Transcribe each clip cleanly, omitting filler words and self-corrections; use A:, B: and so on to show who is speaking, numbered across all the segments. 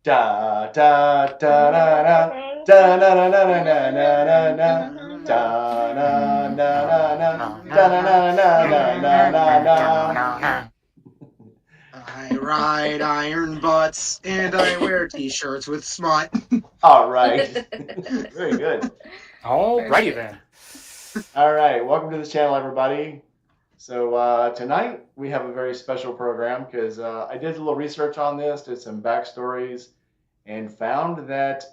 A: Da da da na na da na na na na na na na da na na na na da na na na na na na na.
B: I ride iron butts and I wear t-shirts with smut.
A: All right. Very good.
C: Alrighty then.
A: All right. Welcome to the channel, everybody. So tonight we have a very special program because I did a little research on this, did some backstories, and found that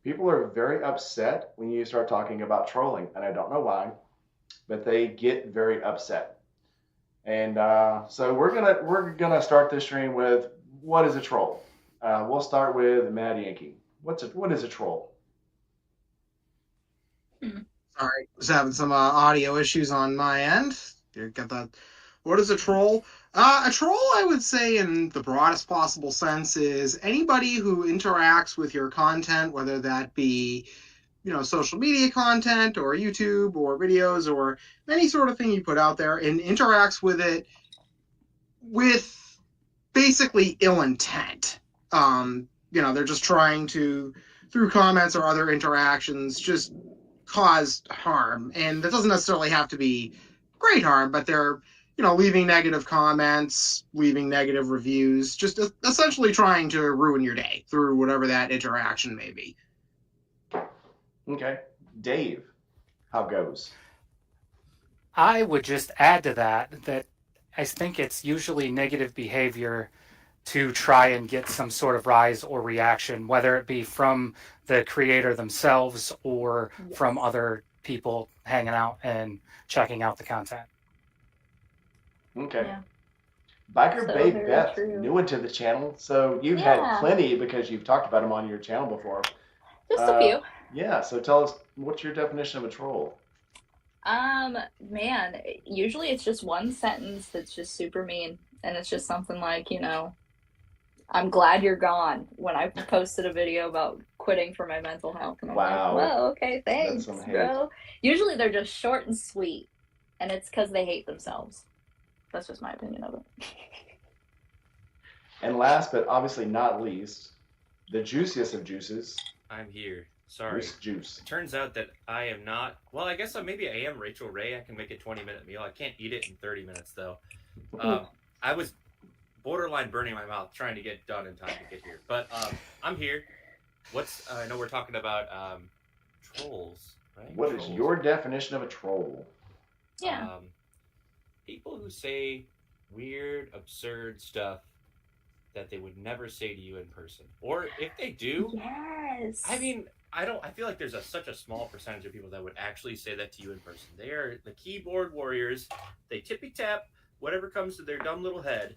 A: people are very upset when you start talking about trolling, and I don't know why, but they get very upset. And so we're gonna start this stream with what is a troll. We'll start with Mad Yankee. What is a troll?
B: Sorry, was having some audio issues on my end. You got that? What is a troll? A troll, I would say, in the broadest possible sense, is anybody who interacts with your content, whether that be, social media content or YouTube or videos or any sort of thing you put out there, and interacts with it with basically ill intent. They're just trying to, through comments or other interactions, just cause harm. And that doesn't necessarily have to be great harm, but they're, leaving negative comments, leaving negative reviews, just essentially trying to ruin your day through whatever that interaction may be.
A: Okay, Dave, how goes?
C: I would just add to that I think it's usually negative behavior to try and get some sort of rise or reaction, whether it be from the creator themselves or from other people hanging out and checking out the content.
A: Okay.
D: Yeah.
A: Biker
D: So
A: Babe
D: very
A: Beth,
D: true.
A: new into the channel, so you've had plenty because you've talked about them on your channel before.
D: Just a few.
A: Yeah, so tell us, what's your definition of a troll?
D: Man, usually it's just one sentence that's just super mean, and it's just something like, I'm glad you're gone, when I posted a video about quitting for my mental health, and I'm
A: Wow.
D: like, well, okay, thanks,
A: That's some hate.
D: bro. Usually they're just short and sweet, and it's because they hate themselves. That's just my opinion of it.
A: And last but obviously not least, the juiciest of juices.
E: I'm here. Sorry.
A: Juice.
E: It turns out that I am not. Well, I guess maybe I am Rachel Ray. I can make a 20-minute meal. I can't eat it in 30 minutes, though. I was borderline burning my mouth trying to get done in time to get here. But I'm here. I know we're talking about trolls, right?
A: What is your definition of a troll?
D: Yeah.
E: People who say weird, absurd stuff that they would never say to you in person. Or if they do,
D: Yes.
E: I mean, I feel like there's such a small percentage of people that would actually say that to you in person. They are the keyboard warriors. They tippy tap whatever comes to their dumb little head.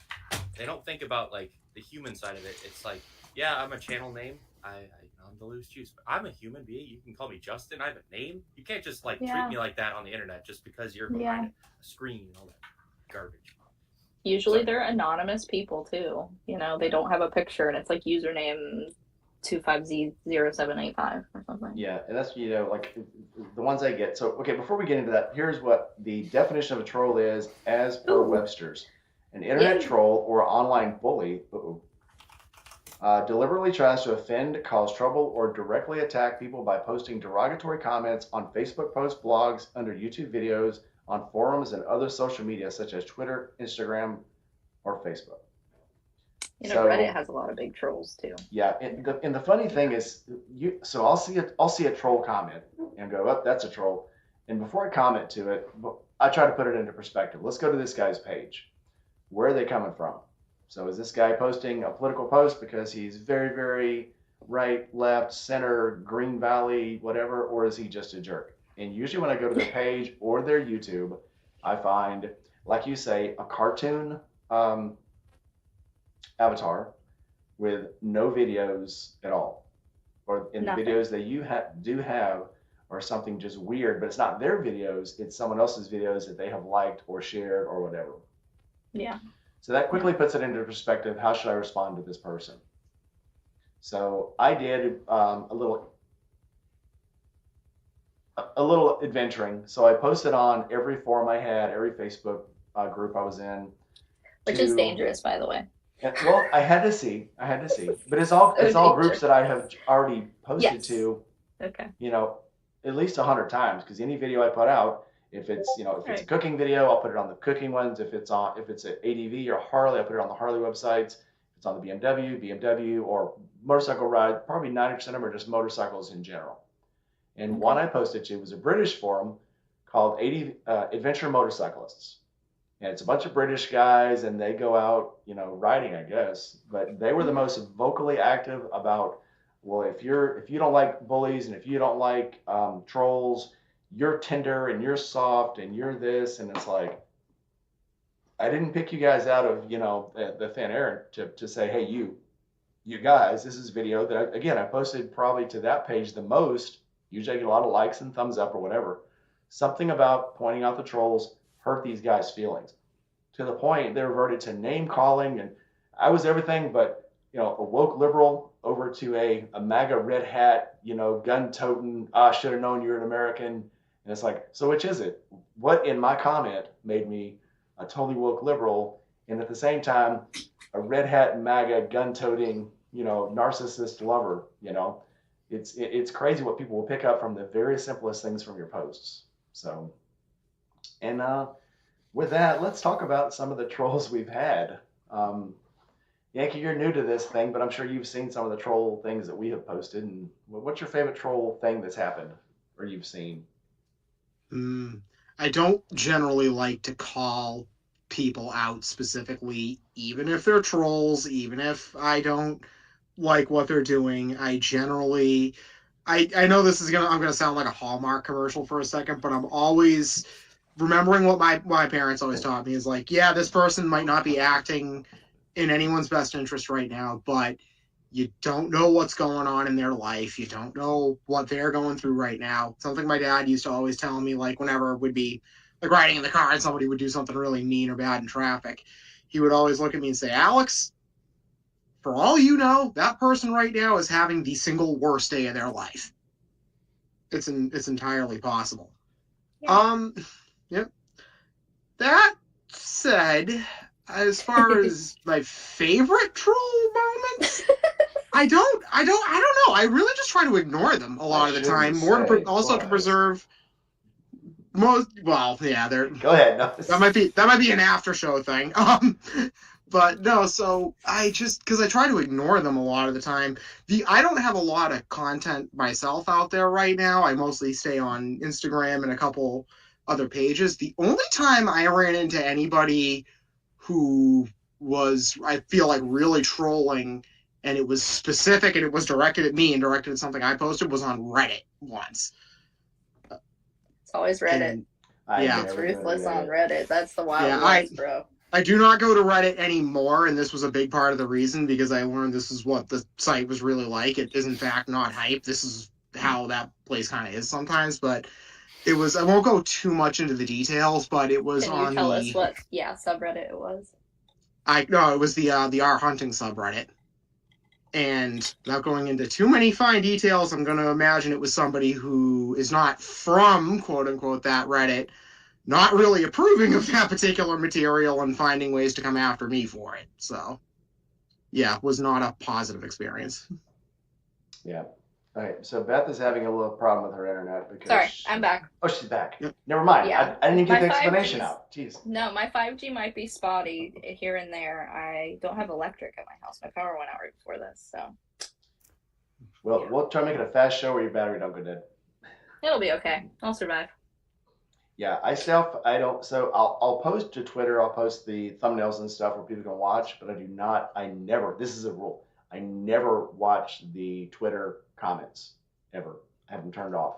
E: They don't think about like the human side of it. It's like, yeah, I'm a channel name. I'm the loose juice. But I'm a human being. You can call me Justin. I have a name. You can't just treat me like that on the internet just because you're behind a screen and all that garbage.
D: Usually they're anonymous people too. They don't have a picture, and it's like username 25Z0785 or something.
A: Yeah, and that's like the ones I get. So okay, before we get into that, here's what the definition of a troll is as per Webster's. An internet troll or online bully deliberately tries to offend, cause trouble, or directly attack people by posting derogatory comments on Facebook posts, blogs, under YouTube videos, on forums, and other social media such as Twitter, Instagram, or Facebook.
D: Reddit has a lot of big trolls too.
A: Yeah, and the funny thing is, so I'll see a troll comment and go, oh, that's a troll. And before I comment to it, I try to put it into perspective. Let's go to this guy's page. Where are they coming from? So is this guy posting a political post because he's very, very right, left, center, Green Valley, whatever, or is he just a jerk? And usually when I go to their page or their YouTube, I find, like you say, a cartoon avatar with no videos at all, or in the videos that you do have are something just weird, but it's not their videos, it's someone else's videos that they have liked or shared or whatever.
D: Yeah.
A: So that quickly puts it into perspective. How should I respond to this person? So I did a little adventuring. So I posted on every forum I had, every Facebook group I was in.
D: Which is dangerous, by the way.
A: Well, I had to see, but it's all groups that I have already posted
D: Yes.
A: to,
D: Okay.
A: at least 100 times. Because any video I put out, if it's if it's a
D: Right.
A: cooking video, I'll put it on the cooking ones. If it's an ADV or Harley, I'll put it on the Harley websites. If it's on the BMW, or motorcycle ride, probably 90% of them are just motorcycles in general. And one I posted to was a British forum called Adventure Motorcyclists. And it's a bunch of British guys, and they go out, riding, I guess. But they were the most vocally active about, well, if you don't like bullies, and if you don't like trolls, you're tender and you're soft and you're this, and it's like, I didn't pick you guys out of the thin air to say, hey, you guys, this is video that I posted probably to that page the most. Usually I get a lot of likes and thumbs up or whatever. Something about pointing out the trolls hurt these guys' feelings to the point they reverted to name calling, and I was everything but a woke liberal over to a MAGA red hat, gun toting, should have known you're an American. And it's like, so which is it? What in my comment made me a totally woke liberal, and at the same time a red hat MAGA gun toting, narcissist lover? It's crazy what people will pick up from the very simplest things from your posts. So, and with that, let's talk about some of the trolls we've had. Yankee, you're new to this thing, but I'm sure you've seen some of the troll things that we have posted. And what's your favorite troll thing that's happened or you've seen?
B: I don't generally like to call people out specifically, even if they're trolls, even if I don't like what they're doing. I generally, I know I'm gonna sound like a Hallmark commercial for a second, but I'm always remembering what my parents always taught me is like, yeah, this person might not be acting in anyone's best interest right now, but you don't know what's going on in their life. You don't know what they're going through right now. Something my dad used to always tell me, like whenever it would be like riding in the car and somebody would do something really mean or bad in traffic, he would always look at me and say, Alex, for all you know, that person right now is having the single worst day of their life. It's entirely possible.
D: Yeah.
B: Yep. That said, as far as my favorite troll moments, I don't know. I really just try to ignore them a lot of the time. Also to preserve most. Well, yeah, they're.
A: Go ahead. No.
B: That might be an after show thing. But no. So because I try to ignore them a lot of the time. I don't have a lot of content myself out there right now. I mostly stay on Instagram and a couple other pages. The only time I ran into anybody who was, I feel like, really trolling, and it was specific and it was directed at me and directed at something I posted, was on Reddit once.
D: It's always Reddit. It's ruthless on Reddit. That's the wild west, bro.
B: I do not go to Reddit anymore, and this was a big part of the reason, because I learned this is what the site was really like. It is in fact not hype. This is how that place kind of is sometimes, but it was, I won't go too much into the details, but it was
D: Can you tell us what subreddit it was?
B: It was the R hunting subreddit. And without going into too many fine details, I'm going to imagine it was somebody who is not from, quote unquote, that Reddit, not really approving of that particular material and finding ways to come after me for it. So, yeah, it was not a positive experience.
A: Yeah. All right, so Beth is having a little problem with her internet because.
D: Sorry, I'm back.
A: Oh, she's back.
B: Yep.
A: Never mind.
D: Yeah.
A: I didn't get the
D: My
A: explanation
D: 5G's
A: out. Jeez.
D: No, my 5G might be spotty here and there. I don't have electric at my house. My power went out right before this, so.
A: Well,
D: Yeah.
A: we'll try to make it a fast show where your battery don't go dead.
D: It'll be okay. I'll survive.
A: Yeah, I'll post to Twitter, I'll post the thumbnails and stuff where people can watch, but I never, this is a rule, I never watch the Twitter comments, ever. I have them turned off.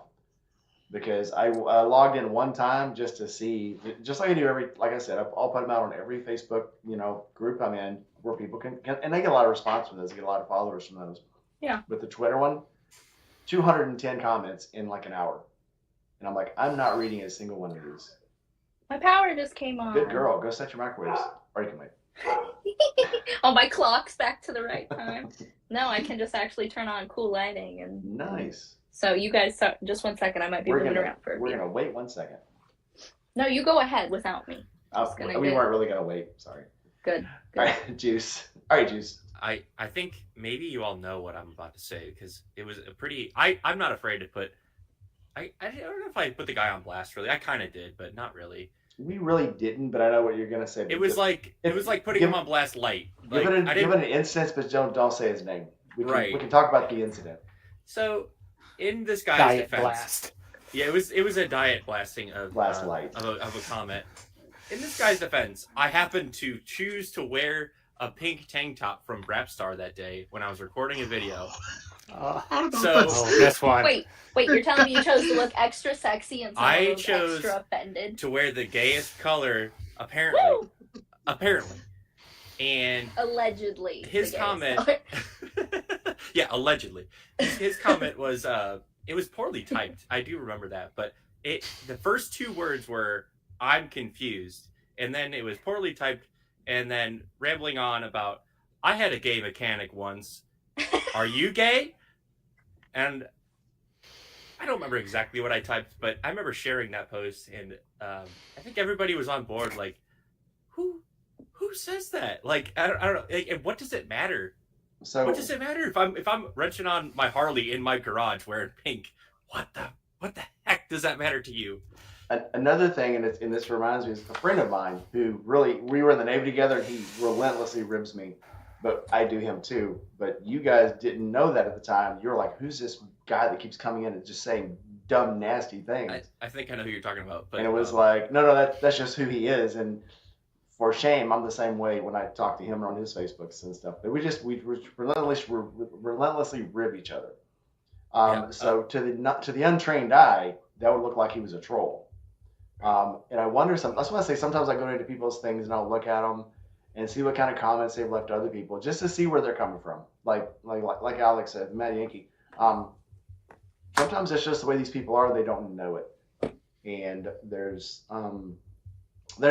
A: Because I logged in one time just to see, just like I do like I said, I'll put them out on every Facebook, group I'm in where people can, and I get a lot of response from those, I get a lot of followers from those.
D: Yeah.
A: With the Twitter one, 210 comments in like an hour. And I'm like, I'm not reading a single one of these.
D: My power just came on.
A: Good girl. Go set your microwaves. Or you can wait.
D: Oh, my clock's back to the right time. No, I can just actually turn on cool lighting. And
A: Nice.
D: So you guys, just 1 second. I might be moving around for a
A: We're
D: few.
A: going to wait 1 second.
D: No, you go ahead without me.
A: We weren't really going to wait. Sorry.
D: Good.
A: All right, Juice. All right, Juice.
E: I think maybe you all know what I'm about to say because it was a pretty. I'm not afraid to put. I don't know if I put the guy on blast really. I kind of did, but not really.
A: We really didn't, but I know what you're gonna say.
E: It was like putting him on blast light. Like,
A: give it an instance, but don't say his name. We can talk about the incident.
E: So, in this guy's
C: Diet
E: defense,
C: blast.
E: yeah, it was a diet blasting of
A: Blast light
E: of a comment. In this guy's defense, I happened to choose to wear a pink tank top from Brapstar that day when I was recording a video.
C: This one.
D: Wait, you're telling me you chose to look extra sexy and
E: I
D: someone
E: chose
D: extra offended?
E: to wear the gayest color, apparently.
D: Woo!
E: Apparently. And
D: allegedly.
E: his comment yeah, allegedly. His comment was it was poorly typed. I do remember that, but the first two words were I'm confused, and then it was poorly typed, and then rambling on about I had a gay mechanic once. Are you gay? And I don't remember exactly what I typed, but I remember sharing that post, and I think everybody was on board. Like, who says that? Like, I don't know. Like, and what does it matter?
A: So
E: what does it matter if I'm wrenching on my Harley in my garage wearing pink? What the heck does that matter to you?
A: Another thing, and this reminds me, is a friend of mine who we were in the Navy together, and he relentlessly ribs me, but I do him too. But you guys didn't know that at the time. You were like, who's this guy that keeps coming in and just saying dumb, nasty things?
E: I think I know who you're talking about. But,
A: and it was like, no, that's just who he is. And for shame, I'm the same way when I talk to him on his Facebooks and stuff. But we relentlessly rib each other. So to the untrained eye, that would look like he was a troll. And I wonder that's why I say sometimes I go into people's things and I'll look at them and see what kind of comments they've left to other people just to see where they're coming from. Like Alex said, Matt Yankee. Sometimes it's just the way these people are. They don't know it. And there's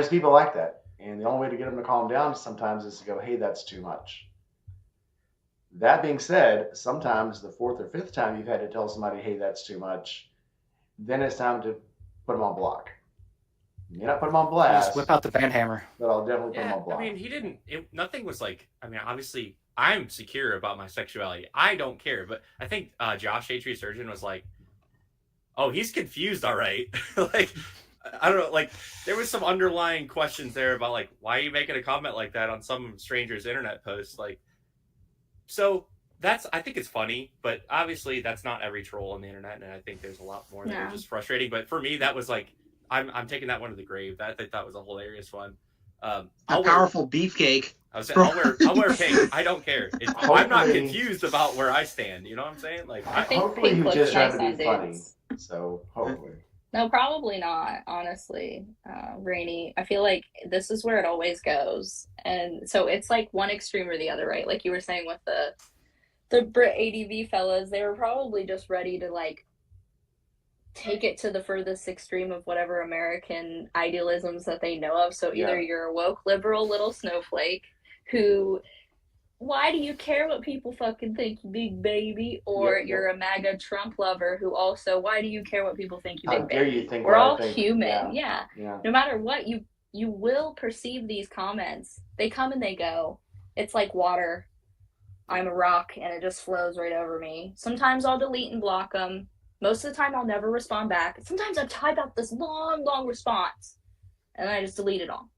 A: people like that. And the only way to get them to calm down sometimes is to go, hey, that's too much. That being said, sometimes the fourth or fifth time you've had to tell somebody, hey, that's too much, then it's time to put them on block. You may not put them on blast.
C: Just whip out the band hammer.
A: But I'll definitely put them on block.
E: I mean, nothing was like, I mean, obviously, I'm secure about my sexuality. I don't care. But I think Josh Atria Surgeon was like, oh, he's confused, all right. Like, I don't know, like, there was some underlying questions there about, like, why are you making a comment like that on some stranger's internet post? Like, so I think it's funny, but obviously that's not every troll on the internet, and I think there's a lot more that are just frustrating. But for me, that was like, I'm taking that one to the grave. I think that was a hilarious one.
B: Powerful beefcake.
E: I'll wear pink. I don't care. I'm not confused about where I stand. You know what I'm saying? Like,
D: I think
A: hopefully
D: pink
A: you
D: looks
A: just
D: nice
A: trying to
D: on
A: be funny.
D: dudes.
A: So hopefully.
D: No, probably not, honestly, Rainey. I feel like this is where it always goes. And so it's like one extreme or the other, right? Like you were saying with the Brit ADV fellas, they were probably just ready to, like, take it to the furthest extreme of whatever American idealisms that they know of. So either you're a woke liberal little snowflake who, why do you care what people fucking think, you big baby? Or you're a MAGA Trump lover who also, why do you care what people think, you big baby?
A: You think
D: we're all human. Yeah. No matter what, you will perceive these comments. They come and they go. It's like water. I'm a rock and it just flows right over me. Sometimes I'll delete and block them. Most of the time I'll never respond back. Sometimes I type out this long response and then I just delete it all.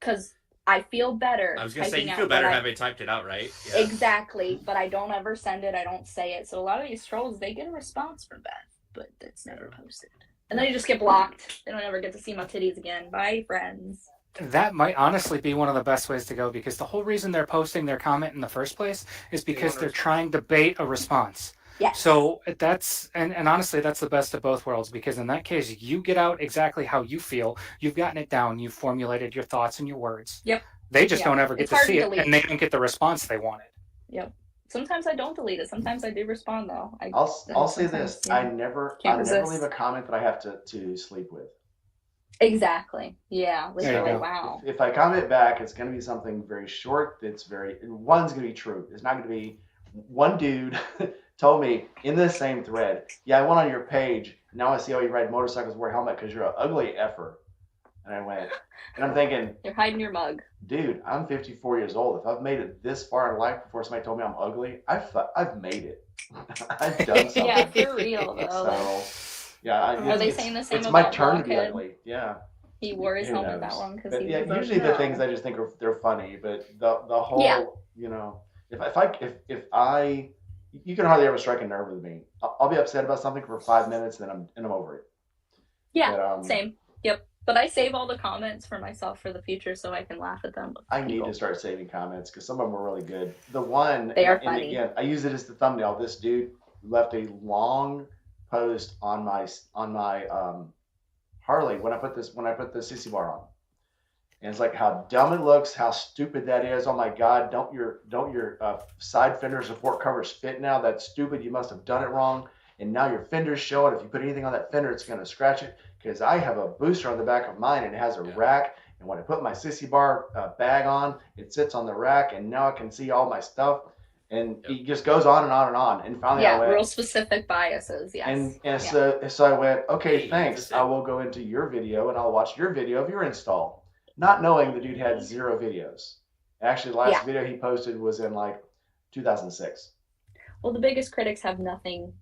D: Because I feel better.
E: I was going to say, you feel better having typed it out, right?
D: Yeah. Exactly. But I don't ever send it. I don't say it. So a lot of these trolls, they get a response from that, but it's never posted. And then you just get blocked. They don't ever get to see my titties again. Bye, friends.
C: That might honestly be one of the best ways to go, because the whole reason they're posting their comment in the first place is because they're trying to bait a response.
D: Yes.
C: So that's, and honestly, that's the best of both worlds, because in that case, you get out exactly how you feel. You've gotten it down. You've formulated your thoughts and your words.
D: Yep.
C: They just don't ever get to see it, and they don't get the response they wanted.
D: Yep. Sometimes I don't delete it. Sometimes I do respond, though.
A: I'll say this. I never leave a comment that I have to sleep with.
D: Exactly. Yeah. Literally. Wow.
A: If I comment back, it's going to be something very short. One's going to be true. It's not going to be one dude told me in this same thread, yeah, I went on your page. Now I see how you ride motorcycles, wear a helmet because you're an ugly effer. And I went, and I'm thinking,
D: You're hiding your mug.
A: dude, I'm 54 years old. If I've made it this far in life before somebody told me I'm ugly, I've made it. I've done something.
D: Yeah, for real though.
A: So, yeah,
D: Are they saying the same
A: it's my
D: about
A: turn to be
D: Bulkhead?
A: ugly. Yeah.
D: He wore his
A: Who
D: helmet
A: knows?
D: that long because
A: But
D: he
A: yeah,
D: was
A: usually the things I just think they're funny, but the whole, you know, if I you can hardly ever strike a nerve with me. I'll be upset about something for 5 minutes, and I'm over it.
D: Yeah,
A: But,
D: same. Yep. But I save all the comments for myself for the future so I can laugh at them.
A: I need to start saving comments because some of them were really good. The one,
D: They are
A: and
D: funny.
A: again, I use it as the thumbnail. This dude left a long post on my Harley when I put the CC bar on, and it's like how dumb it looks, how stupid that is. Oh my God, don't your side fender support covers fit now? That's stupid. You must have done it wrong, and now your fenders show it. If you put anything on that fender, it's going to scratch it. Because I have a booster on the back of mine, and it has a rack. And when I put my sissy bar bag on, it sits on the rack, and now I can see all my stuff. And it just goes on and on and on. And finally, I went,
D: real specific biases. Yes.
A: So I went, okay,
E: Hey,
A: thanks.
E: that's it.
A: I will go into your video and I'll watch your video of your install. Not knowing the dude had 0 videos. Actually, the last video he posted was in like 2006.
D: Well, the biggest critics have nothing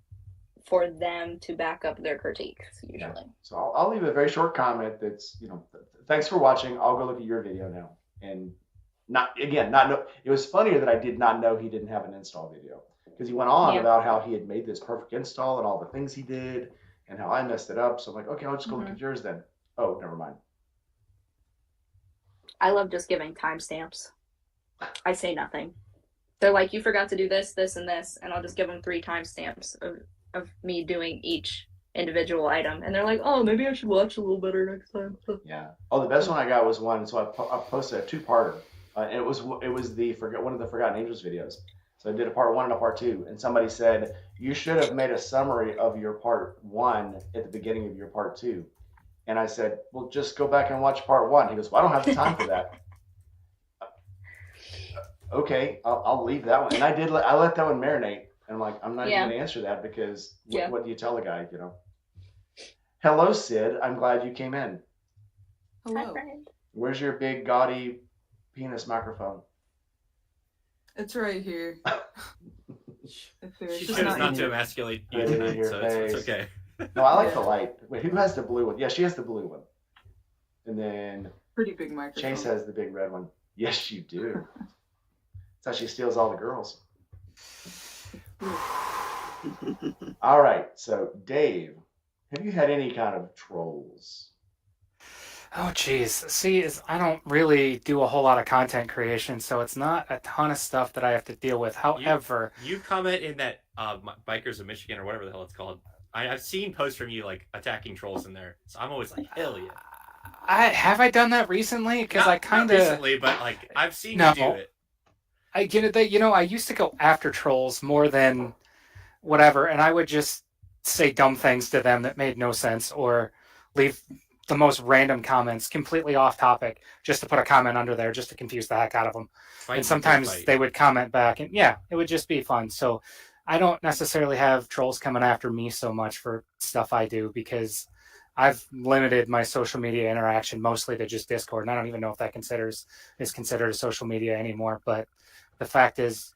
D: for them to back up their critiques usually.
A: Yeah. So I'll leave a very short comment that's, you know, thanks for watching. I'll go look at your video now. And it was funnier that I did not know he didn't have an install video, because he went on about how he had made this perfect install and all the things he did and how I messed it up. So I'm like, okay, I'll just go look at yours then. Oh, never mind.
D: I love just giving timestamps. I say nothing. They're like, you forgot to do this, this, and this, and I'll just give them 3 timestamps of me doing each individual item, and they're like, oh, maybe I should watch a little better next time.
A: Yeah. Oh, the best one I got was one. So I posted a 2-parter. And it was one of the Forgotten Angels videos. So I did a part 1 and a part 2, and somebody said you should have made a summary of your part 1 at the beginning of your part 2. And I said, well, just go back and watch part 1. He goes, well, I don't have the time for that. Okay, I'll leave that one. And I let that one marinate. And I'm like, I'm not even going to answer that because what do you tell a guy, you know? Hello, Sid. I'm glad you came in.
F: Hello.
D: Hi, friend.
A: Where's your big gaudy penis microphone?
F: It's right here.
E: She chose not to emasculate you tonight, so it's okay.
A: No, I like the light. Wait, who has the blue one? Yeah, she has the blue one. And then
F: Pretty big microphone.
A: Chase has the big red one. Yes, you do. That's how she steals all the girls. All right, so Dave, have you had any kind of trolls?
C: Oh, geez. See, I don't really do a whole lot of content creation, so it's not a ton of stuff that I have to deal with. However,
E: you comment in that Bikers of Michigan or whatever the hell it's called. I've seen posts from you like attacking trolls in there, so I'm always like, hell yeah.
C: Have I done that recently? Because I kind of
E: not recently, but like I've seen you do it.
C: I get it that I used to go after trolls more than whatever, and I would just say dumb things to them that made no sense or leave the most random comments completely off topic just to put a comment under there just to confuse the heck out of them. And sometimes they would comment back, and it would just be fun. So I don't necessarily have trolls coming after me so much for stuff I do because I've limited my social media interaction mostly to just Discord, and I don't even know if that is considered a social media anymore. But the fact is,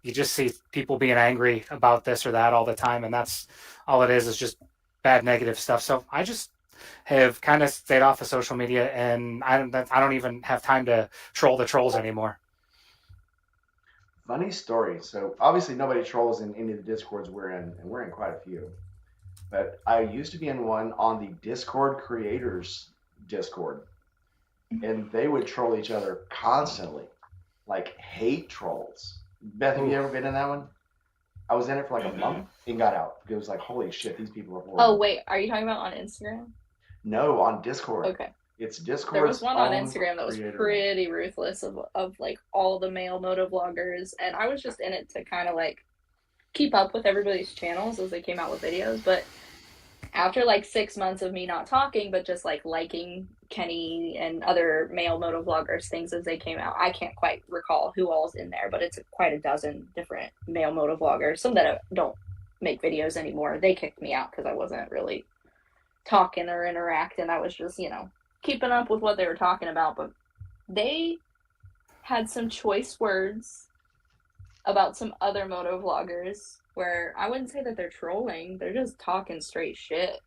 C: you just see people being angry about this or that all the time, and that's all it is just bad negative stuff. So I just have kind of stayed off of social media, and I don't even have time to troll the trolls anymore.
A: Funny story. So obviously nobody trolls in any of the Discords we're in, and we're in quite a few. But I used to be in one on the Discord creators Discord, and they would troll each other constantly, like hate trolls. Beth, have you ever been in that one? I was in it for like a month and got out. It was like, holy shit, these people are horrible.
D: Oh, wait. Are you talking about on Instagram?
A: No, on Discord.
D: Okay.
A: It's Discord.
D: There was one on Instagram that was pretty ruthless of like all the male motovloggers, and I was just in it to kind of like keep up with everybody's channels as they came out with videos. But after like 6 months of me not talking, but just like liking Kenny and other male motovloggers things as they came out, I can't quite recall who all's in there, but it's quite a dozen different male motovloggers. Some that don't make videos anymore. They kicked me out because I wasn't really talking or interacting. I was just, keeping up with what they were talking about, but they had some choice words about some other moto vloggers where I wouldn't say that they're trolling, they're just talking straight shit.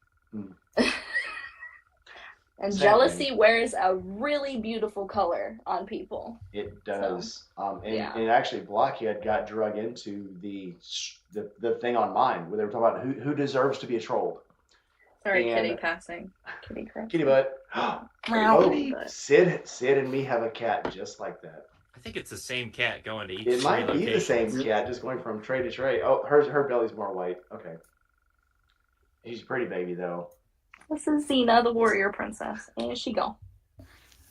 D: And
A: Same
D: jealousy
A: thing.
D: wears a really beautiful color on people.
A: It does.
D: yeah.
A: And actually, Blockhead got drug into the thing on mine where they were talking about who deserves to be trolled.
D: Sorry,
A: And-
D: kitty passing. Kitty crossing.
A: Kitty butt.
D: Meow.
A: Sid and me have a cat just like that.
E: I think it's the same cat going to each
A: It might
E: three
A: be the same
E: locations.
A: cat, just going from tray to tray. Oh, her belly's more white. Okay. She's a pretty baby though.
D: This is Xena, the warrior princess. And here she go.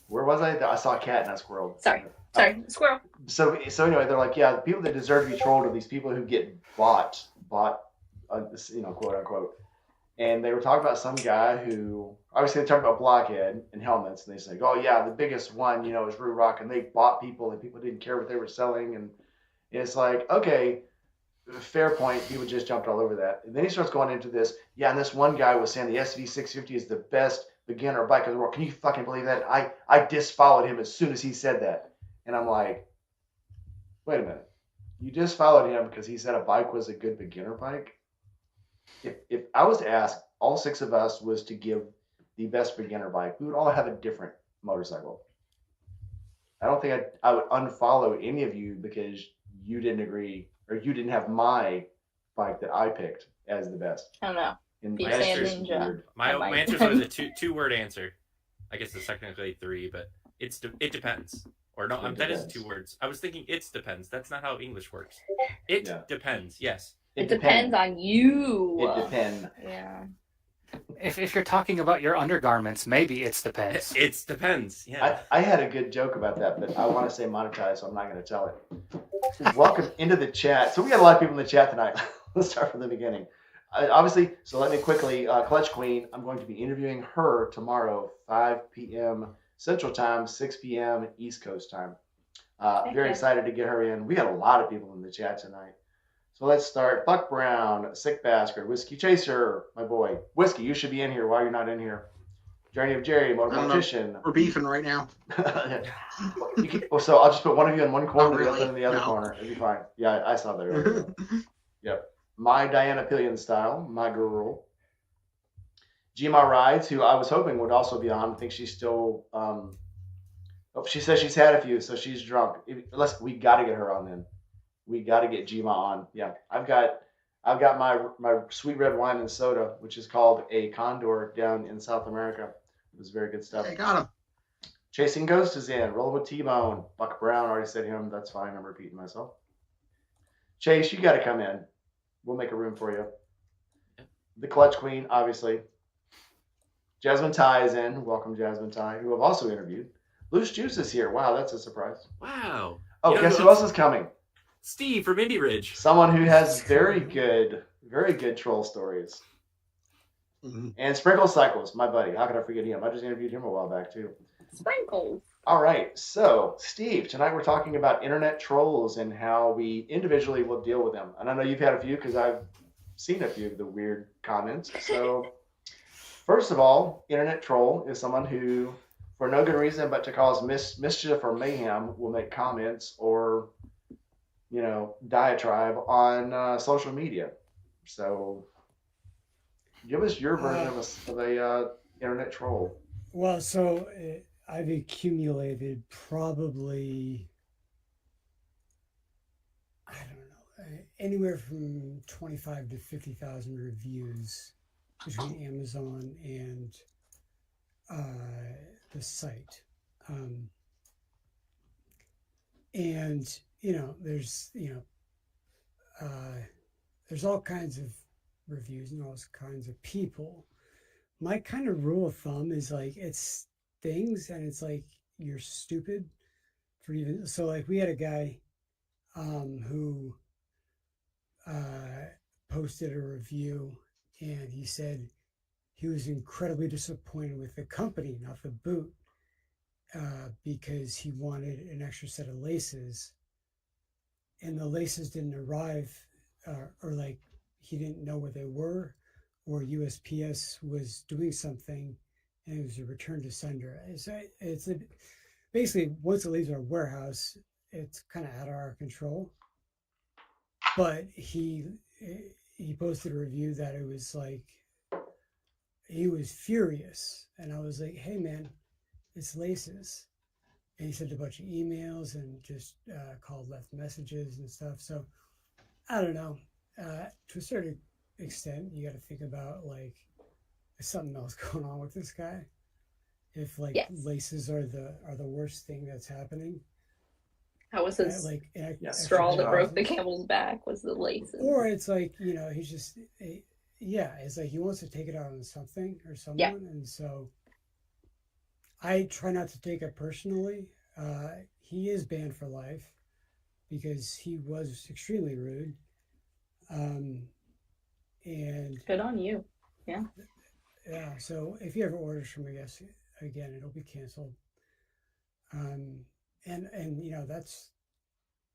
A: Where was I? I saw a cat and I squirreled.
D: Sorry, squirrel.
A: So anyway, they're like, yeah, the people that deserve to be trolled are these people who get bought, quote unquote. And they were talking about some guy who, obviously they talked about Blockhead and helmets, and they say, oh yeah, the biggest one, is Rue Rock, and they bought people, and people didn't care what they were selling, and it's like, okay, fair point, people just jumped all over that. And then he starts going into this, yeah, and this one guy was saying the SV650 is the best beginner bike in the world. Can you fucking believe that? I disfollowed him as soon as he said that. And I'm like, wait a minute. You disfollowed him because he said a bike was a good beginner bike? If I was to ask all 6 of us was to give the best beginner bike, we would all have a different motorcycle. I don't think I would unfollow any of you because you didn't agree or you didn't have my bike that I picked as the best.
D: I don't know.
A: And
D: Beef
A: my
D: Sand
A: answer's
D: Ninja.
A: weird.
E: My
D: I might-
E: answer is always a two-word answer. I guess it's technically 3, but it depends. Or no,
A: It
E: that is
A: depends.
E: 2 words. I was thinking it depends. That's not how English works. It
A: Yeah.
E: depends. Yes.
D: It depends on you.
A: It depends.
D: Yeah.
C: If you're talking about your undergarments, maybe it's depends.
E: It depends. Yeah.
A: I had a good joke about that, but I want to say monetized, so I'm not going to tell it. Welcome into the chat. So we got a lot of people in the chat tonight. Let's start from the beginning. Obviously, so let me quickly, Clutch Queen, I'm going to be interviewing her tomorrow, 5 p.m. Central Time, 6 p.m. East Coast Time. Very excited to get her in. We got a lot of people in the chat tonight. So let's start. Buck Brown, Sick Bastard, Whiskey Chaser, my boy. Whiskey, you should be in here. Why are you not in here? Journey of Jerry, Motor
B: I don't know.
A: Politician.
B: We're beefing right now.
A: So I'll just put one of you in one corner,
B: Not
A: the
B: really.
A: other in the other
B: No.
A: corner. It'd be fine. Yeah, I saw that earlier. Yep. My Diana Pillion style, my girl. Gma Rides, who I was hoping would also be on. I think she's still. She says she's had a few, so she's drunk. We got to get her on then. We got to get Gma on. Yeah, I've got my sweet red wine and soda, which is called a Condor down in South America. It was very good stuff.
B: I got him.
A: Chasing Ghost is in. Rolling with T-Bone. Buck Brown already said him. That's fine. I'm repeating myself. Chase, you got to come in. We'll make a room for you. The Clutch Queen, obviously. Jasmine Ty is in. Welcome, Jasmine Ty, who I've also interviewed. Loose Juice is here. Wow, that's a surprise.
E: Wow.
A: Oh,
E: You know
A: guess
E: who
A: who else is coming?
E: Steve from Indy Ridge.
A: Someone who has very good troll stories.
B: Mm-hmm.
A: And Sprinkle Cycles, my buddy. How could I forget him? I just interviewed him a while back, too.
D: Sprinkles.
A: All right. So, Steve, tonight we're talking about internet trolls and how we individually will deal with them. And I know you've had a few because I've seen a few of the weird comments. So, first of all, internet troll is someone who, for no good reason but to cause mischief or mayhem, will make comments or, diatribe on social media. So, give us your version of a internet troll.
G: Well, so I've accumulated probably, I don't know, anywhere from 25 to 50,000 reviews between Amazon and the site. And, there's all kinds of reviews and all kinds of people. My kind of rule of thumb is like, it's things and it's like, you're stupid for even, so like we had a guy who posted a review and he said he was incredibly disappointed with the company, not the boot, because he wanted an extra set of laces and the laces didn't arrive or like he didn't know where they were, or USPS was doing something and it was a return to sender. Basically, once it leaves our warehouse, it's kind of out of our control. But he posted a review that it was like he was furious, and I was like, "Hey man, it's laces." And he sent a bunch of emails and just called, left messages and stuff. So I don't know. To a certain extent, you got to think about like, is something else going on with this guy? If like
D: Yes.
G: laces are the worst thing that's happening,
D: That was his
G: like
D: straw that broke the
G: extra
D: camel's back was the laces.
G: or it's like he's just it's like he wants to take it out on something or someone,
D: Yeah.
G: and so I try not to take it personally. He is banned for life because he was extremely rude. And
D: Good on you.
G: yeah, so if he ever orders from me, yes, again, it'll be canceled. And that's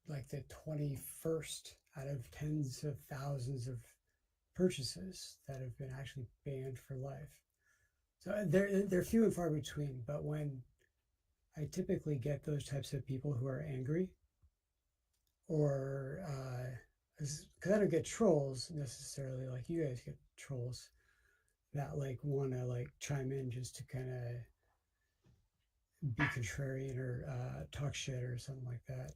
G: like the 21st out of tens of thousands of purchases that have been actually banned for life. So they're few and far between. But when I typically get those types of people who are angry, or because I don't get trolls necessarily like you guys get trolls that like want to like chime in just to kind of be contrarian or talk shit or something like that.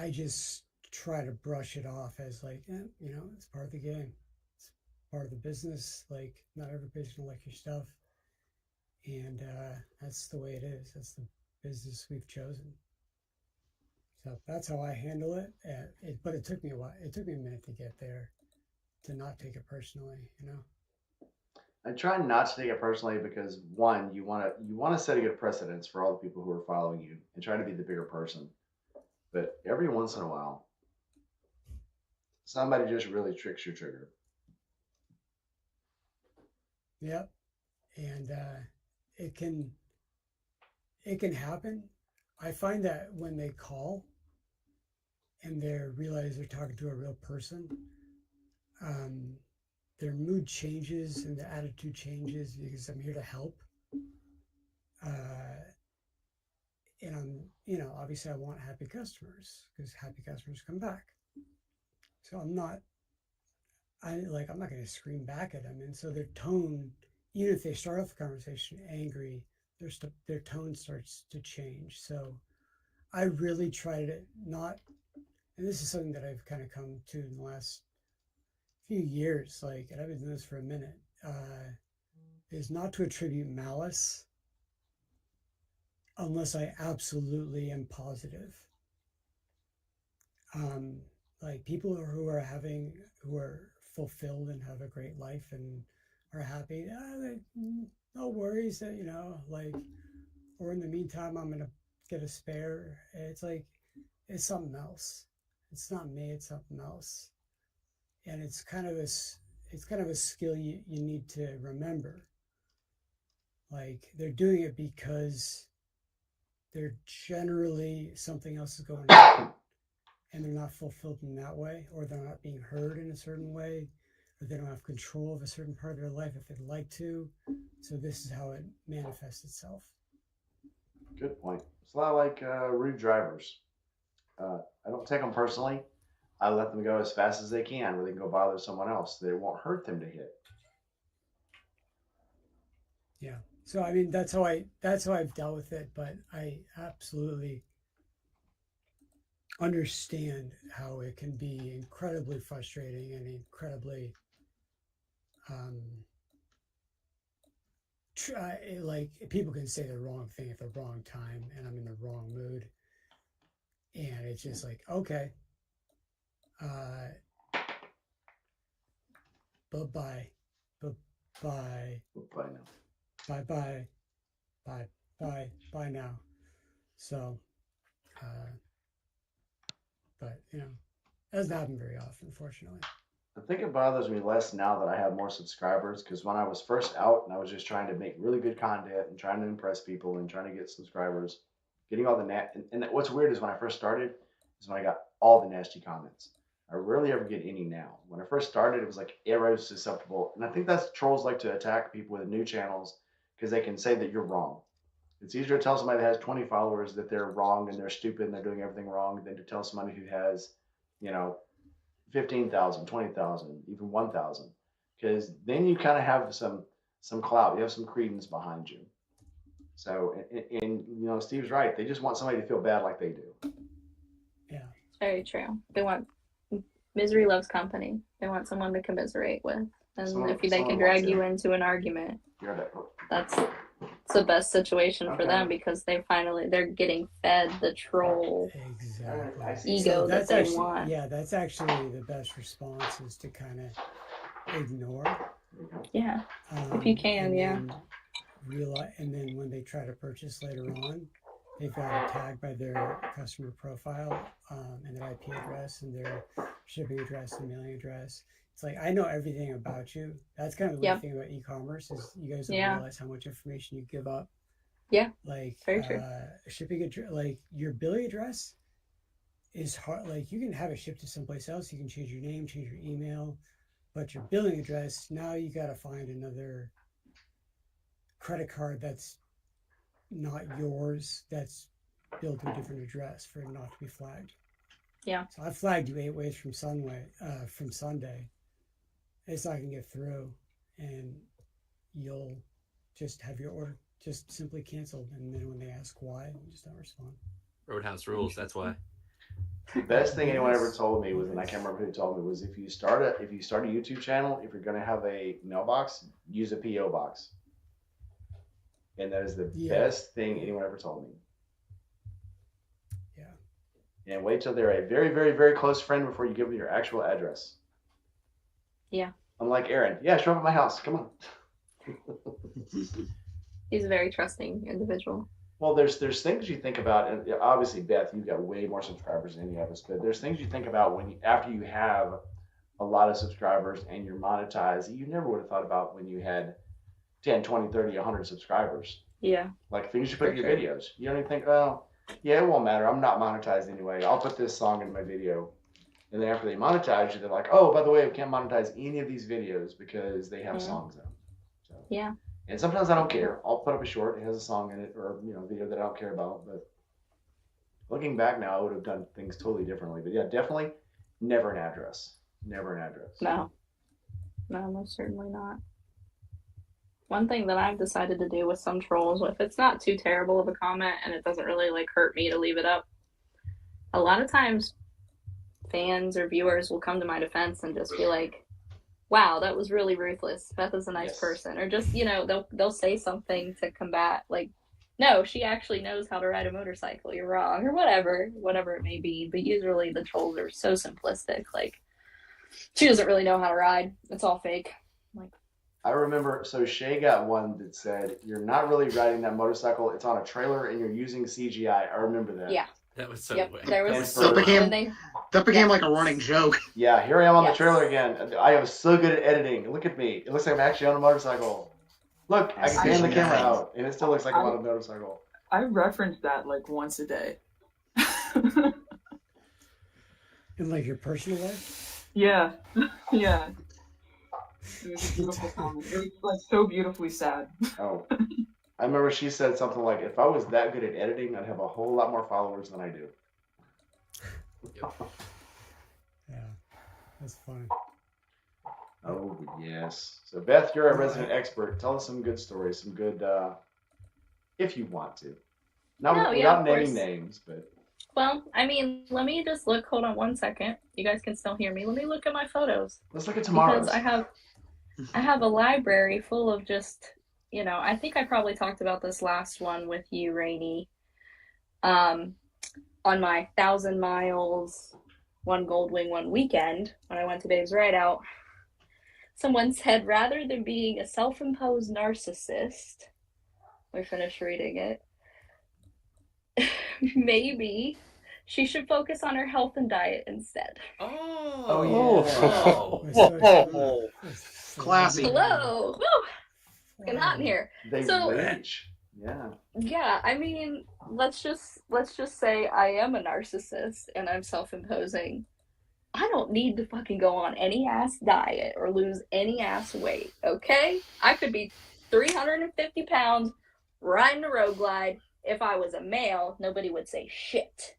G: I just try to brush it off as like, it's part of the game. It's part of the business. Like, not everybody's gonna like your stuff, and that's the way it is. That's the business we've chosen. So that's how I handle it. But it took me a while. It took me a minute to get there, to not take it personally.
A: I try not to take it personally because one, you want to set a good precedence for all the people who are following you and try to be the bigger person. But every once in a while, somebody just really tricks your trigger.
G: Yep, and it can happen. I find that when they call and they realize they're talking to a real person, their mood changes and their attitude changes because I'm here to help. And obviously I want happy customers because happy customers come back. So I'm not going to scream back at them. And so their tone, even if they start off the conversation angry, their tone starts to change. So I really try to not, and this is something that I've kind of come to in the last few years, and I've been doing this for a minute, is not to attribute malice unless I absolutely am positive. Like people who are fulfilled and have a great life and are happy, no worries that, or in the meantime, I'm going to get a spare. It's like, it's something else. It's not me, it's something else. And it's kind of a skill you need to remember. Like they're doing it because they're generally something else is going on and they're not fulfilled in that way, or they're not being heard in a certain way, or they don't have control of a certain part of their life if they'd like to. So this is how it manifests itself.
A: Good point. It's a lot like rude drivers. I don't take them personally. I let them go as fast as they can, where they can go bother someone else. They won't hurt them to hit.
G: Yeah. So I mean, that's how I've dealt with it. But I absolutely understand how it can be incredibly frustrating and incredibly, like people can say the wrong thing at the wrong time, and I'm in the wrong mood, and it's just like, okay. Bye-bye. Bye-bye.
A: Bye now.
G: Bye-bye. Bye now. So, but, it doesn't happen very often, unfortunately.
A: I think it bothers me less now that I have more subscribers, because when I was first out and I was just trying to make really good content and trying to impress people and trying to get subscribers, getting all the and what's weird is when I first started is when I got all the nasty comments. I rarely ever get any now. When I first started, it was like everybody was susceptible, and I think that's trolls like to attack people with new channels because they can say that you're wrong. It's easier to tell somebody that has 20 followers that they're wrong and they're stupid and they're doing everything wrong than to tell somebody who has, you know, 15,000, 20,000, even 1,000, because then you kind of have some clout, you have some credence behind you. So, and you know, Steve's right. They just want somebody to feel bad like they do.
G: Yeah.
D: It's very true. They want misery loves company. They want someone to commiserate with, and if they can drag you into an argument, that's it's the best situation for them because they're getting fed the troll
G: Exactly.
D: ego that
G: that's
D: they
G: actually,
D: want.
G: Yeah, that's actually the best response is to kind of ignore.
D: Yeah, if you can,
G: and
D: yeah.
G: then and then when they try to purchase later on, they've got a tag by their customer profile and their IP address and their shipping address and mailing address. It's like, I know everything about you. That's kind of the weird thing about e-commerce is you guys don't realize how much information you give up.
D: Yeah.
G: Like
D: very true.
G: Shipping address, like your billing address is hard. Like you can have it shipped to someplace else. You can change your name, change your email, but your billing address, now you got to find another credit card that's not yours, that's billed to a different address for it not to be flagged.
D: Yeah.
G: So I flagged you 8 ways from from Sunday. It's not gonna get through, and you'll just have your order just simply canceled. And then when they ask why, you just don't respond.
E: Roadhouse rules. That's why.
A: The best thing anyone ever told me was, and I can't remember who told me, was if you start a YouTube channel, if you're going to have a mailbox, use a PO box. And that is the best thing anyone ever told me.
G: Yeah.
A: And wait till they're a very, very, very close friend before you give them your actual address.
D: Yeah.
A: Unlike Aaron. Yeah, show up at my house. Come on.
D: He's a very trusting individual.
A: Well, there's things you think about, and obviously, Beth, you've got way more subscribers than any of us, but there's things you think about when after you have a lot of subscribers and you're monetized that you never would have thought about when you had 10, 20, 30, 100 subscribers.
D: Yeah.
A: Like things you put in your videos. You don't even think, well, yeah, it won't matter. I'm not monetized anyway. I'll put this song in my video. And then after they monetize you, they're like, oh, by the way, we can't monetize any of these videos because they have songs in them. So,
D: yeah.
A: And sometimes I don't care. I'll put up a short. It has a song in it or, you know, video that I don't care about. But looking back now, I would have done things totally differently. But yeah, definitely never an address. Never an address.
D: No, most certainly not. One thing that I've decided to do with some trolls, if it's not too terrible of a comment and it doesn't really like hurt me to leave it up, a lot of times fans or viewers will come to my defense and just be like, wow, that was really ruthless. Beth is a nice person. Or just, you know, they'll say something to combat, like, no, she actually knows how to ride a motorcycle. You're wrong, or whatever it may be. But usually the trolls are so simplistic. Like, she doesn't really know how to ride. It's all fake. Like,
A: I remember, so Shay got one that said, you're not really riding that motorcycle. It's on a trailer and you're using CGI. I remember that.
D: Yeah.
E: That was so weird.
D: There was
B: that became like a running joke.
A: Yeah, here I am on the trailer again. I am so good at editing. Look at me. It looks like I'm actually on a motorcycle. Look, I can pan the camera out, and it still looks like I'm on a motorcycle.
F: I reference that like once a day.
G: In like your personal life?
F: Yeah, yeah. It was a beautiful song. It was like so beautifully sad.
A: Oh, I remember she said something like, "If I was that good at editing, I'd have a whole lot more followers than I do."
G: Yeah, that's funny.
A: Oh yes. So Beth, you're a resident expert. Tell us some good stories, some good, if you want to, not without naming names, but.
D: Well, I mean, let me just look. Hold on 1 second. You guys can still hear me. Let me look at my photos.
A: Let's look at tomorrow's.
D: Because I have a library full of just, you know, I think I probably talked about this last one with you, Rainey. On my 1,000 miles, one gold wing, one weekend, when I went to Babe's Ride Out, someone said, rather than being a self-imposed narcissist, we finished reading it, maybe she should focus on her health and diet instead.
B: Classy.
D: Hello. Woo! It's getting hot in here.
A: They reach. Yeah.
D: Yeah, I mean, let's just say I am a narcissist and I'm self-imposing. I don't need to fucking go on any ass diet or lose any ass weight, okay? I could be 350 pounds riding a road glide. If I was a male, nobody would say shit.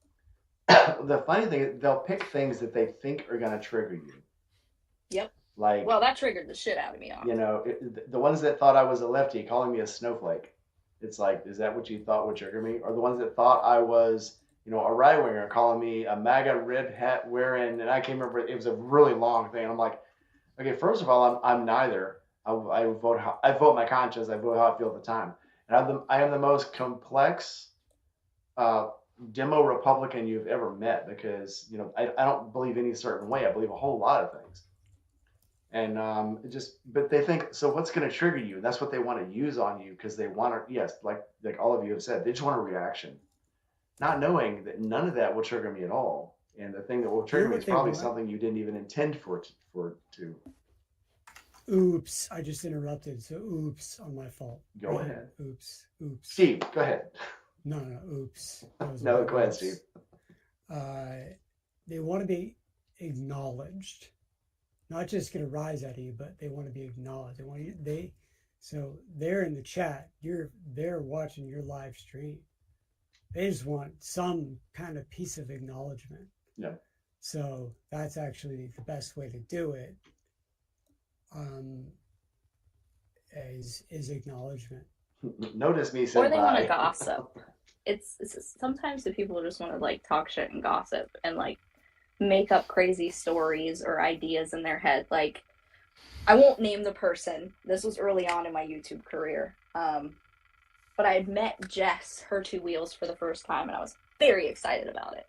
A: The funny thing is they'll pick things that they think are going to trigger you.
D: Yep.
A: Like,
D: well, that triggered the shit out of me.
A: You know, the ones that thought I was a lefty calling me a snowflake. It's like, is that what you thought would trigger me? Or the ones that thought I was, you know, a right winger calling me a MAGA red hat wearing, and I can't remember. It was a really long thing. I'm like, okay, first of all, I'm neither. I vote my conscience. I vote how I feel at the time. And I am the most complex demo Republican you've ever met, because, you know, I don't believe any certain way. I believe a whole lot of things. And but they think, so what's going to trigger you? And that's what they want to use on you, because they want to, yes, like all of you have said, they just want a reaction, not knowing that none of that will trigger me at all. And the thing that will trigger me is probably something you didn't even intend for to.
G: Oops, I just interrupted. So oops, on my fault.
A: Go ahead.
G: Oops.
A: Steve, go ahead.
G: No, oops.
A: No, go ahead, Steve.
G: They want to be acknowledged. Not just get a rise out of you, but they want to be acknowledged. They want you, so they're in the chat. They're watching your live stream. They just want some kind of piece of acknowledgement.
A: Yeah.
G: So that's actually the best way to do it. Is acknowledgement.
A: Notice me, senpai.
D: Or they want to gossip. It's sometimes the people just want to like talk shit and gossip and like make up crazy stories or ideas in their head. Like, I won't name the person. This was early on in my YouTube career. But I had met Jess, her two wheels, for the first time, and I was very excited about it.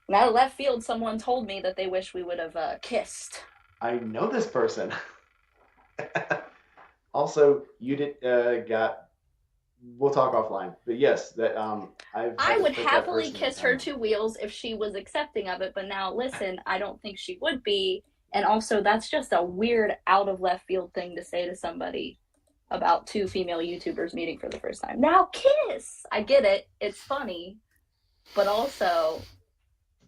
D: And out of left field, someone told me that they wish we would have kissed.
A: I know this person. Also, you we'll talk offline, but yes, that
D: I would happily kiss her two wheels if she was accepting of it, but now listen, I don't think she would be, and also that's just a weird out of left field thing to say to somebody about two female YouTubers meeting for the first time. Now kiss! I get it, it's funny, but also,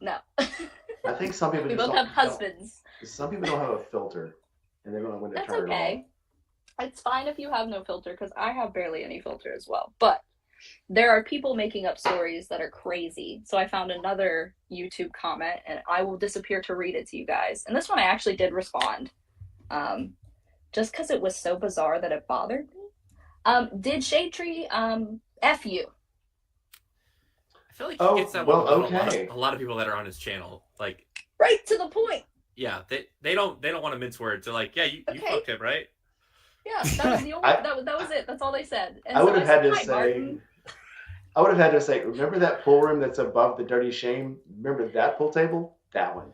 D: no.
A: I think some people
D: we both have husbands.
A: Some people don't have a filter, and they don't know when to
D: That's
A: turn
D: okay.
A: it off.
D: It's fine if you have no filter, because I have barely any filter as well. But there are people making up stories that are crazy. So I found another YouTube comment, and I will disappear to read it to you guys. And this one I actually did respond, just because it was so bizarre that it bothered me. Did Shade Tree F you?
E: I feel like he gets that one with
A: okay.
E: a lot of people that are on his channel. Like,
D: right to the point.
E: Yeah, they don't want to mince words. They're like, yeah, you fucked him, right?
D: Yeah, that was the only that was it. That's all they said. And
A: I would have had to
D: "Hi,
A: say,
D: Martin."
A: I would have had to say, remember that pool room that's above the Dirty Shame? Remember that pool table? That one.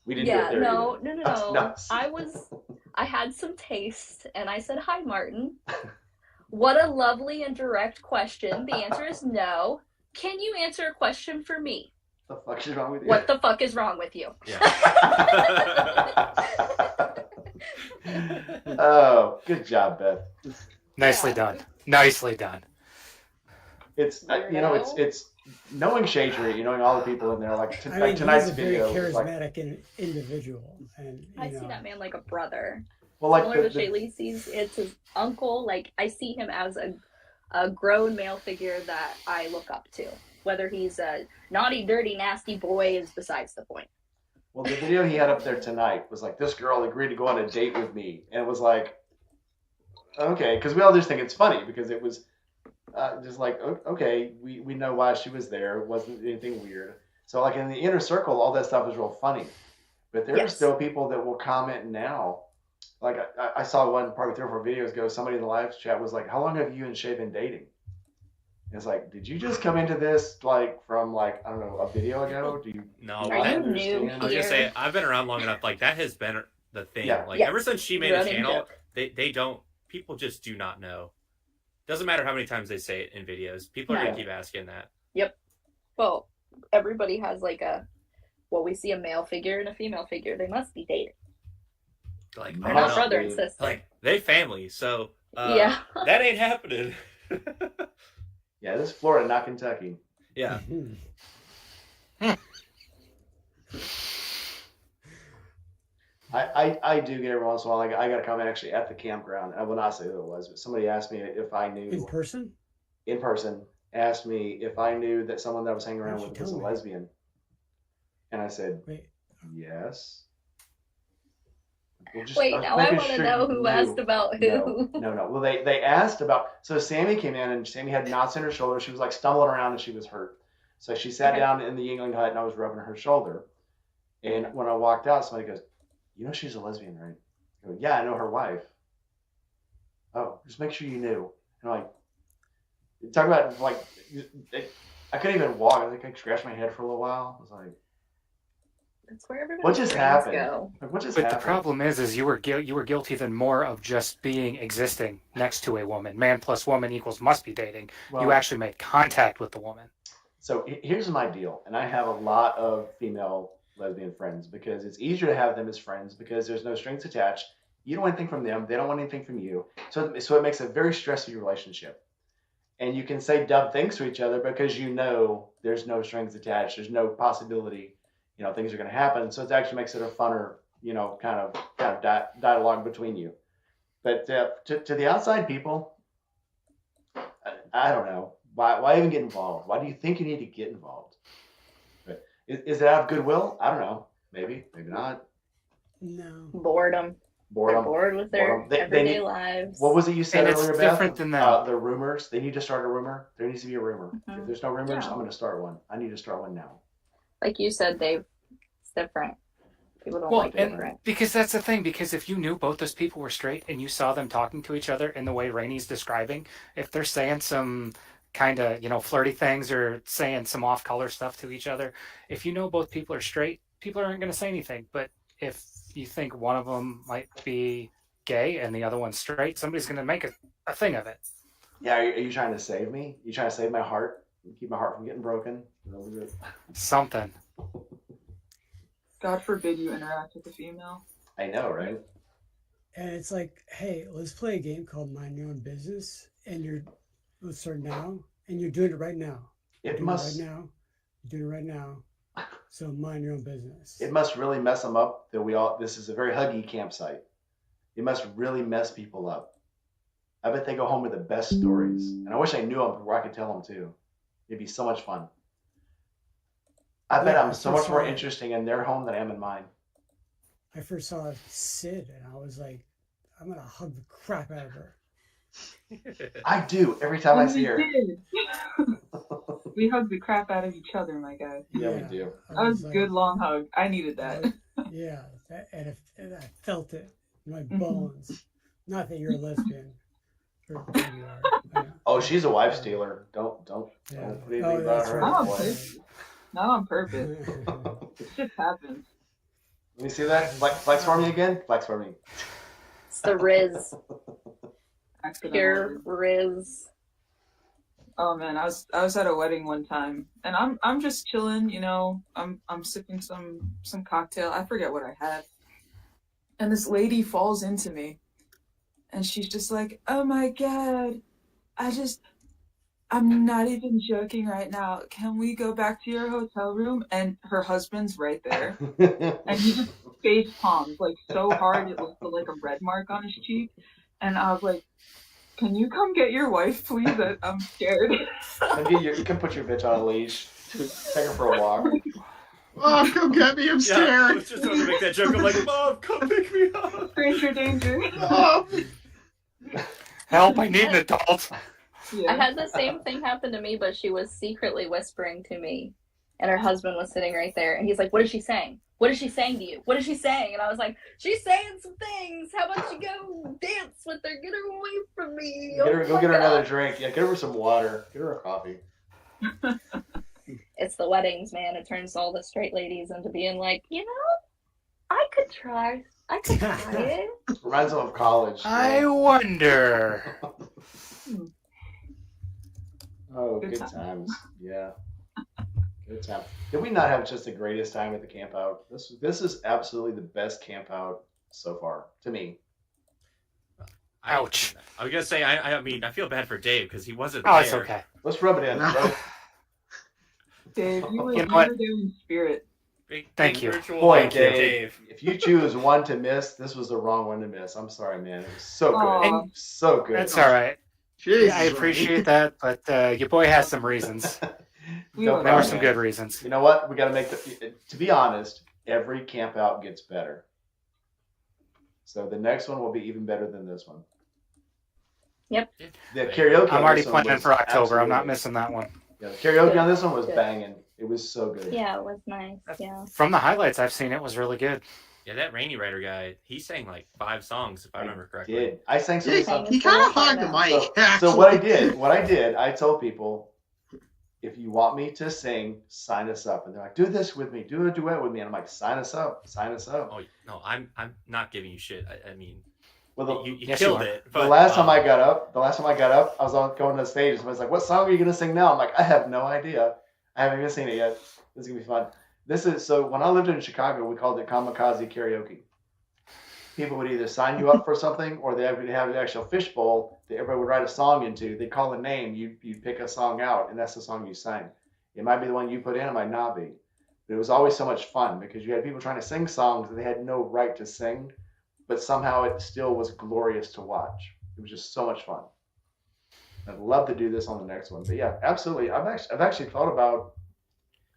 A: We didn't do it there.
D: No.
A: No.
D: I had some taste, and I said, "Hi, Martin." What a lovely and direct question. The answer is no. Can you answer a question for me?
A: What the fuck is wrong with you?
D: What the fuck is wrong with you?
E: Yeah.
A: Oh, good job, Beth.
C: Nicely done. Nicely done.
A: It's it's knowing Shade Tree, knowing all the people in there. Like tonight's
G: he's a
A: video.
G: very charismatic individual, and
D: I see that man like a brother.
A: Well, like
D: similar to Shaylee sees, it's his uncle. Like, I see him as a grown male figure that I look up to. Whether he's a naughty, dirty, nasty boy is besides the point.
A: Well, the video he had up there tonight was like, this girl agreed to go on a date with me. And it was like, okay, because we all just think it's funny because it was just like, okay, we know why she was there. It wasn't anything weird. So like in the inner circle, all that stuff is real funny. But there are still people that will comment now. Like I saw one probably 3 or 4 videos ago, somebody in the live chat was like, how long have you and Shay been dating? And it's like, did you just come into this like from like, I don't know, a video ago? Do you
E: No,
D: Are you new
E: I was gonna say I've been around long enough. Like that has been the thing.
A: Yeah.
E: Like ever since she made a
D: Running
E: channel,
D: joke.
E: they don't. People just do not know. Doesn't matter how many times they say it in videos. People are
D: No.
E: gonna keep asking that.
D: Yep. Well, everybody has like we see a male figure and a female figure. They must be dating.
E: Like
D: They're
E: I
D: not
E: don't know.
D: brother and sister.
E: Like they family, so
D: Yeah.
E: that ain't happening.
A: Yeah, this is Florida, not Kentucky.
E: Yeah.
A: I do get every once in a while. I got a comment actually at the campground. I will not say who it was, but somebody asked me if I knew
G: In person?
A: in person. Asked me if I knew that someone that I was hanging
G: Why
A: around
G: didn't
A: with
G: you
A: was a
G: tell me?
A: lesbian, and I said
G: Wait.
A: yes. Well, just
D: Wait,
A: I was
D: now I
A: making
D: want to
A: sure
D: know
A: you
D: who asked
A: knew.
D: about
A: No,
D: who.
A: no. Well, they asked about. So Sammy came in and Sammy had knots in her shoulder. She was like stumbling around and she was hurt. So she sat
D: Okay.
A: down in the Yingling hut and I was rubbing her shoulder. And when I walked out, somebody goes, "You know she's a lesbian, right?" I go, "Yeah, I know her wife." "Oh, just make sure you knew." And I'm like, talk about like, I couldn't even walk. I think I scratched my head for a little while. I was like,
D: That's where everybody's
A: "What just
D: brains
A: happened?
D: go.
A: Like, what just
C: But the
A: happened?"
C: problem is you were guilty then more of just existing next to a woman. Man plus woman equals must be dating.
A: Well,
C: You actually made contact with the woman.
A: So here's my deal, and I have a lot of female lesbian friends because it's easier to have them as friends because there's no strings attached. You don't want anything from them; they don't want anything from you. So it makes a very stress-free relationship, and you can say dumb things to each other because you know there's no strings attached. There's no possibility, things are going to happen. So it actually makes it a funner, kind of dialogue between you. But to the outside people, I don't know. Why even get involved? Why do you think you need to get involved? But is it out of goodwill? I don't know. Maybe not.
G: No.
D: Boredom. They're
A: Boredom.
D: bored with their
A: Boredom. They
D: everyday
A: need,
D: lives.
A: what was it you said
C: And it's
A: earlier, Beth?
C: different than them.
A: The rumors. They need to start a rumor. There needs to be a rumor.
D: Mhm.
A: If there's no rumors,
D: Yeah.
A: I'm going to start one. I need to start one now.
D: Like you said, Dave, it's different. People don't
C: Well,
D: like it
C: and
D: different.
C: because that's the thing, because if you knew both those people were straight and you saw them talking to each other in the way Rainey's describing, if they're saying some kind of, flirty things or saying some off-color stuff to each other, if you know both people are straight, people aren't going to say anything. But if you think one of them might be gay and the other one's straight, somebody's going to make a thing of it.
A: Yeah, are you trying to save me? You trying to save my heart? Keep my heart from getting broken?
C: Something.
F: God forbid you interact with a female.
A: I know, right?
G: And it's like, hey, let's play a game called Mind Your Own Business. And let's start now. And you're doing it right now.
A: It must.
G: You're doing it right now. So mind your own business.
A: It must really mess them up that this is a very huggy campsite. It must really mess people up. I bet they go home with the best stories. And I wish I knew them before I could tell them too. It'd be so much fun. I bet I'm so much more interesting in their home than I am in mine.
G: I first saw Sid and I was like, I'm going to hug the crap out of her.
A: I do every time I see her.
F: We hug the crap out of each other, my guy.
A: Yeah, we do.
F: That was a good long hug. I needed that.
G: And I felt it in my bones. Not that you're a lesbian. Or maybe you are.
A: Oh, she's a wife stealer. Don't put anything about her.
F: Not on purpose. Not on purpose. It just happens.
A: Let me see that. Flex for me again. Flex for me.
D: It's the Riz.
F: Accidental.
D: Pure Riz.
F: Oh man, I was at a wedding one time, and I'm just chilling, I'm sipping some cocktail. I forget what I had, and this lady falls into me, and she's just like, "Oh my god, I'm not even joking right now. Can we go back to your hotel room?" And her husband's right there, and he just face palms like so hard it left like a red mark on his cheek, and I was like, "Can you come get your wife, please? I'm scared."
A: You can put your bitch on a leash. Take her for a walk.
B: Oh, come get me! I'm scared.
E: Yeah, I was just going to make that joke. I'm like, Mom, come pick me up.
F: Stranger danger.
B: Mom.
C: Help! I need an adult.
F: Yeah.
D: I had the same thing happen to me, but she was secretly whispering to me, and her husband was sitting right there, and he's like, "What is she saying? What is she saying to you? What is she saying?" And I was like, "She's saying some things. How about you go dance with her? Get her away from me."
A: Go get her another drink. Yeah, get her some water. Get her a coffee.
D: It's the weddings, man. It turns all the straight ladies into being like, I could try it.
A: Reminds them of college.
C: I wonder.
A: Oh, good times. Yeah. Good time. Did we not have just the greatest time at the camp out? This is absolutely the best camp out so far, to me.
C: Ouch.
E: I was going to say, I mean, I feel bad for Dave because he wasn't there.
C: Oh, it's okay.
A: Let's rub it in. Right?
F: Dave, you were
C: You know what?
F: there in spirit.
C: Thank you.
E: virtual
A: Boy,
E: thank you,
A: Dave, if you choose one to miss, this was the wrong one to miss. I'm sorry, man. It was so good.
F: Aw.
A: So good.
C: That's all right.
B: Jesus,
C: I appreciate that, but your boy has some reasons.
F: We
A: Don't
F: love
C: There were
A: cry,
C: some
A: man.
C: good reasons.
A: You know what? We got to make to be honest, every camp out gets better. So the next one will be even better than this one.
D: Yep.
A: The karaoke.
C: I'm
A: on
C: already
A: this one
C: planning
A: was
C: for October. I'm not
A: absolutely-
C: missing that one.
A: Yeah, the karaoke
D: Good.
A: on this one was
D: Good.
A: banging. It was so good.
D: Yeah, it was nice. Yeah.
C: From the highlights I've seen, it was really good.
E: Yeah, that Rainy Rider guy, he sang like 5 songs, if I remember correctly.
A: Did I sang some
B: Yeah,
A: of the songs?
B: he kind of hogged the mic.
A: So
B: actually.
A: what I did, I told people, if you want me to sing, sign us up. And they're like, do this with me, do a duet with me. And I'm like, sign us up, sign us up.
E: Oh no, I'm not giving you shit. I mean,
A: Well,
E: you
C: Yes, you
E: killed
C: are.
E: it.
A: the
E: But,
A: last time I got up, I was on going to the stage. Somebody's like, what song are you gonna sing now? I'm like, I have no idea. I haven't even seen it yet. This is gonna be fun. So when I lived in Chicago, we called it kamikaze karaoke. People would either sign you up for something, or they would have an actual fishbowl that everybody would write a song into. They'd call a name, you'd pick a song out, and that's the song you sang. It might be the one you put in, it might not be. But it was always so much fun because you had people trying to sing songs that they had no right to sing, but somehow it still was glorious to watch. It was just so much fun. I'd love to do this on the next one. But yeah, absolutely. I've actually thought about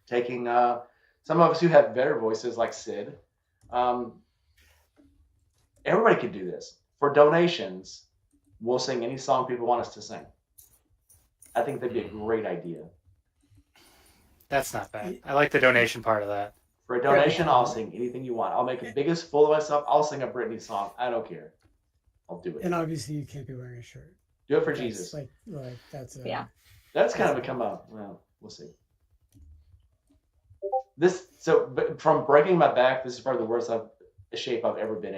A: taking some of us who have better voices like Sid. Everybody could do this. For donations, we'll sing any song people want us to sing. I think that'd be a great idea.
C: That's not bad. I like the donation part of that.
A: For a donation, I'll sing anything you want. I'll make a biggest fool of myself. I'll sing a Britney song. I don't care. I'll do it.
G: And obviously, you can't be wearing a shirt.
A: Do it for
G: That's
A: Jesus.
G: Like that's a,
D: Yeah.
A: That's kind of become well, we'll see. But from breaking my back, this is probably the worst shape I've ever been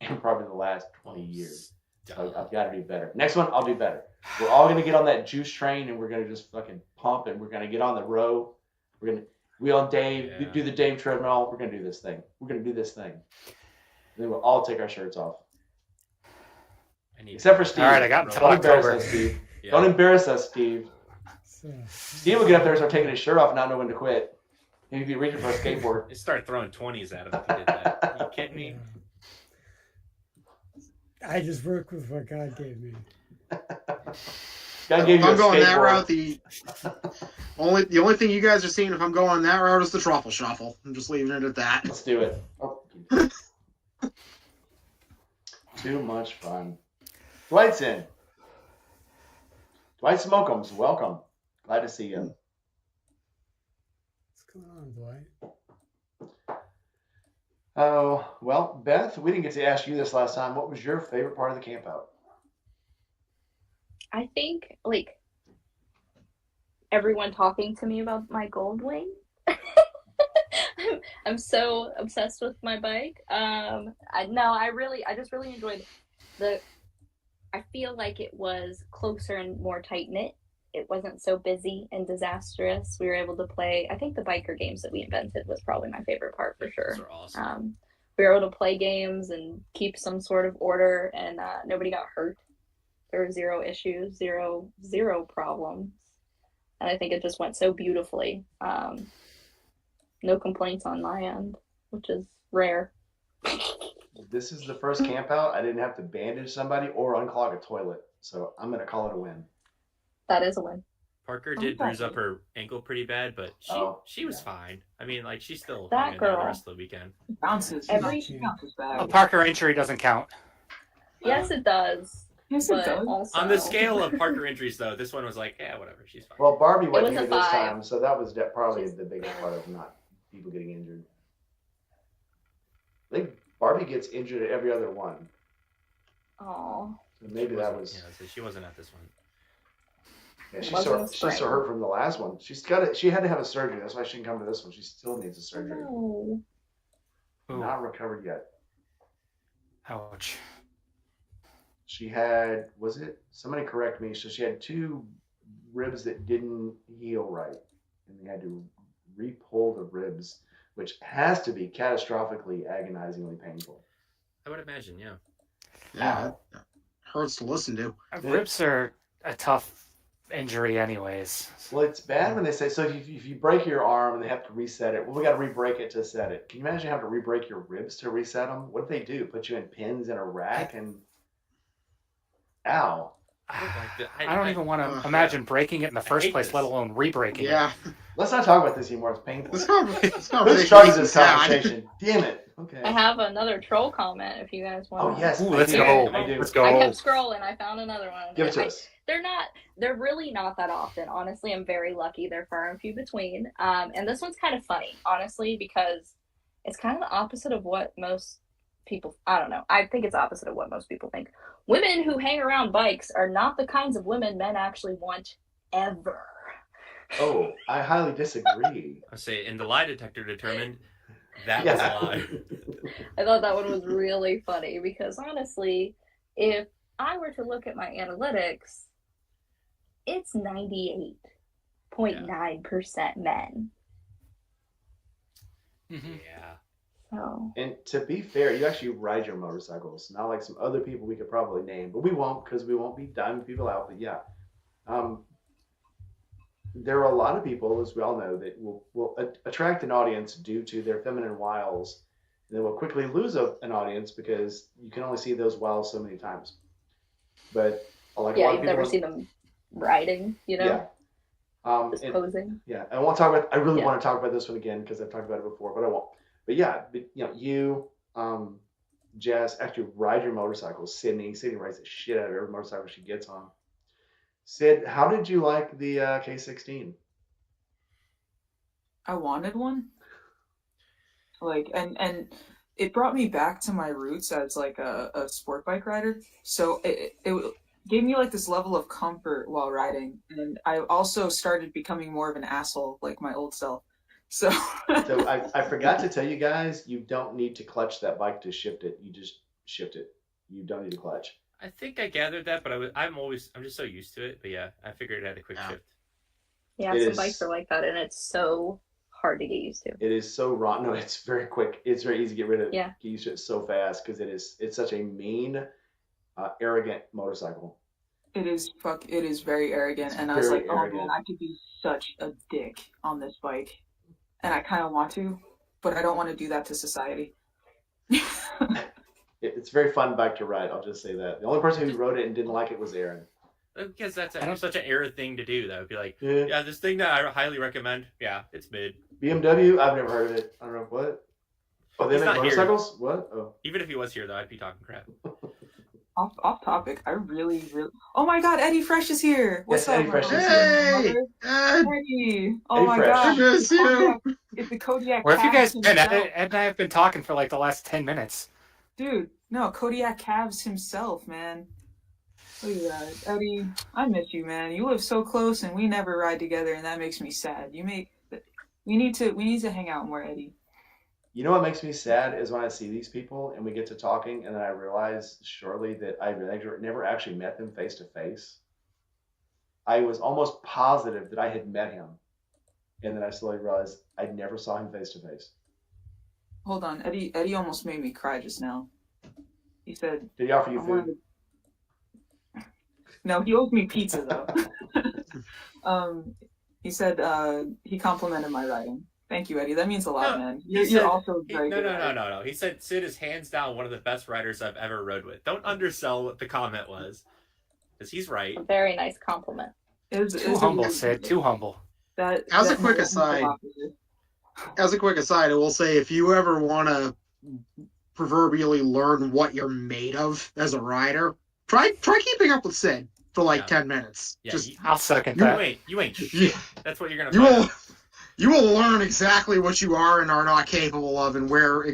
A: in probably the last 20 years. So I've got to do better. Next one, I'll do better. We're all going to get on that juice train and we're going to just fucking pump and we're going to get on the row. We on Dave,
E: Yeah.
A: do the Dave treadmill. We're going to do this thing. We're going to do this thing. And then we'll all take our shirts off. Except for Steve.
C: All right, I got until
A: Don't embarrass
C: October.
A: us, Steve.
E: Yeah.
A: Don't embarrass us, Steve.
G: so,
A: Steve will get up there and start taking his shirt off and not know when to quit. He'd be reaching for a skateboard.
E: Just start throwing 20s at him if he did that. You kidding me?
G: I just work with what God gave me.
A: God gave
B: If
A: you a
B: I'm going that
A: skateboard.
B: route, the only thing you guys are seeing if I'm going that route is the truffle shuffle. I'm just leaving it at that.
A: Let's do it. Oh. Too much fun. Dwight's in. Dwight Smokeums, welcome. Glad to see you.
G: What's going on, Dwight?
A: Oh, well, Beth, we didn't get to ask you this last time. What was your favorite part of the camp out?
D: I think like everyone talking to me about my gold wing. I'm so obsessed with my bike. I just really enjoyed I feel like it was closer and more tight knit. It wasn't so busy and disastrous. We were able to play. I think the biker games that we invented was probably my favorite part for sure.
E: Those are awesome.
D: We were able to play games and keep some sort of order, and nobody got hurt. There were zero issues, zero problems, and I think it just went so beautifully. No complaints on my end, which is rare.
A: This is the first camp out. I didn't have to bandage somebody or unclog a toilet, so I'm going to call it a win.
D: That is a win.
E: Parker did bruise up her ankle pretty bad, but she was fine. I mean, like, she's still
D: That
E: hung in there the
D: girl.
E: rest of the weekend.
F: Bounces.
D: Every-
F: bounces back.
C: A Parker injury doesn't count.
D: Yes, it does.
F: Yes, it
D: But
F: does.
D: also,
E: On the scale of Parker injuries, though, this one was like, yeah, whatever, she's fine.
A: Well, Barbie
D: was
A: wasn't
D: a
A: here this
D: 5.
A: time, so that was probably
D: She's-
A: the biggest
D: yeah.
A: part of not people getting injured. I think Barbie gets injured at every other one,
D: Oh,
A: so maybe that was.
E: Yeah, so she wasn't at this one.
A: Yeah,
D: It
A: she's
D: wasn't
A: so
D: spring.
A: hurt from the last one. She had to have a surgery. That's why she didn't come to this one. She still needs a surgery.
D: no.
C: Ooh,
A: Not recovered yet.
C: ouch.
A: She had, somebody correct me, so she had 2 ribs that didn't heal right. And they had to re-pull the ribs, which has to be catastrophically, agonizingly painful.
E: I would imagine, yeah.
B: Yeah, it hurts to listen to.
C: Ribs are a tough injury anyways.
A: Well, it's bad when they say, so if you break your arm and they have to reset it, well, we got to re-break it to set it. Can you imagine having to re-break your ribs to reset them? What if they do? Put you in pins in a rack and, ow.
C: I don't even want to imagine breaking it in the first place, let alone re-breaking it.
A: Let's not talk about this anymore. It's painful.
B: This
A: Who's
B: conversation
A: starting this
B: sad.
A: conversation? Damn it. Okay.
D: I have another troll comment if you guys want.
A: Oh, yes.
C: Ooh,
A: I
C: let's
A: do.
C: go.
A: I do.
C: Let's go.
D: I kept scrolling. I found another one.
A: Give it to us.
D: They're really not that often. Honestly, I'm very lucky. They're far and few between. And this one's kind of funny, honestly, because it's kind of the opposite of what most people, I don't know. I think it's opposite of what most people think. Women who hang around bikes are not the kinds of women men actually want ever.
A: Oh, I highly disagree.
E: I say, and the lie detector determined that was a lie.
D: I thought that one was really funny because honestly, if I were to look at my analytics, it's 98.9% men.
C: Mm-hmm.
E: Yeah.
D: So.
A: And to be fair, you actually ride your motorcycles, not like some other people we could probably name, but we won't because we won't be diming people out. But yeah, there are a lot of people, as we all know, that will attract an audience due to their feminine wiles, and they will quickly lose an audience because you can only see those wiles so many times. But like
D: yeah,
A: a lot of
D: you've
A: people,
D: never seen them riding, you know?
A: Yeah.
D: Just posing.
A: Yeah, I want to talk about. I really want to talk about this one again because I've talked about it before, but I won't. But yeah, you, Jess, actually ride your motorcycles. Sydney rides the shit out of every motorcycle she gets on. Sid, how did you like the K16?
F: I wanted one. Like, and it brought me back to my roots as like a sport bike rider. So it gave me like this level of comfort while riding. And I also started becoming more of an asshole like my old self. So
A: I forgot to tell you guys, you don't need to clutch that bike to shift it. You just shift it. You don't need to clutch.
E: I think I gathered that, but I'm just so used to it. But yeah, I figured it had a quick shift.
D: Yeah, some bikes are like that, and it's so hard to get used to.
A: It is so raw. No, it's very quick. It's very easy to get rid of.
D: Yeah.
A: Get used to it so fast because it's such a mean, arrogant motorcycle.
F: It is very arrogant, and I was like, oh man, I could be such a dick on this bike. And I kind of want to, but I don't want to do that to society.
A: It's a very fun bike to ride. I'll just say that. The only person who rode it and didn't like it was Aaron.
E: Because that's such an era thing to do, though. Be like, yeah, this thing that I highly recommend. Yeah, it's mid.
A: BMW, I've never heard of it. I don't know what. Oh, they make motorcycles?
E: Here.
A: What? Oh.
E: Even if he was here, though, I'd be talking crap.
F: Off topic. I really. Oh my God, Eddie Fresh is here. What's up,
A: Eddie Fresh is
F: here.
B: Hey,
F: Eddie. Oh
A: Eddie
F: my
A: Fresh.
F: God.
B: I miss you.
F: It's the Kodiak.
C: Where have you guys
F: Cavs
C: been?
F: himself.
C: Ed and I have been talking for like the last 10 minutes.
F: Dude, no, Kodiak Cavs himself, man. Look at that. Eddie, I miss you, man. You live so close and we never ride together, and that makes me sad. We need to hang out more, Eddie.
A: You know what makes me sad is when I see these people and we get to talking and then I realize shortly that I never actually met them face to face. I was almost positive that I had met him. And then I slowly realized I never saw him face to face.
F: Hold on, Eddie almost made me cry just now. He said,
A: did he offer you food?
F: No, he owes me pizza though. He said he complimented my riding. Thank you, Eddie. That means a lot, man. You're also very good.
E: No. He said Sid is hands down one of the best riders I've ever rode with. Don't undersell what the comment was, because he's right.
D: A very nice compliment.
C: Too humble, Sid. Too humble.
B: As a quick aside, I will say if you ever want to proverbially learn what you're made of as a rider, try keeping up with Sid for like 10 minutes.
E: Yeah,
B: just
C: I'll second that.
E: You ain't shit. That's what you're gonna find.
B: You will learn exactly what you are and are not capable of, and where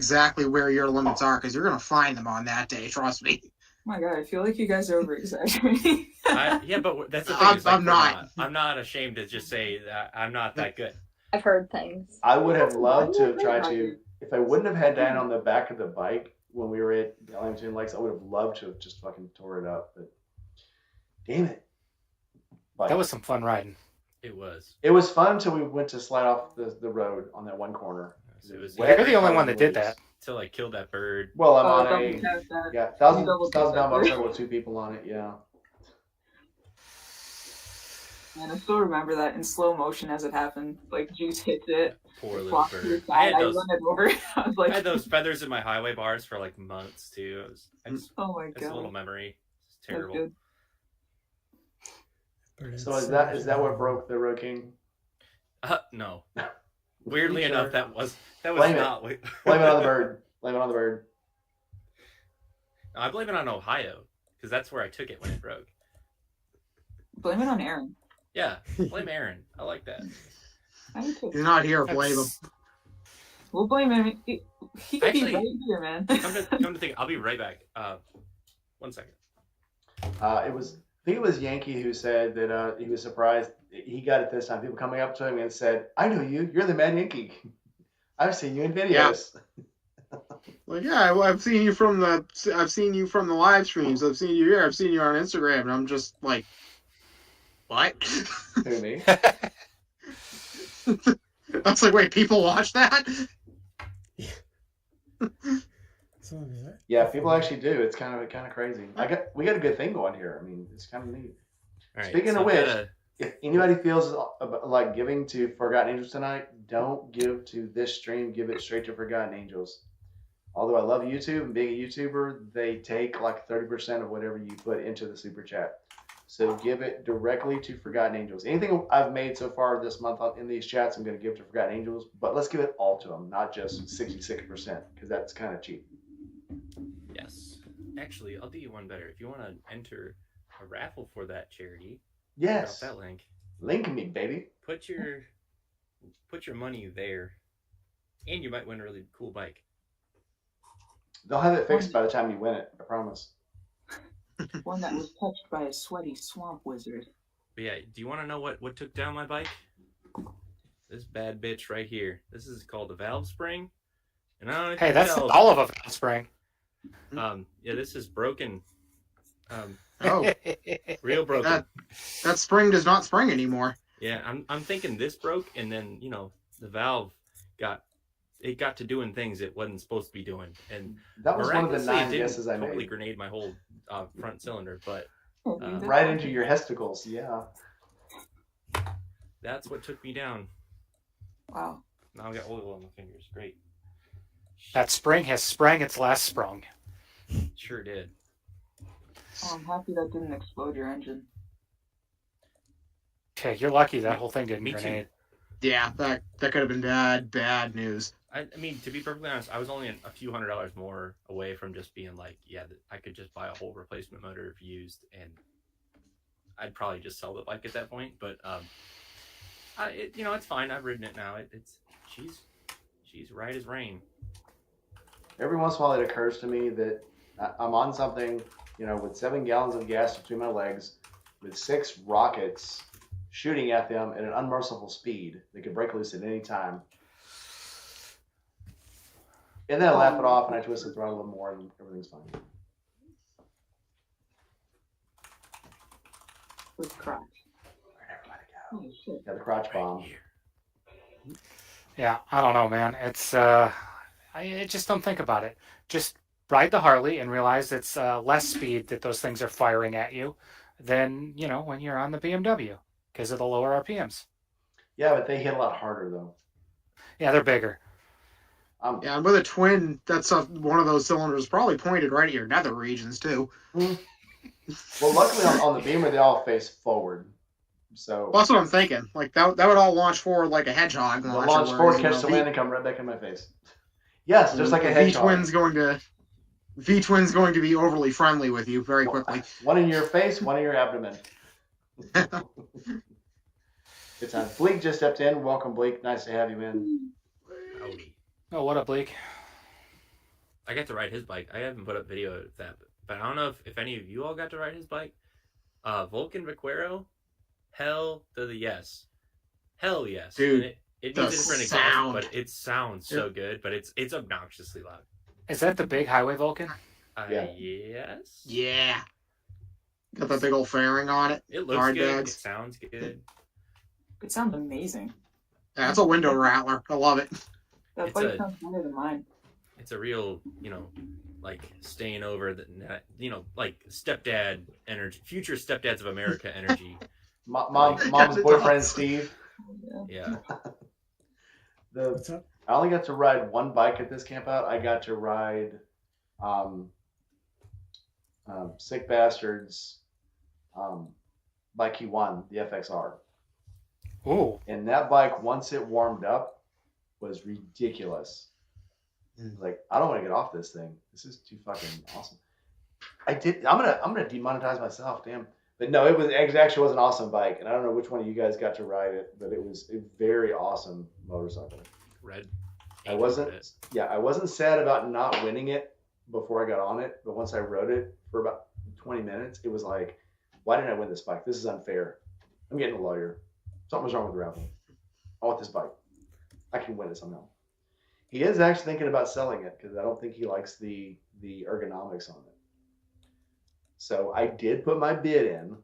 B: your limits are, because you're gonna find them on that day. Trust me.
F: Oh my God, I feel like you guys are over exaggerating.
E: Yeah, but that's the thing.
B: I'm not.
E: I'm not ashamed to just say that I'm not that good.
D: I've heard things.
A: I would have loved to have tried to. If I wouldn't have had Dan on the back of the bike when we were at Ellington Lakes, I would have loved to have just fucking tore it up. But damn it.
C: That was some fun riding.
E: It was.
A: It was fun until we went to slide off the road on that one corner.
E: It was
C: You're the only one that did that.
E: Till I killed that bird.
A: Well, I'm on a
F: $1,000
A: $1,000 motorcycle with 2 people on it. Yeah.
F: And I still remember that in slow motion as it happened. Like Juice hits it,
E: Poor
F: it
E: little
F: flops to the
E: bird. I
F: side. I run it over. I was like,
E: had those feathers in my highway bars for like months too.
F: oh my
E: It's a little
F: god,
E: memory. It's
F: that's
E: terrible.
F: good.
A: So is that what broke the Road King?
E: No. Weirdly
A: Sure.
E: enough, that was
A: Blame
E: not.
A: Blame it on the bird. Blame it on the bird.
E: No, I blame it on Ohio because that's where I took it when it broke.
F: Blame it on Aaron.
E: Yeah, blame Aaron. I like that.
F: I do too.
B: He's not here. Blame him.
F: We'll blame him. He could
E: Actually,
F: be right here, man.
E: come to think, I'll be right back. 1 second.
A: I think it was Yankee who said that he was surprised he got it this time. People coming up to him and said, "I know you. You're the Mad Yankee. I've seen you in videos."
B: Like, yeah, well, I've seen you from the live streams. I've seen you here. I've seen you on Instagram, and I'm just like, what?
A: Who, me?
B: I was like, wait, people watch that?
A: Yeah, people actually do. It's kind of crazy. We got a good thing going here. I mean, it's kind of neat.
E: All right,
A: Speaking of which, if anybody feels like giving to Forgotten Angels tonight, don't give to this stream. Give it straight to Forgotten Angels. Although I love YouTube and being a YouTuber, they take like 30% of whatever you put into the super chat. So give it directly to Forgotten Angels. Anything I've made so far this month in these chats, I'm going to give to Forgotten Angels. But let's give it all to them, not just 66%, because that's kind of cheap.
E: Yes. Actually, I'll do you one better. If you want to enter a raffle for that charity,
A: yes,
E: drop that link.
A: Link me, baby.
E: Put your money there, and you might win a really cool bike.
A: They'll have it fixed by the time you win it. I promise.
F: One that was touched by a sweaty swamp wizard.
E: But yeah, do you want to know what took down my bike? This bad bitch right here. This is called a valve spring. And I don't know if
C: Hey,
E: you
C: that's
E: tell,
C: all of a valve spring.
E: Yeah, this is broken.
B: Oh,
E: Real broken.
B: that spring does not spring anymore.
E: Yeah, I'm thinking this broke, and then the valve got to doing things it wasn't supposed to be doing, and
A: that was one of the
E: miraculously,
A: 9
E: it didn't
A: guesses I
E: totally
A: made.
E: grenade my whole front cylinder, but
A: Right into your testicles, yeah.
E: that's what took me down.
F: Wow.
E: Now I got oil on my fingers. Great.
C: That spring has sprang its last sprung.
E: Sure did.
F: Oh, I'm happy that didn't explode your engine.
C: Okay, you're lucky that whole thing didn't
E: Me too.
C: grenade.
B: Yeah, that could have been bad news.
E: I mean, to be perfectly honest, I was only a few $100s more away from just being like, yeah, I could just buy a whole replacement motor if used, and I'd probably just sell the bike at that point. But it's fine. I've ridden it now. She's right as rain.
A: Every once in a while, it occurs to me that I'm on something, with 7 gallons of gas between my legs, with 6 rockets shooting at them at an unmerciful speed. They could break loose at any time. And then I laugh it off and I twist the throttle a little more and everything's fine.
F: With crotch.
A: Where'd everybody go?
F: Oh, shit.
A: Got the crotch bomb.
C: Yeah, I don't know, man. It's I just don't think about it. Just ride the Harley and realize it's less speed that those things are firing at you than when you're on the BMW because of the lower RPMs.
A: Yeah, but they hit a lot harder though.
C: Yeah, they're bigger.
B: Yeah, and with a twin, that's one of those cylinders probably pointed right at your nether regions too.
A: Well, luckily on the Beamer they all face forward, so
B: Well, that's what I'm thinking. Like that would all launch forward like a hedgehog.
A: they'll launch forward, catch the wind, and come right back in my face. Yes, just like a hedgehog.
B: V-twin's going to be overly friendly with you very quickly.
A: One in your face, one in your abdomen. Good time. Bleak just stepped in. Welcome, Bleak. Nice to have you in.
E: Howdy.
C: Oh, what up, Bleak?
E: I got to ride his bike. I haven't put up video of that, but I don't know if any of you all got to ride his bike. Vulcan Vaquero, hell to the yes. Hell yes.
B: Dude,
E: and it needs a different exhaust,
B: sound.
E: but it sounds so good, but it's obnoxiously loud.
C: Is that the big highway Vulcan?
A: Yeah.
E: Yes.
B: Yeah. Got that big old fairing on it.
E: It looks
B: Hard
E: good.
B: dads.
E: It sounds good.
F: It sounds amazing.
B: Yeah, that's a window rattler. I love it.
F: That
E: It's
F: bike
E: a-
F: sounds better than mine.
E: It's a real, like staying over the, like stepdad energy, future stepdads of America energy
A: Mom's
B: it's
A: boyfriend,
B: awesome.
A: Steve.
E: Yeah.
G: What's up?
A: I only got to ride one bike at this camp out. I got to ride Sick Bastards bike he won, the FXR.
C: Ooh.
A: And that bike, once it warmed up, was ridiculous. Like, I don't want to get off this thing. This is too fucking awesome. I'm gonna demonetize myself, damn. But no, it actually was an awesome bike, and I don't know which one of you guys got to ride it, but it was a very awesome motorcycle.
E: Red.
A: I wasn't sad about not winning it before I got on it, but once I rode it for about 20 minutes, it was like, why didn't I win this bike? This is unfair. I'm getting a lawyer. Something's wrong with the raffle. I want this bike. I can win it somehow. He is actually thinking about selling it because I don't think he likes the ergonomics on it. So I did put my bid in,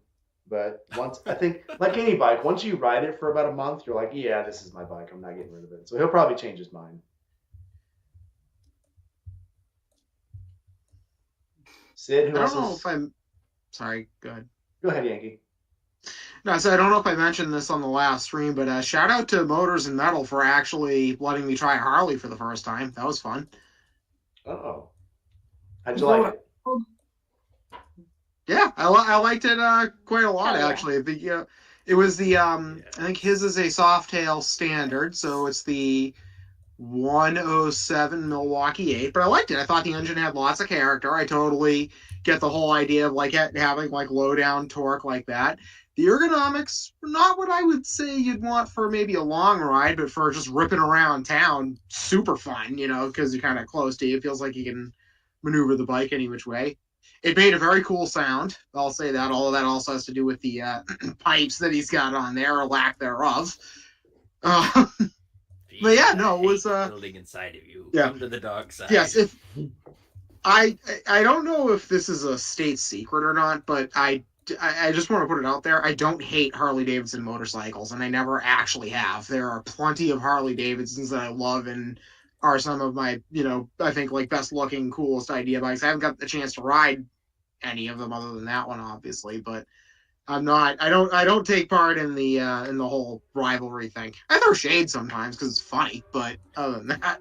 A: but once I think, like any bike, once you ride it for about a month, you're like, yeah, this is my bike. I'm not getting rid of it. So he'll probably change his mind. Sid, who
B: I
A: else
B: don't know
A: is?
B: if I'm. Sorry, go ahead.
A: Go ahead, Yankee.
B: No, so I don't know if I mentioned this on the last stream, but shout out to Motors and Metal for actually letting me try a Harley for the first time. That was fun.
A: Uh-oh. How'd you like it?
B: Yeah, I liked it quite a lot,
D: Oh, yeah.
B: actually. It was the I think his is a Softail standard, so it's the 107 Milwaukee 8, but I liked it. I thought the engine had lots of character. I totally get the whole idea of like having like low down torque like that. The ergonomics were not what I would say you'd want for maybe a long ride, but for just ripping around town, super fun, because you're kind of close to you. It feels like you can maneuver the bike any which way. It made a very cool sound. I'll say that. All of that also has to do with the pipes that he's got on there, or lack thereof. But yeah, no, it was
E: building inside of you.
B: Yeah.
E: Come to the dark side.
B: Yes, if I don't know if this is a state secret or not, but I just want to put it out there. I don't hate Harley Davidson motorcycles, and I never actually have. There are plenty of Harley Davidsons that I love and are some of my, I think like best looking, coolest idea bikes. I haven't got the chance to ride any of them other than that one, obviously, but I don't take part in the whole rivalry thing. I throw shade sometimes because it's funny, but other than that.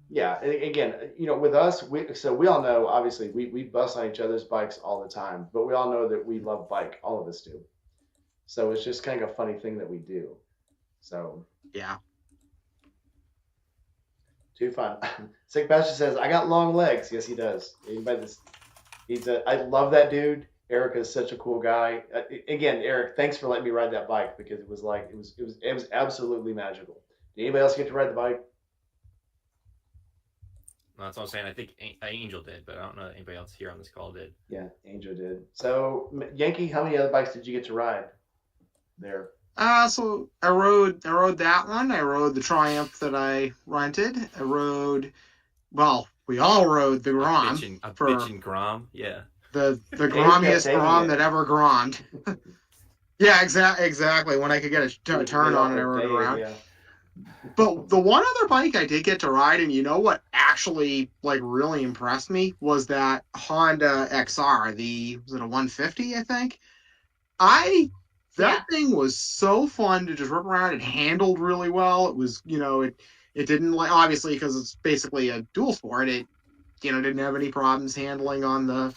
A: Yeah, again, with us, we all know, obviously, we bust on each other's bikes all the time, but we all know that we love bike. All of us do. So it's just kind of a funny thing that we do. So.
B: Yeah.
A: Too fun. Sick Bastard says, I got long legs. Yes, he does. I love that dude. Eric is such a cool guy. Again, Eric, thanks for letting me ride that bike because it was absolutely magical. Did anybody else get to ride the bike?
E: No, that's what I'm saying. I think Angel did, but I don't know if anybody else here on this call did.
A: Yeah, Angel did. So, Yankee, how many other bikes did you get to ride there?
B: So I rode that one. I rode the Triumph that I rented. We all rode the Grom.
E: Bitchin' Grom, yeah.
B: The grommiest Grom that ever grommed. Yeah, exactly. When I could get a turn on it, I rode around. Yeah. But the one other bike I did get to ride, and you know what actually like really impressed me was that Honda XR. Was it a 150? I think. That thing was so fun to just rip around. It handled really well. It was, it didn't like, obviously because it's basically a dual sport. It, didn't have any problems handling on the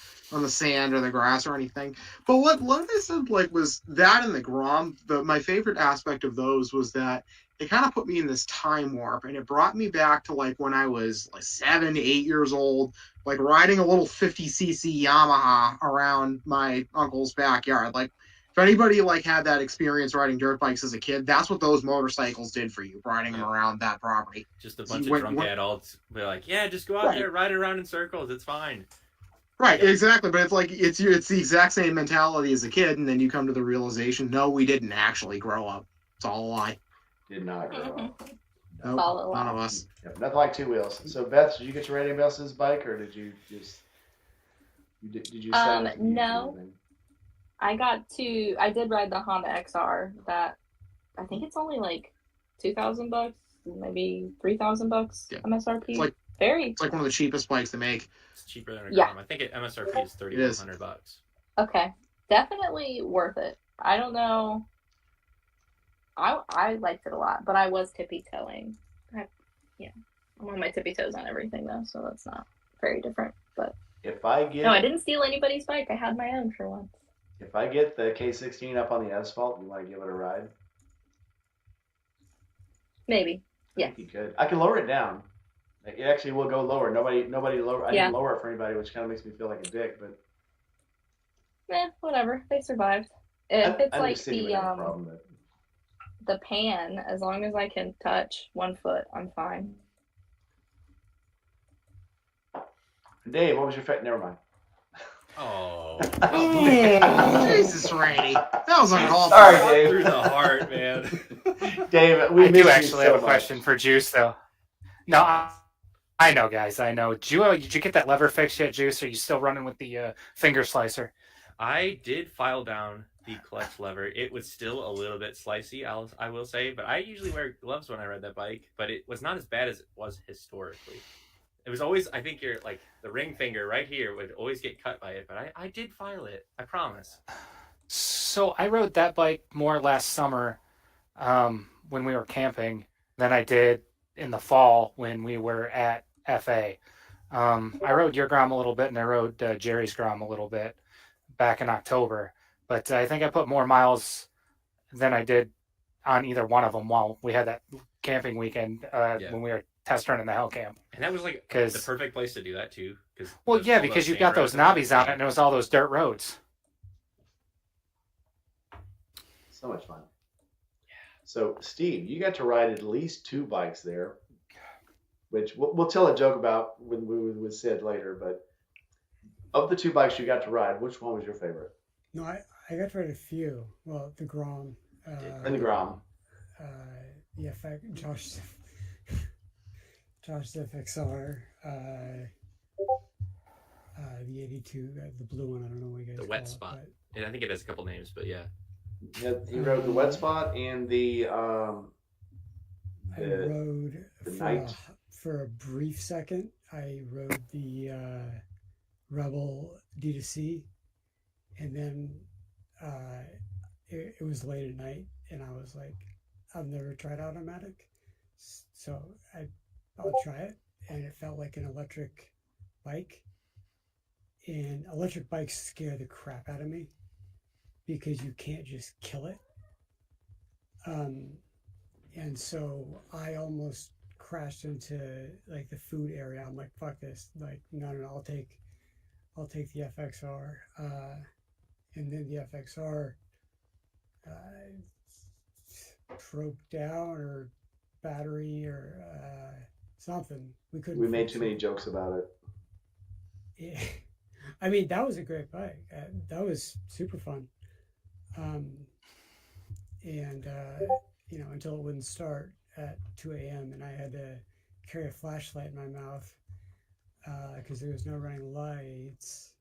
B: sand or the grass or anything. But what I said like was that and the Grom. My favorite aspect of those was that it kind of put me in this time warp, and it brought me back to like when I was like 7, 8 years old, like riding a little 50cc Yamaha around my uncle's backyard. Like if anybody like had that experience riding dirt bikes as a kid, that's what those motorcycles did for you, riding them around that property.
E: Just a bunch of drunk adults be like, yeah, just go out there, ride it around in circles, it's fine.
B: Right, exactly. But it's like it's the exact same mentality as a kid, and then you come to the realization, no, we didn't actually grow up. It's all a lie.
A: Did not grow up.
B: Nope, none of us.
A: Yep, nothing like two wheels. So Beth, did you get to ride anybody else's bike, or did you just did you?
D: No. I did ride the Honda XR. That I think it's only like $2,000, maybe $3,000 MSRP.
B: It's like one of the cheapest bikes to make.
E: It's cheaper than a Grom. I think MSRP is $3,100.
D: Okay. definitely worth it. I don't know. I liked it a lot, but I was tippy toeing. Yeah, I'm on my tippy toes on everything though, so that's not very different. But
A: If I
D: no, I
A: get
D: didn't steal anybody's bike. I had my own for once.
A: the K16 up on the asphalt, you want to give it a ride?
D: Maybe.
A: I
D: Yeah.
A: think you could. I can lower it down. It actually will go lower. Nobody lower. I
D: Yeah.
A: didn't lower it for anybody, which kind of makes me feel like a dick. But
D: Whatever. They survived. If it's
A: I'm
D: like
A: just the problem. But
D: the pan, as long as I can touch 1 foot, I'm fine.
A: Dave, what was your favorite? Never mind.
E: Oh,
B: Jesus, Rainey. That was uncalled for.
A: Sorry, Dave.
E: through the heart, man.
A: Dave, we
C: I
A: miss
C: do
A: you
C: actually
A: so
C: have a
A: much.
C: question for Juice, though. No, I know, guys. I know. Did you get that lever fixed yet, Juice? Or are you still running with the finger slicer?
E: I did file down the clutch lever. It was still a little bit slicey, I will say, but I usually wear gloves when I ride that bike, but it was not as bad as it was historically. It was always, I think your like the ring finger right here would always get cut by it, but I did file it. I promise.
C: So I rode that bike more last summer when we were camping than I did in the fall when we were at FA. I rode your Grom a little bit, and I rode Jerry's Grom a little bit back in October. But I think I put more miles than I did on either one of them while we had that camping weekend when we were test running the Hell Camp.
E: And that was like the perfect place to do that too.
C: Well, yeah, because you've got those knobbies on it, and it was all those dirt roads.
A: So much fun. So, Steve, you got to ride at least 2 bikes there, which we'll tell a joke about with Sid later. But of the 2 bikes you got to ride, which one was your favorite?
G: No, I got to ride a few. Well, the Grom.
A: And the Grom.
G: The FX, Josh FXR. The 82, the blue one. I don't know what you guys
E: the
G: call
E: wet
G: it,
E: spot. And I think it has a couple names, but yeah.
A: Yeah, you rode the wet spot and the
G: I rode
A: night.
G: For a brief second. I rode the Rebel D2C, and then it was late at night, and I was like, I've never tried automatic, so I'll try it, and it felt like an electric bike. And electric bikes scare the crap out of me because you can't just kill it. And so I almost crashed into like the food area. I'm like, fuck this. Like, no, I'll take the FXR. And then the FXR broke down, or battery, or something.
A: We made too many jokes about it.
G: Yeah. I mean, that was a great bike. That was super fun. Until it wouldn't start at 2 a.m. and I had to carry a flashlight in my mouth because there was no running lights.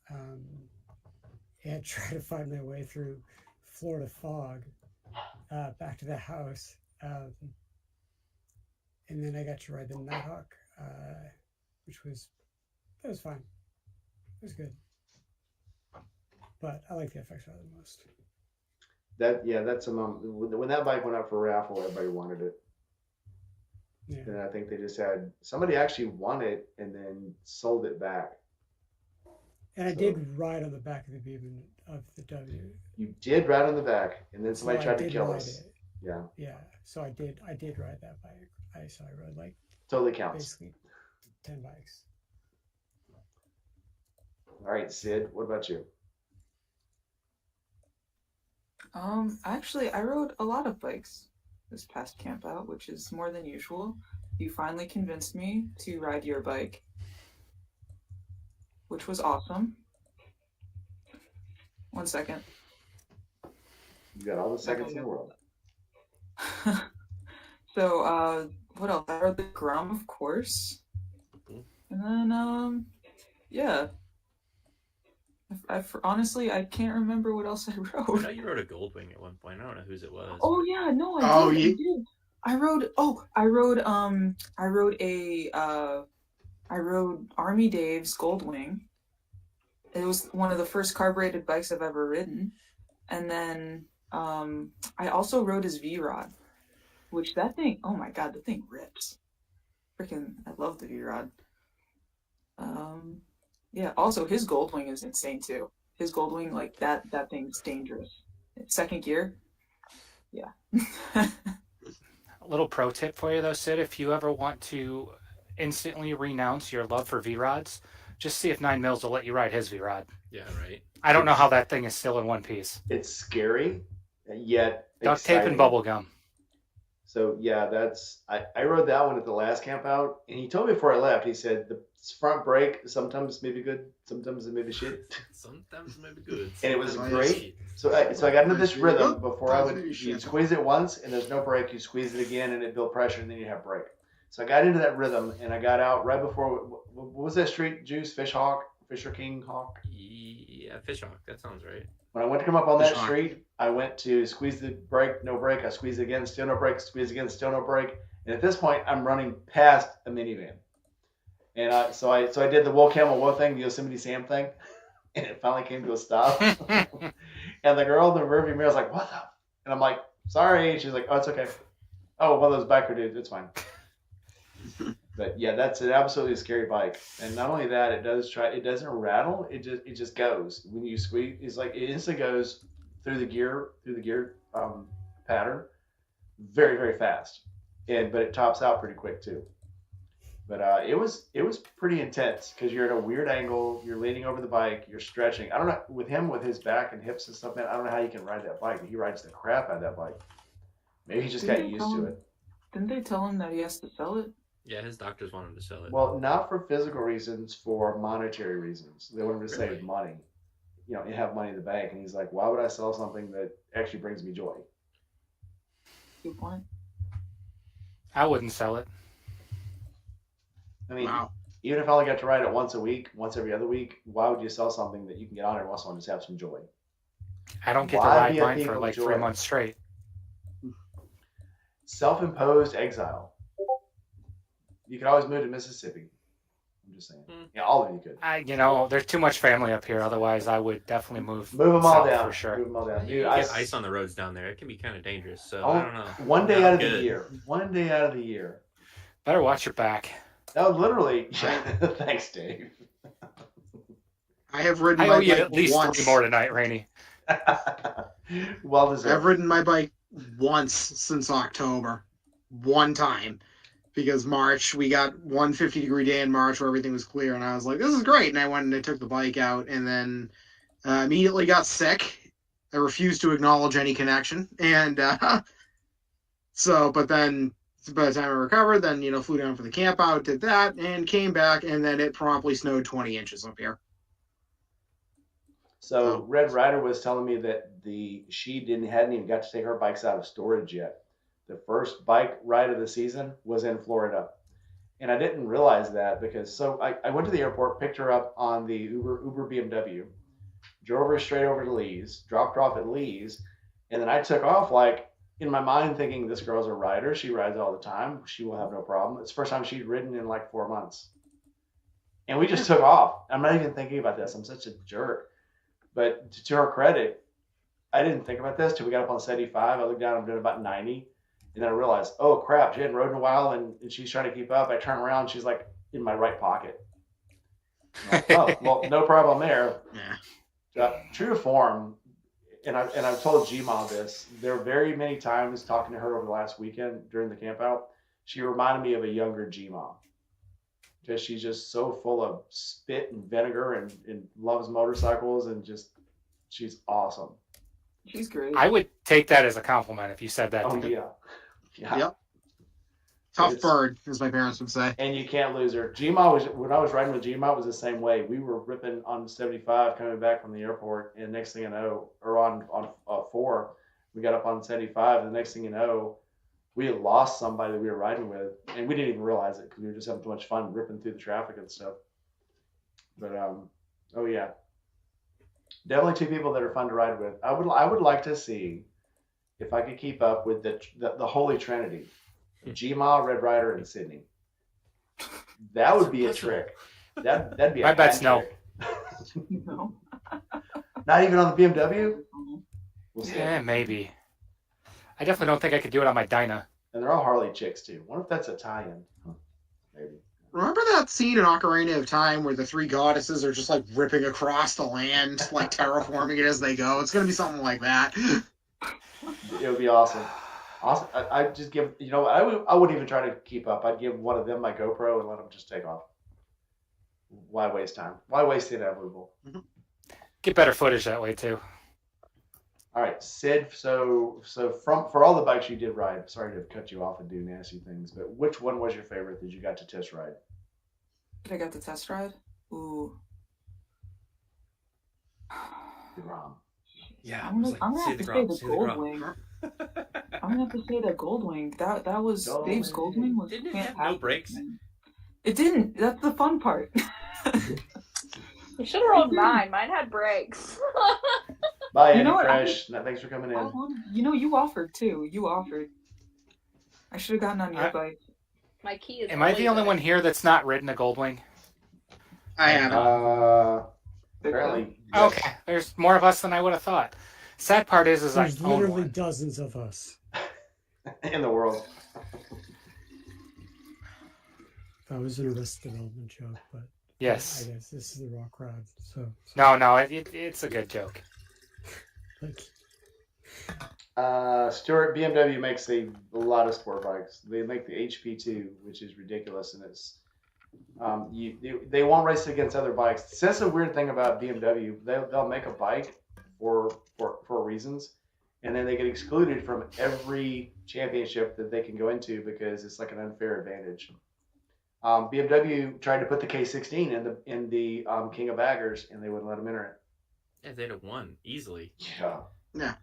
G: And try to find my way through Florida fog back to the house. And then I got to ride the Nighthawk, which was fine. It was good. But I like the FXR the most.
A: That's when that bike went up for raffle, everybody wanted it.
G: Yeah.
A: And I think they just had somebody actually won it and then sold it back.
G: And I did ride on the back of the Beeman of the W.
A: You did ride on the back, and then somebody
G: So
A: tried to kill us.
G: It.
A: Yeah.
G: Yeah. So I did ride that bike. I rode like
A: totally counts.
G: Basically 10 bikes.
A: All right, Sid, what about you?
F: Actually, I rode a lot of bikes this past camp out, which is more than usual. You finally convinced me to ride your bike, which was awesome. 1 second.
A: You got all the seconds in the world.
F: So, what else? I rode the Grom, of course. And then, yeah. Honestly, I can't remember what else I rode.
E: I know you rode a Goldwing at one point. I don't know whose it was.
F: Oh yeah, no, I did. I rode Army Dave's Goldwing. It was one of the first carbureted bikes I've ever ridden. And then I also rode his V-Rod, which that thing, oh my God, the thing rips. Freaking, I love the V-Rod. Yeah, also his Goldwing is insane too. His Goldwing, like that thing's dangerous. Second gear, yeah.
C: A little pro tip for you though, Sid, if you ever want to instantly renounce your love for V-Rods, just see if 9 Mils will let you ride his V-Rod.
E: Yeah, right.
C: I don't know how that thing is still in one piece.
A: It's scary, yet
C: Duct tape and
A: exciting.
C: bubble gum.
A: So yeah, I rode that one at the last camp out, and he told me before I left, he said the front brake sometimes may be good, sometimes it may be shit,
E: Sometimes it may be good.
A: and it was
E: sometimes
A: great.
E: shit.
A: So I got into this rhythm before I
B: Sometimes
A: would,
B: maybe
A: you
B: shit.
A: squeeze it once and there's no brake, you squeeze it again and it built pressure and then you have brake. So I got into that rhythm and I got out right before, what was that street, Juice? Fisher King Hawk?
E: Yeah, Fishhawk. That sounds right.
A: When I went to come up on that
B: Fishhawk.
A: street, I went to squeeze the brake, no brake. I squeeze it again, still no brake, squeeze again, still no brake. And at this point, I'm running past a minivan. And so I did the Wool Camel Woe thing, the Yosemite Sam thing, and it finally came to a stop. And the girl in the rearview mirror was like, "What the?" And I'm like, "Sorry." And she's like, "Oh, it's okay." Oh, one of those biker dudes. It's fine. But yeah, that's an absolutely scary bike. And not only that, it doesn't rattle. It just goes when you squeeze. It's like it instantly goes through the gear pattern, very very fast. But it tops out pretty quick too. But it was pretty intense because you're at a weird angle. You're leaning over the bike. You're stretching. I don't know with him with his back and hips and stuff, man. I don't know how you can ride that bike. He rides the crap out of that bike. Maybe he just got used to it.
F: Didn't they tell him that he has to sell it?
E: Yeah, his doctors want him to sell it.
A: Well, not for physical reasons, for monetary reasons. They want him to
E: Really?
A: save money. You know, and have money in the bank. And he's like, why would I sell something that actually brings me joy?
F: Good point.
C: I wouldn't sell it.
A: I mean,
B: Wow.
A: even if I only got to ride it once a week, once every other week, why would you sell something that you can get on every once in a while and just have some joy?
C: I don't get to
A: Why
C: ride
A: be a
C: mine
A: thief
C: for
A: of
C: like
A: joy?
C: 3 months straight.
A: Self-imposed exile. You could always move to Mississippi. I'm just saying.
E: Hmm.
A: Yeah, all of you could.
C: There's too much family up here. Otherwise, I would definitely move.
A: Move them all
C: south
A: down.
C: for sure.
A: Move them all down.
E: You
A: Dude,
E: get ice on the roads down there. It can be kind of dangerous. So I don't know.
A: One day
E: Not
A: out of the
E: good.
A: year. One day out of the year.
C: Better watch your back.
A: No, literally. Thanks, Dave.
B: I have ridden
C: I
B: my
C: owe you
B: bike
C: at least
B: once.
C: 3 more tonight, Rainey.
A: Well
B: I've
A: deserved.
B: ridden my bike once since October. One time. Because March, we got one 50-degree day in March where everything was clear, and I was like, this is great. And I went and I took the bike out, and then immediately got sick. I refused to acknowledge any connection. And but then by the time I recovered, then, flew down for the camp out, did that, and came back, and then it promptly snowed 20 inches up here.
A: So Red Rider was telling me that she hadn't even got to take her bikes out of storage yet. The first bike ride of the season was in Florida. And I didn't realize that because I went to the airport, picked her up on the Uber BMW, drove her straight over to Lee's, dropped her off at Lee's, and then I took off like in my mind thinking this girl's a rider. She rides all the time. She will have no problem. It's the first time she'd ridden in like 4 months. And we just took off. I'm not even thinking about this. I'm such a jerk. But to her credit, I didn't think about this till we got up on 75. I looked down, I'm doing about 90. And then I realized, oh crap, she hadn't rode in a while and she's trying to keep up. I turn around, she's like in my right pocket. I'm like, oh, well, no problem there.
B: Yeah.
A: True to form, and I've told G-Mom this, there are very many times talking to her over the last weekend during the camp out, she reminded me of a younger G-Mom. Because she's just so full of spit and vinegar and loves motorcycles and just, she's awesome.
F: She's great.
C: I would take that as a compliment if you said that
A: Oh,
C: to me.
A: yeah. Yeah.
B: Yep. Tough
A: It's-
B: bird, as my parents would say.
A: And you can't lose her. G-Ma when I was riding with G-Ma, it was the same way. We were ripping on 75 coming back from the airport, and next thing I know, or on 4, we got up on 75, and the next thing you know, we had lost somebody that we were riding with, and we didn't even realize it because we were just having too much fun ripping through the traffic and stuff. But oh yeah, definitely 2 people that are fun to ride with. I would like to see if I could keep up with the Holy Trinity. G-Ma, Red Rider, and Sydney. That would be a trick. That'd be a
C: My bet's
A: bad
C: no.
A: trick.
F: No.
A: Not even on the BMW? We'll see.
C: Yeah, maybe. I definitely don't think I could do it on my Dyna.
A: And they're all Harley chicks, too. Wonder if that's a tie-in. Huh. Maybe.
B: Remember that scene in Ocarina of Time where the three goddesses are just like ripping across the land, like terraforming it as they go? It's gonna be something like that.
A: It would be awesome. Awesome. I'd just give, you know, I wouldn't even try to keep up. I'd give one of them my GoPro and let them just take off. Why waste time? Why waste the inevitable?
C: Get better footage that way too.
A: All right, Sid. So for all the bikes you did ride, sorry to cut you off and do nasty things, but which one was your favorite that you got to test ride?
F: Did I get the test ride? Ooh.
A: The Rom.
E: Yeah,
F: I'm gonna have to say the Goldwing. I'm gonna have to say the Goldwing. That was Dave's Goldwing was
E: Didn't it
F: fantastic.
E: have no brakes?
F: Man. It didn't. That's the fun part.
D: You should have rolled mine. Mine had brakes.
A: Bye, Andy
F: You know what,
A: Fresh. Thanks for coming in.
F: You know, you offered too. You offered. I should have gotten on your bike.
D: My key is.
C: Am I the only
D: always
C: one here that's not ridden a Goldwing?
B: I haven't.
A: Apparently. Yes.
C: Okay, there's more of us than I would have thought. Sad part is I
G: There's
C: own
G: literally
C: one.
G: dozens of us.
A: In the world.
G: That was an Arrested Development joke, but
C: Yes.
G: I guess this is the raw crowd. So
C: No, it's a good joke.
G: like,
A: Stuart, BMW makes a lot of sport bikes. They make the HP2, which is ridiculous, and it's they won't race against other bikes. So that's a weird thing about BMW. They'll make a bike for reasons, and then they get excluded from every championship that they can go into because it's like an unfair advantage. BMW tried to put the K16 in the King of Baggers, and they wouldn't let them enter it.
E: Yeah, they'd have won easily.
B: Yeah.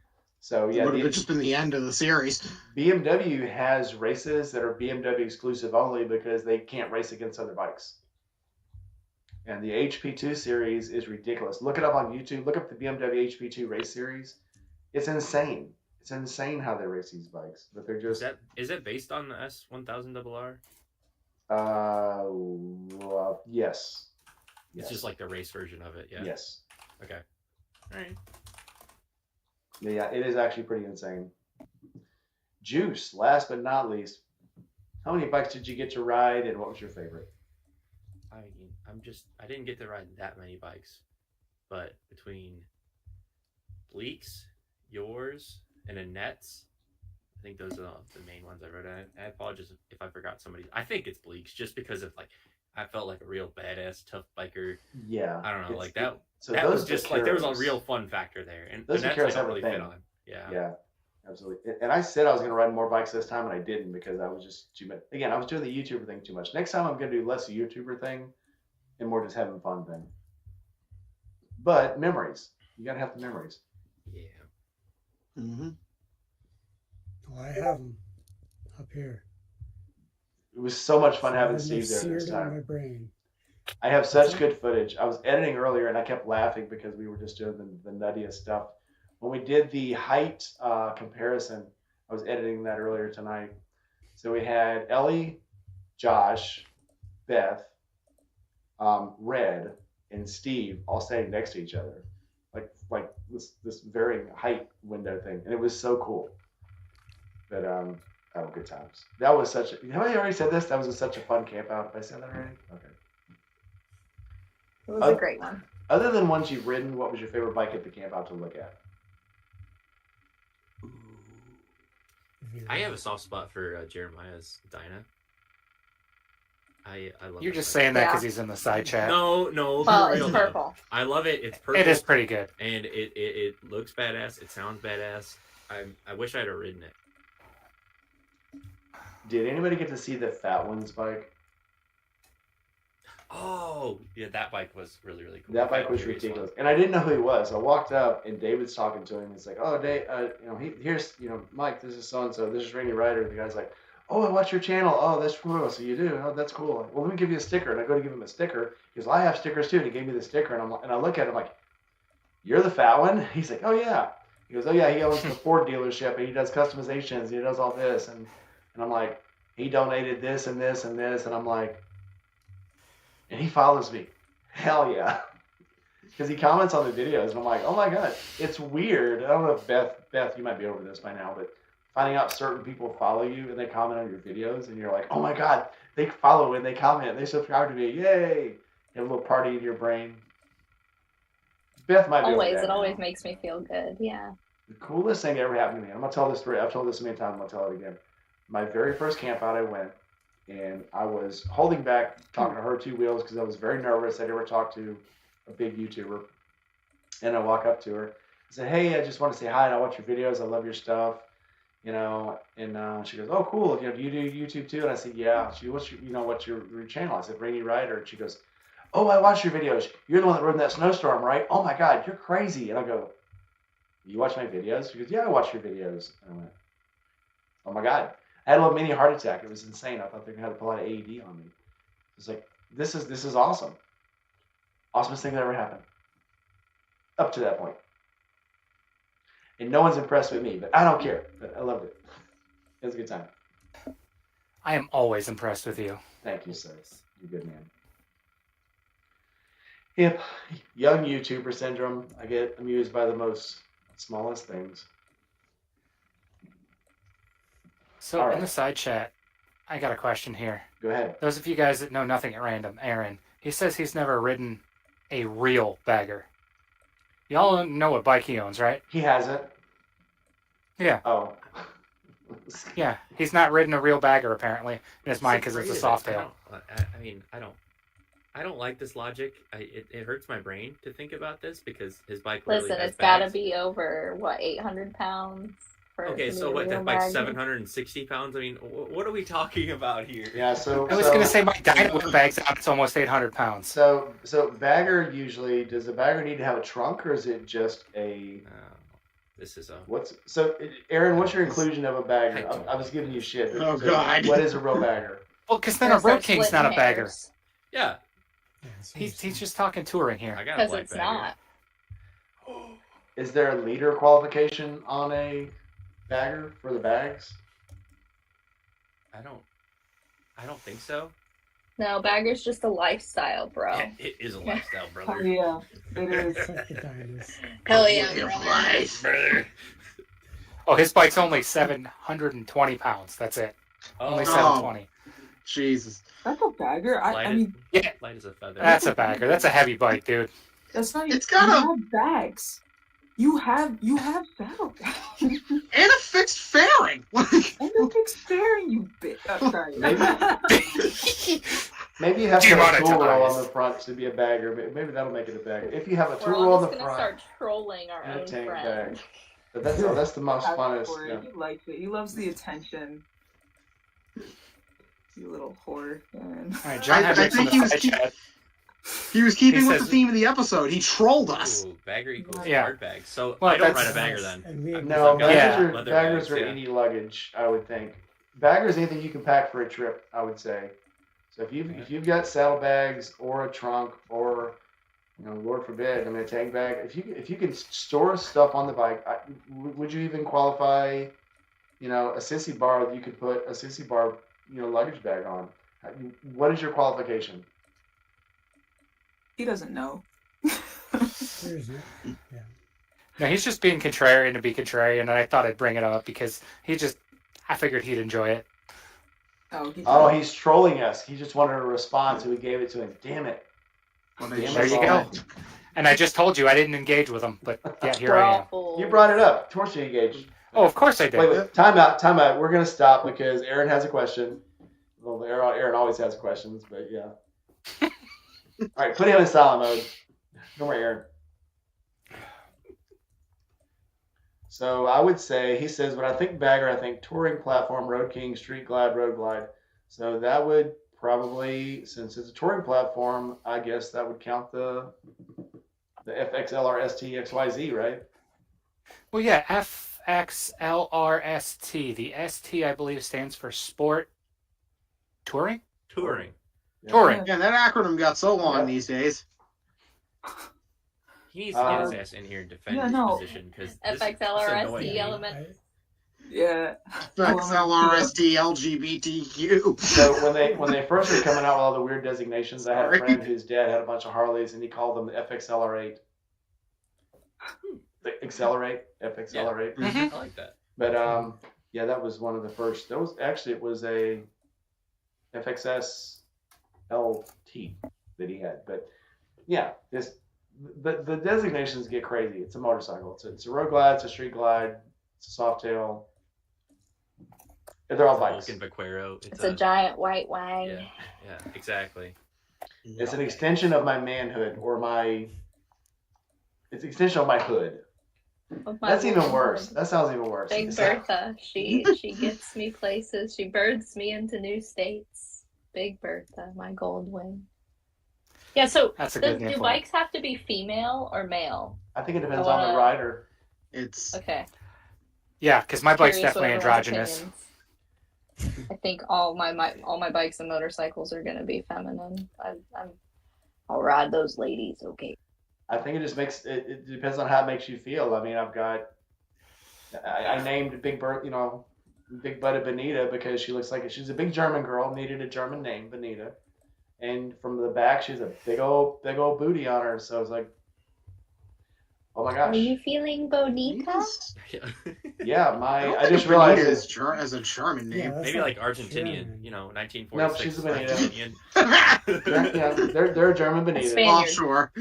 A: So
B: It would have just been the end of the series.
A: BMW has races that are BMW exclusive only because they can't race against other bikes. And the HP2 series is ridiculous. Look it up on YouTube. Look up the BMW HP2 race series. It's insane. It's insane how they race these bikes. But they're just
E: Is that based on the S1000RR?
A: yes.
E: It's just like the race version of it. Yeah.
A: Yes.
E: Okay. All right.
A: Yeah, it is actually pretty insane. Juice, last but not least, how many bikes did you get to ride, and what was your favorite?
E: I didn't get to ride that many bikes, but between Bleak's, yours, and Annette's, I think those are the main ones I rode. I apologize if I forgot somebody. I think it's Bleak's, just because of I felt like a real badass, tough biker.
A: Yeah.
E: I don't know, like that.
A: So
E: that was
A: those
E: just like there was a
A: Vaqueros-
E: real fun factor there, and
A: those
E: Annette's
A: Vaqueros
E: I
A: have
E: don't
A: a
E: really
A: thing.
E: fit on. Yeah.
A: Yeah, absolutely. And I said I was going to ride more bikes this time, and I didn't because I was just too much. Again, I was doing the YouTuber thing too much. Next time, I'm going to do less a YouTuber thing and more just having fun thing. But memories. You got to have the memories.
E: Yeah.
B: Mm-hmm.
G: oh, I have them up here.
A: It was so much fun
G: So
A: having
G: they're
A: Steve there this
G: seared on
A: time.
G: my brain.
A: I have such good footage. I was editing earlier, and I kept laughing because we were just doing the nuttiest stuff. When we did the height comparison, I was editing that earlier tonight. So we had Ellie, Josh, Beth, Red, and Steve all standing next to each other, like this varying height window thing, and it was so cool. But oh, good times. That was such. Have I already said this? That was such a fun camp out. Have I said that already? Okay.
D: It was a great one.
A: Other than ones you've ridden, what was your favorite bike at the camp out to look at?
E: I have a soft spot for Jeremiah's Dyna. I love.
C: You're
E: that
C: just
E: bike.
C: saying that because
D: Yeah.
C: he's in the side chat.
E: No,
D: Well,
E: for
D: it's
E: real,
D: purple.
E: I love it. It's purple.
C: It is pretty good.
E: And it looks badass. It sounds badass. I wish I'd have ridden it.
A: Did anybody get to see the Fat Ones bike?
E: Oh, yeah, that bike was really, really cool.
A: That bike was ridiculous, and I didn't know who he was. I walked up, and David's talking to him. He's like, "Oh, Dave, here's, Mike. This is so and so. This is Rainy Ryder." The guy's like, "Oh, I watch your channel. Oh, that's cool. So you do? Oh, that's cool. Well, let me give you a sticker." And I go to give him a sticker. He goes, "Well, I have stickers too." And he gave me the sticker, and I look at him like, "You're the fat one?" He's like, "Oh yeah." He goes, "Oh yeah, he owns the Ford dealership, and he does customizations. And he does all this." And I'm like, "He donated this and this and this," and I'm like. And he follows me. Hell yeah. because he comments on the videos, and I'm like, oh my god, it's weird. I don't know if Beth, you might be over this by now, but finding out certain people follow you and they comment on your videos, and you're like, oh my god, they follow and they comment, they subscribe to me, yay! You have a little party in your brain. Beth might be
D: Always,
A: over that
D: it always
A: now.
D: makes me feel good. Yeah.
A: The coolest thing that ever happened to me. I'm gonna tell this story. I've told this so many times. I'm gonna tell it again. My very first camp out, I went, and I was holding back talking to her two wheels because I was very nervous. I'd never talked to a big YouTuber, and I walk up to her. I said, "Hey, I just want to say hi, and I watch your videos. I love your stuff." You know, and she goes, "Oh, cool. You know, do you do YouTube too?" And I said, "Yeah." She, "What's your channel?" I said, "Rainy Rider." And she goes, "Oh, I watch your videos. You're the one that rode in that snowstorm, right? Oh my God, you're crazy." And I go, "You watch my videos?" She goes, "Yeah, I watch your videos." And I went, "Oh my God." I had a little mini heart attack. It was insane. I thought they were going to pull out an AED on me. It's like, this is awesome. Awesomest thing that ever happened. Up to that point. And no one's impressed with me, but I don't care. But I loved it. It was a good time.
C: I am always impressed with you.
A: Thank you, sir. You're a good man. Yep. Young YouTuber syndrome. I get amused by the most smallest things.
C: So
A: All right.
C: in the side chat, I got a question here.
A: Go ahead.
C: Those of you guys that know nothing at random, Aaron, he says he's never ridden a real bagger. Y'all know what bike he owns, right?
A: He hasn't.
C: Yeah.
A: Oh.
C: Yeah, he's not ridden a real bagger apparently in his mind because it's a soft tail.
E: I don't like this logic. It hurts my brain to think about this because his bike literally
D: Listen,
E: has
D: it's got to
E: bags.
D: be over, what, 800 pounds?
E: Okay, so what? That bike's 760 pounds. I mean, what are we talking about here?
A: Yeah, so
C: I was going to say my Dynamo bag's out. It's almost 800 pounds.
A: So bagger usually, does the bagger need to have a trunk, or is it just a
E: This is a
A: Aaron, what's your inclusion of a bagger? I was giving you shit.
B: Oh,
A: So
B: God.
A: What is a real bagger?
C: Well, because then a Road King's not a bagger.
E: yeah.
C: He's just talking touring here.
E: I got a
D: Because
E: black
D: it's
E: bagger.
D: not.
A: Is there a leader qualification on a bagger for the bags?
E: I don't think so.
D: No, bagger's just a lifestyle, bro.
E: Yeah, it is a lifestyle,
F: Oh
E: brother.
F: yeah, it is.
G: It's like the diamonds.
D: Hell yeah, brother.
C: Oh, his bike's only 720 pounds. That's it. Only
E: Oh,
C: 720.
B: Jesus.
F: That's a bagger. I mean,
C: Yeah,
E: light as a feather.
C: that's a bagger. That's a heavy bike, dude.
F: that's not.
B: It's got
F: you
B: a-
F: have bags. You have saddle bags.
B: And a fixed fairing. Like,
F: And a fixed fairing, you bitch. Oh, sorry.
A: Maybe you have to have a tool roll
C: Demonetized.
A: on the front to be a bagger. But maybe that'll make it a bagger. If you have a
D: We're
A: tool roll
D: all
A: on
D: just
A: the
D: gonna
A: front
D: start trolling our
A: and a
D: own
A: tank
D: friend.
A: bag. But that's the most
F: Happy
A: funnest.
F: for it.
A: Yeah.
F: He likes it. He loves the attention. You little whore. Man.
C: All right, John
B: I
C: Hendricks in
B: think
C: the
B: he was
C: side chat.
B: he was keeping
C: He
B: with
C: says-
B: the theme of the episode. He trolled us.
E: Ooh, bagger equals
C: Yeah.
E: hard bag. So
C: Well,
E: I don't
C: that's-
E: ride a bagger then.
G: And we-
A: No,
E: Yeah.
A: baggers
E: Leather
A: are
E: bags, yeah.
A: any luggage, I would think. Baggers anything you can pack for a trip, I would say. So if you've got saddlebags or a trunk or Lord forbid, a tank bag. If you can store stuff on the bike, would you even qualify? A sissy bar that you could put a sissy bar luggage bag on. What is your qualification?
F: He doesn't know.
G: There's no, yeah.
C: No, he's just being contrarian to be contrarian, and I thought I'd bring it up because I figured he'd enjoy it.
A: Oh, he's trolling us. He just wanted a response, so we gave it to him. Damn it.
C: There you go. And I just told you I didn't engage with him, but yeah, here I am.
A: You brought it up. Of course you engaged.
C: Oh, of course I did.
A: Wait. Time out. We're going to stop because Aaron has a question. Well, Aaron always has questions, but yeah. All right, put him in silent mode. Don't worry, Aaron. So I would say, he says, when I think bagger, I think touring platform, road king, street glide, road glide. So that would probably, since it's a touring platform, I guess that would count the FXLR ST XYZ, right?
C: Well, yeah, FXLRST. The ST, I believe, stands for Sport Touring?
E: Touring.
A: Yeah.
C: Touring.
B: Yeah, that acronym got so long
A: Yeah.
B: these days.
E: He needs to get his ass in here and defend his position because
D: FXLRST element.
F: Yeah.
B: XLRSD LGBTQ.
A: So when they first were coming out with all the weird designations, I had a friend whose dad had a bunch of Harleys, and he called them the FXLR8. Accelerate, Accelerate.
E: I like that.
A: But yeah, that was one of the first. That was actually it was a FXS LT that he had. But yeah, the designations get crazy. It's a motorcycle. It's a road glide. It's a street glide. It's a soft tail. They're all bikes.
E: Vulcan Vaquero.
D: It's a giant white wang.
E: Yeah, exactly.
A: It's an extension of my manhood, it's an extension of my hood. That's even worse. That sounds even worse.
D: Big Bertha. She gets me places. She births me into new states. Big Bertha, my gold wing. Yeah, so
C: That's a good name
D: do
C: for it.
D: bikes have to be female or male?
A: I think it depends on the rider.
B: It's
D: Okay.
C: Yeah, because my bike's
D: Curious
C: definitely
D: what everyone's
C: androgynous.
D: opinions. I think all my bikes and motorcycles are gonna be feminine. I'll ride those ladies. Okay.
A: I think it just makes it depends on how it makes you feel. I mean, I named Big Butted Benita because she looks like she's a big German girl, needed a German name, Benita. And from the back, she's a big old booty on her. So I was like, oh my gosh.
D: Are you feeling bonita?
A: Yeah,
B: I
A: I just realized
B: Benita as a German name.
G: Yeah, that's
E: Maybe like Argentinian,
G: German.
E: 1946.
A: No, she's a Benita.
E: Argentinian.
A: they're German Benita,
D: Spaniard.
B: Offshore.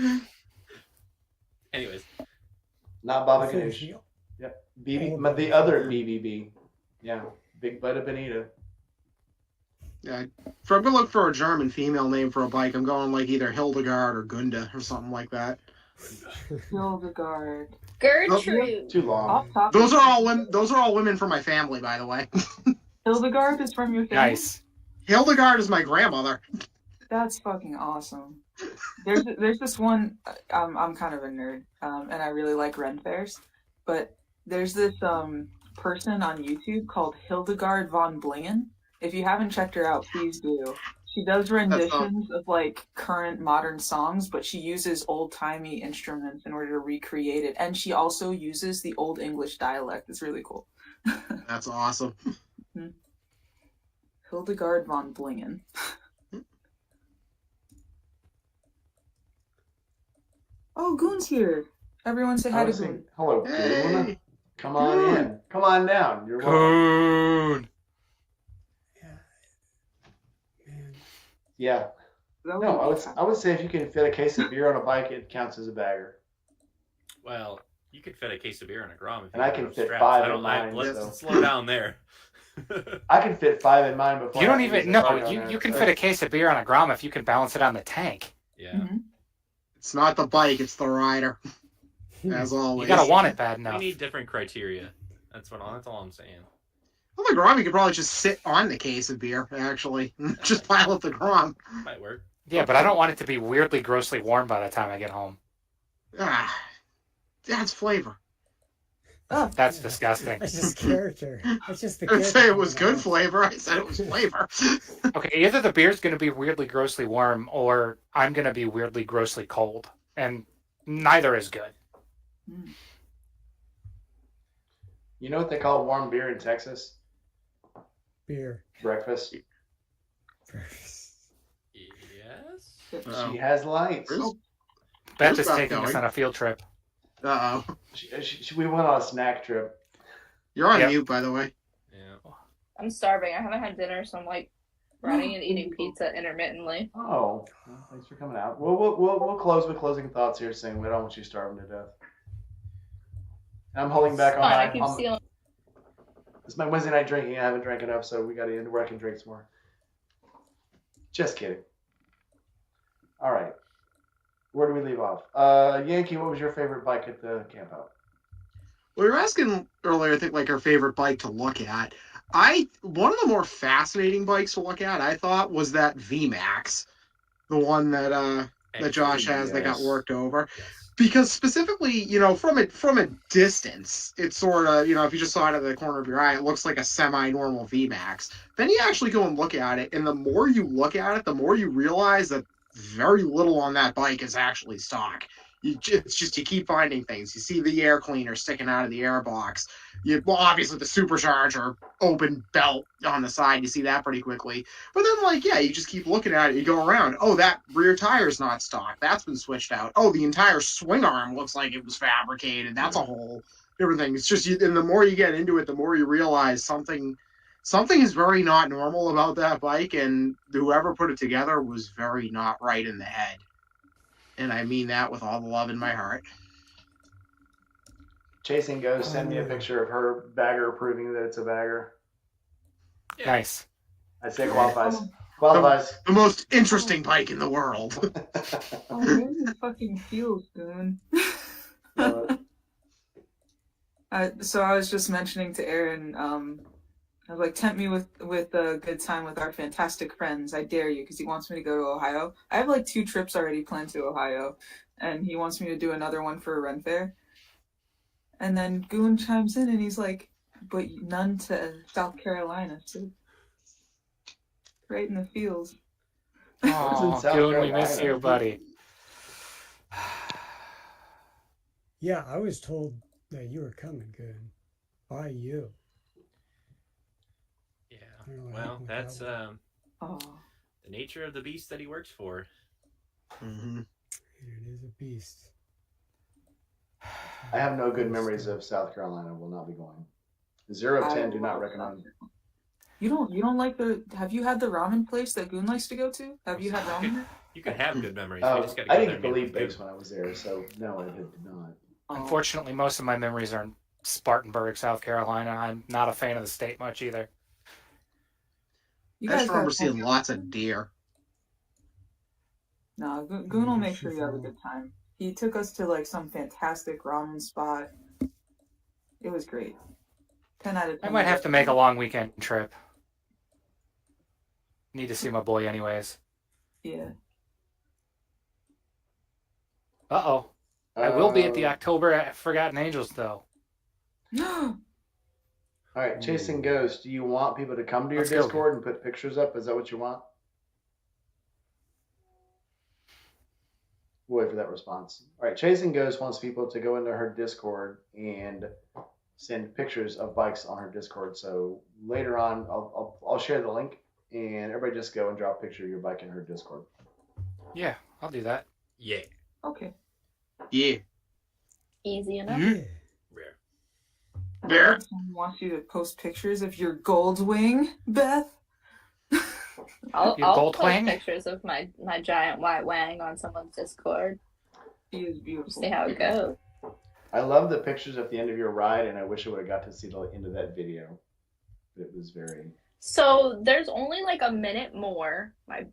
E: Anyways,
A: not Baba
G: I think
A: Ganoush.
G: she-
A: Yep, the other BBB. Yeah, Big Butted Benita.
B: Yeah, if I'm gonna look for a German female name for a bike, I'm going like either Hildegard or Gunda or something like that.
F: Hildegard.
D: Gertrude.
A: Too long.
F: Off topic.
B: Those are all women. Those are all women from my family, by the way.
F: Hildegard is from your family?
C: Nice.
B: Hildegard is my grandmother.
F: That's fucking awesome. There's this one. I'm kind of a nerd, and I really like Ren fairs, but there's this person on YouTube called Hildegard von Blingen. If you haven't checked her out, please do. She does renditions of like current modern songs, but she uses old timey instruments in order to recreate it, and she also uses the Old English dialect. It's really cool.
B: That's awesome.
F: Hildegard von Blingen. Oh, Goon's here. Everyone say hi to Goon.
A: Hello, Goon.
B: Hey.
A: Come on
B: Goon.
A: in. Come on down. You're welcome.
C: Coon.
G: Yeah. Man.
A: Yeah. No, I would say if you can fit a case of beer on a bike, it counts as a bagger.
E: well, you could fit a case of beer in a Grom. If
A: And
E: you
A: I
E: had
A: can
E: enough
A: fit
E: straps.
A: 5
E: I
A: in
E: don't like.
A: mine,
E: Let's
A: so.
E: slow down there.
A: I can fit 5 in mine before.
C: You don't
A: I use
C: even
A: the
C: no.
A: bike on
C: You
A: there,
C: you can
A: so.
C: fit a case of beer on a Grom if you can balance it on the tank.
E: Yeah.
B: It's not the bike, it's the rider. As always.
C: You gotta want it bad
E: We
C: enough.
E: need different criteria. That's all I'm saying.
B: Well, the Grom, you could probably just sit on the case of beer, actually. Just pile up the Grom.
E: Might work.
C: Yeah, but I don't want it to be weirdly, grossly warm by the time I get home.
B: Ah, that's flavor.
F: Oh,
C: That's disgusting.
G: That's just character. That's just the
B: I didn't
G: character.
B: say it was
G: coming
B: good
G: out.
B: flavor, I said it was flavor.
C: Okay, either the beer's going to be weirdly, grossly warm, or I'm going to be weirdly, grossly cold, and neither is good.
A: You know what they call warm beer in Texas?
G: Beer.
A: Breakfast.
E: Yes.
B: Uh-oh.
A: She has lights.
B: Really?
C: Beth
B: Where's
C: is
B: Beth
C: taking us
B: going?
C: on a field trip.
B: Uh-oh.
A: We went on a snack trip.
B: You're on
C: Yep.
B: mute, by the way.
E: Yeah.
D: I'm starving. I haven't had dinner, so I'm like running and eating pizza intermittently.
A: Oh, well, thanks for coming out. We'll close with closing thoughts here soon. We don't want you starving to death. I'm holding back on
D: Fine, I
A: my.
D: keep stealing.
A: It's my Wednesday night drinking. I haven't drank enough, so we got to end where I can drink some more. Just kidding. All right. Where do we leave off? Yankee, what was your favorite bike at the camp out?
B: We were asking earlier, I think, like our favorite bike to look at. One of the more fascinating bikes to look at, I thought, was that VMAX, the one that Josh has that got
A: Yes.
B: worked over.
E: Yes.
B: Because specifically, from a distance, it's sort of, if you just saw it out of the corner of your eye, it looks like a semi-normal VMAX. Then you actually go and look at it, and the more you look at it, the more you realize that very little on that bike is actually stock. It's just you keep finding things. You see the air cleaner sticking out of the air box. Well, obviously the supercharger open belt on the side. You see that pretty quickly. But then, like, yeah, you just keep looking at it. You go around. Oh, that rear tire's not stock. That's been switched out. Oh, the entire swing arm looks like it was fabricated. That's a whole different thing. It's just, and the more you get into it, the more you realize something is very not normal about that bike, and whoever put it together was very not right in the head. And I mean that with all the love in my heart.
A: Chasing Ghost, send me a picture of her bagger proving that it's a bagger.
E: Yeah.
C: Nice.
A: I'd say qualifies. Qualifies.
B: The most interesting bike in the world.
F: Oh, where's your fucking feels, Goon? So I was just mentioning to Aaron, I was like, tempt me with a good time with our fantastic friends. I dare you, because he wants me to go to Ohio. I have like 2 trips already planned to Ohio, and he wants me to do another one for a run fair. And then Goon chimes in and he's like, but none to South Carolina, too. Right in the feels.
C: Oh, Goon, we miss you, buddy.
G: Yeah, I was told that you were coming, Goon. By you.
E: Yeah.
G: I don't know what
E: Well,
G: happened with
E: that's
G: that
E: the nature of the beast that he works for.
B: Mm-hmm.
G: It is a beast.
A: I have no good memories of South Carolina. Will not be going. 0 of 10, do not recommend.
F: You don't like have you had the ramen place that Goon likes to go to? Have you had ramen there?
E: You can have good memories.
A: Oh,
E: You just gotta
A: I
E: go
A: didn't
E: there and
A: believe
E: be
A: base when I was there, so no, I did not.
C: Unfortunately, most of my memories are in Spartanburg, South Carolina. I'm not a fan of the state much either.
F: You
B: I just
F: guys
B: remember
F: got
B: seeing lots of deer.
F: No, Goon will make sure you have a good time. He took us to like some fantastic ramen spot. It was great. 10 out of 10.
C: I might have to make a long weekend trip. Need to see my boy anyways.
F: Yeah.
C: Uh-oh. I will be at the October Forgotten Angels, though.
A: All right, Chasing Ghost, do you want people to come to your
C: Let's go.
A: Discord and put pictures up? Is that what you want? We'll wait for that response. All right, Chasing Ghost wants people to go into her Discord and send pictures of bikes on her Discord. So later on, I'll share the link, and everybody just go and drop a picture of your bike in her Discord.
C: Yeah, I'll do that.
E: Yeah.
F: Okay.
B: Yeah.
D: Easy enough.
G: Yeah.
E: Rare.
B: Bear.
F: Someone wants you to post pictures of your gold wing, Beth.
D: I'll
C: gold
D: post
C: wang?
D: pictures of my giant white wang on someone's Discord.
F: She is beautiful.
D: See how it goes.
A: I love the pictures at the end of your ride, and I wish I would have got to see the end of that video. It was very...
D: So there's only like a minute more. My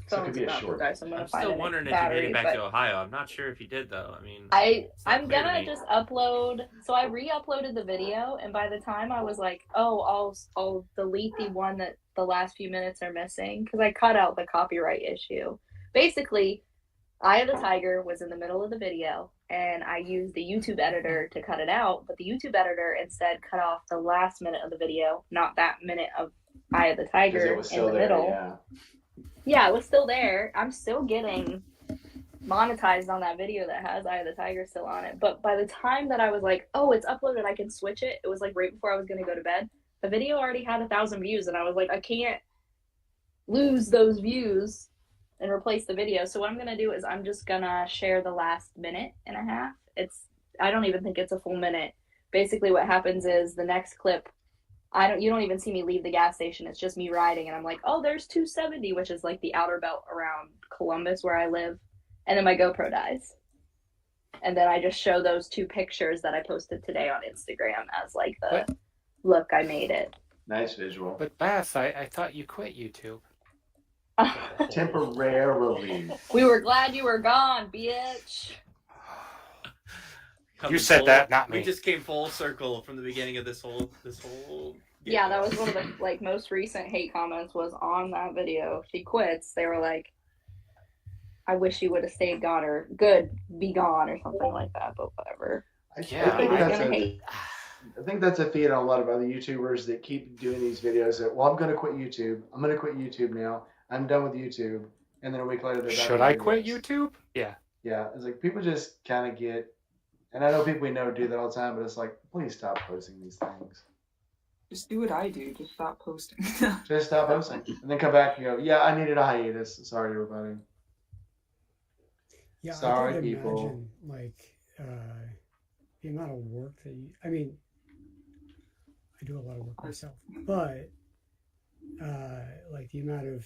A: So it could
D: phone's
A: be a
D: about to
A: short.
D: die, so I'm gonna
E: I'm
D: find
E: still
D: a
E: wondering if
D: battery,
E: you made it back
D: but
E: to Ohio. I'm not sure if you did though. I mean,
D: I'm
E: clear to
D: gonna
E: me.
D: just upload. So I re-uploaded the video, and by the time I was like, oh, I'll delete the one that the last few minutes are missing because I cut out the copyright issue. Basically, Eye of the Tiger was in the middle of the video, and I used the YouTube editor to cut it out. But the YouTube editor instead cut off the last minute of the video, not that minute of Eye of the Tiger
A: Because it was
D: in
A: still
D: the
A: there,
D: middle.
A: yeah.
D: Yeah, it was still there. I'm still getting monetized on that video that has Eye of the Tiger still on it. But by the time that I was like, oh, it's uploaded, I can switch it. It was like right before I was going to go to bed. The video already had 1,000 views, and I was like, I can't lose those views and replace the video. So what I'm going to do is I'm just going to share the last minute and a half. I don't even think it's a full minute. Basically what happens is the next clip, you don't even see me leave the gas station. It's just me riding, and I'm like, oh, there's 270, which is like the outer belt around Columbus where I live. And then my GoPro dies. And then I just show those 2 pictures that I posted today on Instagram as like the look, I made it.
A: Nice visual.
C: But Beth, I thought you quit YouTube.
A: Temporarily.
D: We were glad you were gone, bitch.
C: You said that, not
E: We
C: me.
E: just came full circle from the beginning of this whole.
D: Yeah, that was one of the like most recent hate comments was on that video. She quits. They were like, I wish you would have stayed gone, or good, be gone, or something like that, but whatever.
A: I think that's a feat on a lot of other YouTubers that keep doing these videos that, well, I'm going to quit YouTube. I'm going to quit YouTube now. I'm done with YouTube. And then a week later, they're back
C: Should
A: on
C: I quit
A: videos.
C: YouTube? Yeah.
A: Yeah, it's like people just kind of get, and I know people we know do that all the time, but it's like, please stop posting these things.
F: Just do what I do. Just stop posting.
A: Just stop posting, and then come back and go, yeah, I needed a hiatus. Sorry, everybody.
G: Yeah,
A: Sorry,
G: I could
A: people.
G: imagine like the amount of work that you. I mean, I do a lot of work myself, but like the amount of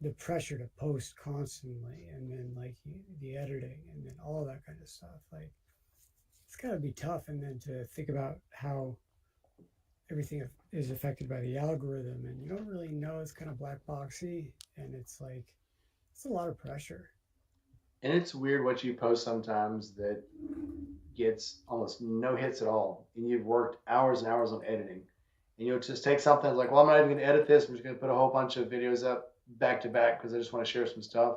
G: the pressure to post constantly, and then like the editing, and then all that kind of stuff. Like it's got to be tough, and then to think about how everything is affected by the algorithm, and you don't really know. It's kind of black boxy, and it's like it's a lot of pressure.
A: And it's weird what you post sometimes that gets almost no hits at all, and you've worked hours and hours on editing, and you'll just take something that's like, well, I'm not even going to edit this. I'm just going to put a whole bunch of videos up back to back because I just want to share some stuff,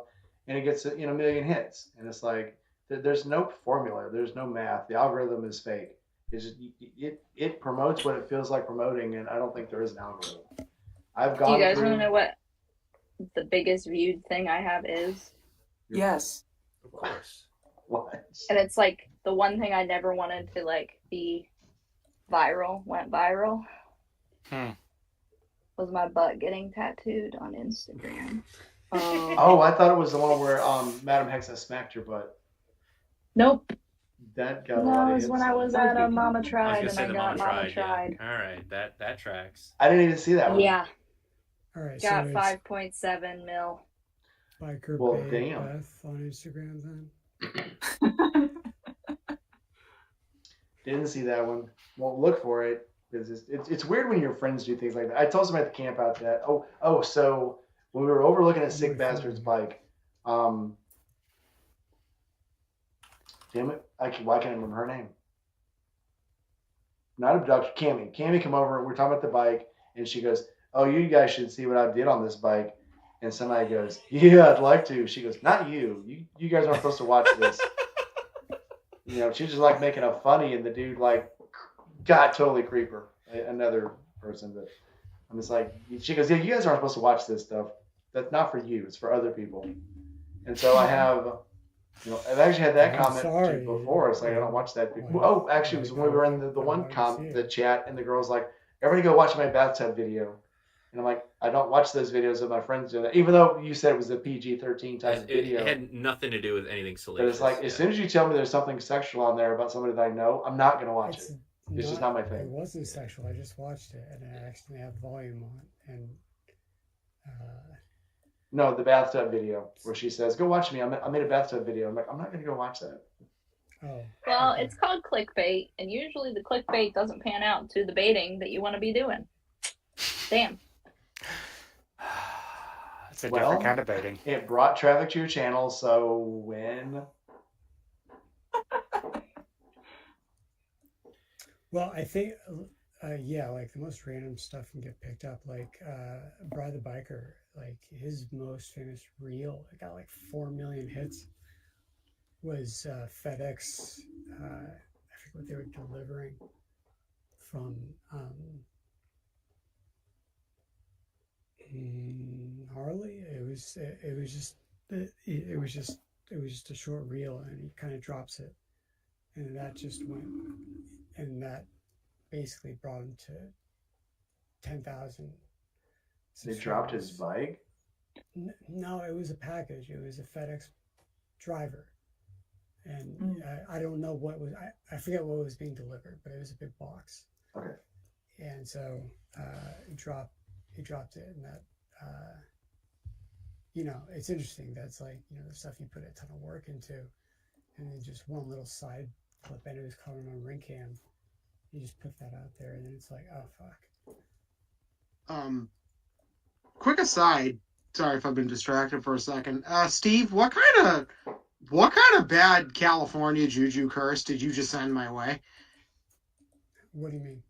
A: and it gets a million hits, and it's like there's no formula, there's no math. The algorithm is fake. It's just, it promotes what it feels like promoting, and I don't think there is an algorithm. I've
D: Do you
A: gone
D: guys want to
A: through.
D: know what the biggest viewed thing I have is?
F: Yes.
E: Of course.
A: What?
D: And it's like the one thing I never wanted to like be viral, went viral. Was my butt getting tattooed on Instagram.
A: Oh, I thought it was the one where Madam Hexa smacked your butt.
D: Nope.
A: That got a lot
D: No,
A: of
D: it was
A: hits.
D: when I was at a Mama
E: I was
D: Tried
E: gonna
D: and
E: say
D: I
E: the
D: got
E: Mama
D: Mama
E: Tried.
D: Tried.
E: Yeah. All right, that tracks.
A: I didn't even see that one.
D: Yeah,
G: All right,
D: got
G: so
D: 5.7 mil.
G: Biker
A: Well,
G: Babe
A: damn.
G: Beth on Instagram then.
A: Didn't see that one. Won't look for it because it's weird when your friends do things like that. I told somebody at the camp out that so when we were overlooking at Sick Bastard's bike, damn it, why can't I remember her name? Not abduction, Cammy. Cammy come over and we're talking about the bike, and she goes, "Oh, you guys should see what I did on this bike." And somebody goes, "Yeah, I'd like to." She goes, "Not you. You guys aren't supposed to watch this." She's just like making a funny, and the dude like got totally creeper. Another person, but I'm just like, she goes, "Yeah, you guys aren't supposed to watch this stuff. That's not for you. It's for other people." And so I have, I've actually had that
G: I'm
A: comment
G: sorry.
A: before. It's like I don't watch that.
G: Why-
A: Oh, actually, it was
G: why-
A: when we were in the
G: why
A: one
G: don't you see
A: the
G: it?
A: chat, and the girl's like, "Everybody go watch my bathtub video." And I'm like, I don't watch those videos of my friends doing that, even though you said it was a PG-13 type of video.
E: It had nothing to do with anything
A: But
E: salacious.
A: it's like, as soon as you tell me there's something sexual on there about somebody that I know, I'm not going to watch it. It's just not my thing.
G: It wasn't sexual. I just watched it, and I actually have volume on, and
A: No, the bathtub video where she says, "Go watch me. I made a bathtub video." I'm like, I'm not going to go watch that.
G: oh.
D: Well,
G: okay.
D: it's called clickbait, and usually the clickbait doesn't pan out to the baiting that you want to be doing. Damn.
C: It's a
A: Well,
C: different kind of baiting.
A: It brought traffic to your channel, so when?
G: Well, I think, yeah, like the most random stuff can get picked up. Like Brad the Biker, like his most famous reel, it got like 4 million hits. Was FedEx? I forget what they were delivering from Harley. It was just a short reel, and he kind of drops it, and that just went, and that basically brought him to 10,000.
A: They dropped his bike?
G: No, it was a package. It was a FedEx driver. And I don't know what was, I forget what was being delivered, but it was a big box.
A: Okay.
G: And so he dropped it, and that, it's interesting. That's like, the stuff you put a ton of work into, and then just one little side flip, and it was caught on ring cam. You just put that out there, and then it's like, oh fuck.
B: Quick aside. Sorry if I've been distracted for a second. Steve, what kind of bad California juju curse did you just send my way?
G: What do you mean?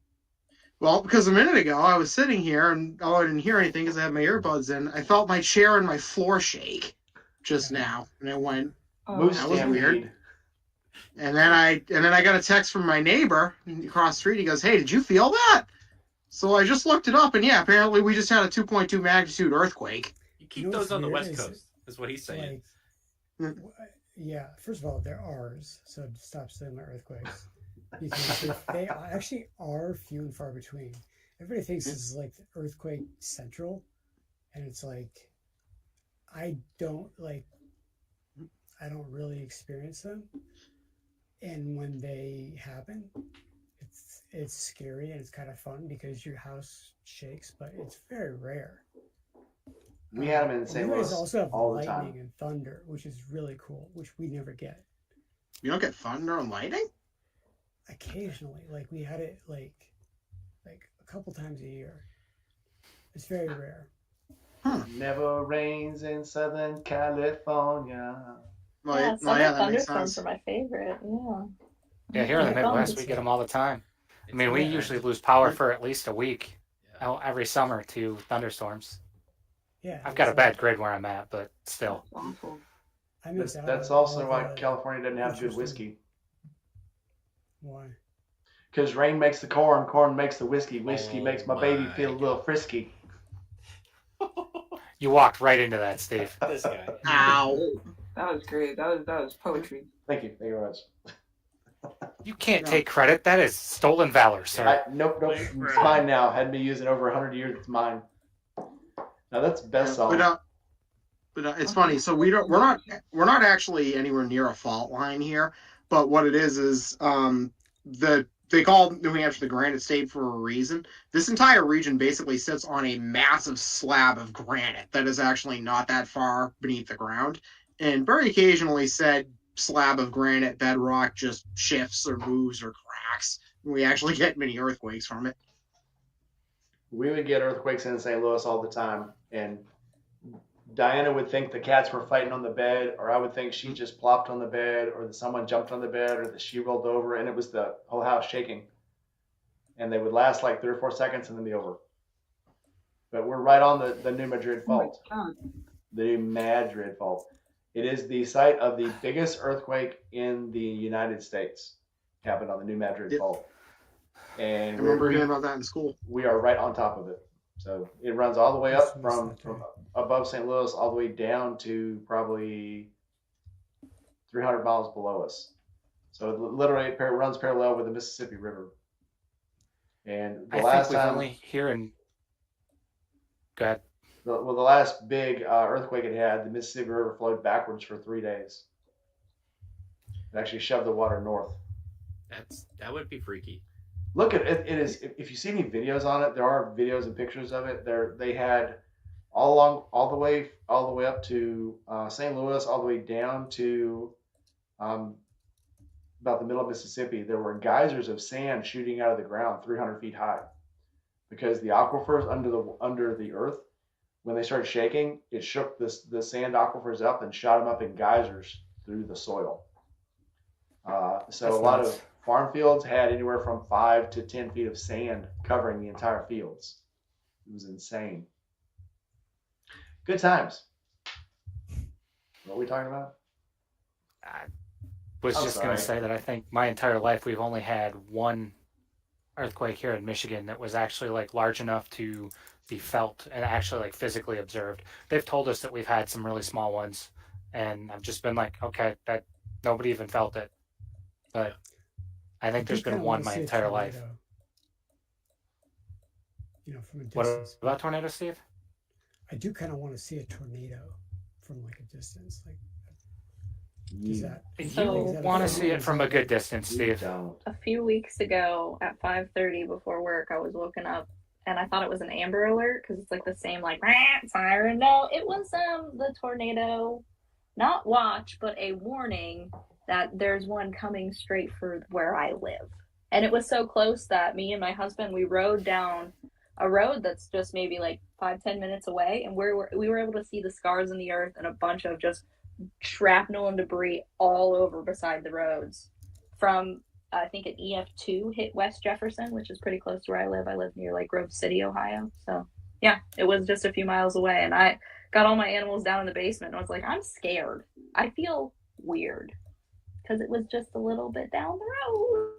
B: Well, because a minute ago I was sitting here and I didn't hear anything because I had my earbuds in. I felt my chair and my floor shake just now, and it went.
A: Moose
B: That was
A: Stampede.
B: weird. And then I got a text from my neighbor across the street. He goes, "Hey, did you feel that?" So I just looked it up, and yeah, apparently we just had a 2.2 magnitude earthquake.
E: You keep those on the West Coast, is what he's saying.
G: Like, Yeah, first of all, they're ours, so stop stealing my earthquakes. Because they actually are few and far between. Everybody thinks this is like the earthquake central, and it's like I don't like I don't really experience them. And when they happen, it's scary and it's kind of fun because your house shakes, but it's very rare.
A: We had them in
G: And
A: St.
G: you guys
A: Louis
G: also have
A: all the
G: lightning
A: time.
G: and thunder, which is really cool, which we never get.
B: You don't get thunder and lightning?
G: Occasionally, like we had it like a couple times a year. It's very rare.
A: Never rains in Southern California.
B: Well,
D: Yeah,
B: well,
D: summer
B: yeah, that makes
D: thunderstorms
B: sense.
D: are my favorite. Yeah.
C: Yeah, here in the
D: Yeah,
C: Midwest,
D: it's
C: we get them all the time. I mean, we
G: Yeah.
C: usually lose power for at least a week
E: Yeah.
C: every summer to thunderstorms.
G: Yeah,
C: I've got a
G: it's
C: bad grid where I'm at, but still.
F: That's awful.
G: I miss out
A: That's
G: on
A: also
G: all
A: why
G: the
A: California doesn't have good
G: interesting-
A: whiskey.
G: Why?
A: Because rain makes the corn, corn makes the whiskey, whiskey
E: Oh
A: makes my baby
E: my
A: feel a little frisky.
C: You walked right into that, Steve.
E: This guy.
B: Ow.
F: That was great. That was poetry.
A: Thank you very much.
C: You can't
B: No.
C: take credit. That is stolen valor, sir.
A: Nope, it's mine now. Hadn't been used in over 100 years. It's mine. Now that's the best song.
B: But it's funny. So we're not actually anywhere near a fault line here. But what it is they call New Hampshire the Granite State for a reason. This entire region basically sits on a massive slab of granite that is actually not that far beneath the ground, and very occasionally said slab of granite bedrock just shifts or moves or cracks. We actually get many earthquakes from it.
A: We would get earthquakes in St. Louis all the time, and Diana would think the cats were fighting on the bed, or I would think she just plopped on the bed, or that someone jumped on the bed, or that she rolled over, and it was the whole house shaking. And they would last like 3 or 4 seconds and then be over. But we're right on the New Madrid
F: Oh my
A: Fault.
F: God.
A: The New Madrid Fault. It is the site of the biggest earthquake in the United States. Happened on the New Madrid
B: Yep.
A: Fault.
B: I
A: And
B: remember hearing about that in school.
A: we are right on top of it. So it runs all the way up from above St. Louis all the way down to probably 300 miles below us. So it literally it runs parallel with the Mississippi River. And the
C: I
A: last
C: think we've
A: time,
C: only here in. Go ahead.
A: the last big earthquake it had, the Mississippi River flowed backwards for 3 days. It actually shoved the water north.
E: That would be freaky.
A: Look at it. It is. If you see any videos on it, there are videos and pictures of it. They had all the way up to St. Louis, all the way down to about the middle of Mississippi. There were geysers of sand shooting out of the ground 300 feet high, because the aquifers under the earth, when they started shaking, it shook the sand aquifers up and shot them up in geysers through the soil. So
C: That's
A: a lot
C: nuts.
A: of farm fields had anywhere from 5 to 10 feet of sand covering the entire fields. It was insane. Good times. What are we talking about?
C: I was
A: I'm
C: just going to
A: sorry.
C: say that I think my entire life we've only had one earthquake here in Michigan that was actually like large enough to be felt and actually like physically observed. They've told us that we've had some really small ones, and I've just been like, okay, that nobody even felt it. But I think there's been one my entire life.
G: You know, from a
C: What
G: distance.
C: about tornado, Steve?
G: I do kind of want to see a tornado from like a distance. Like, is that?
C: You
D: So-
C: want to see it from a good distance,
A: You
C: Steve.
A: don't.
D: A few weeks ago at 5:30 before work, I was woken up and I thought it was an Amber Alert because it's like the same like siren. No, it was the tornado, not watch, but a warning that there's one coming straight for where I live. And it was so close that me and my husband, we rode down a road that's just maybe like 5-10 minutes away, and we were able to see the scars in the earth and a bunch of just shrapnel and debris all over beside the roads. From I think an EF2 hit West Jefferson, which is pretty close to where I live. I live near like Grove City, Ohio. So yeah, it was just a few miles away, and I got all my animals down in the basement. And I was like, I'm scared. I feel weird because it was just a little bit down the road.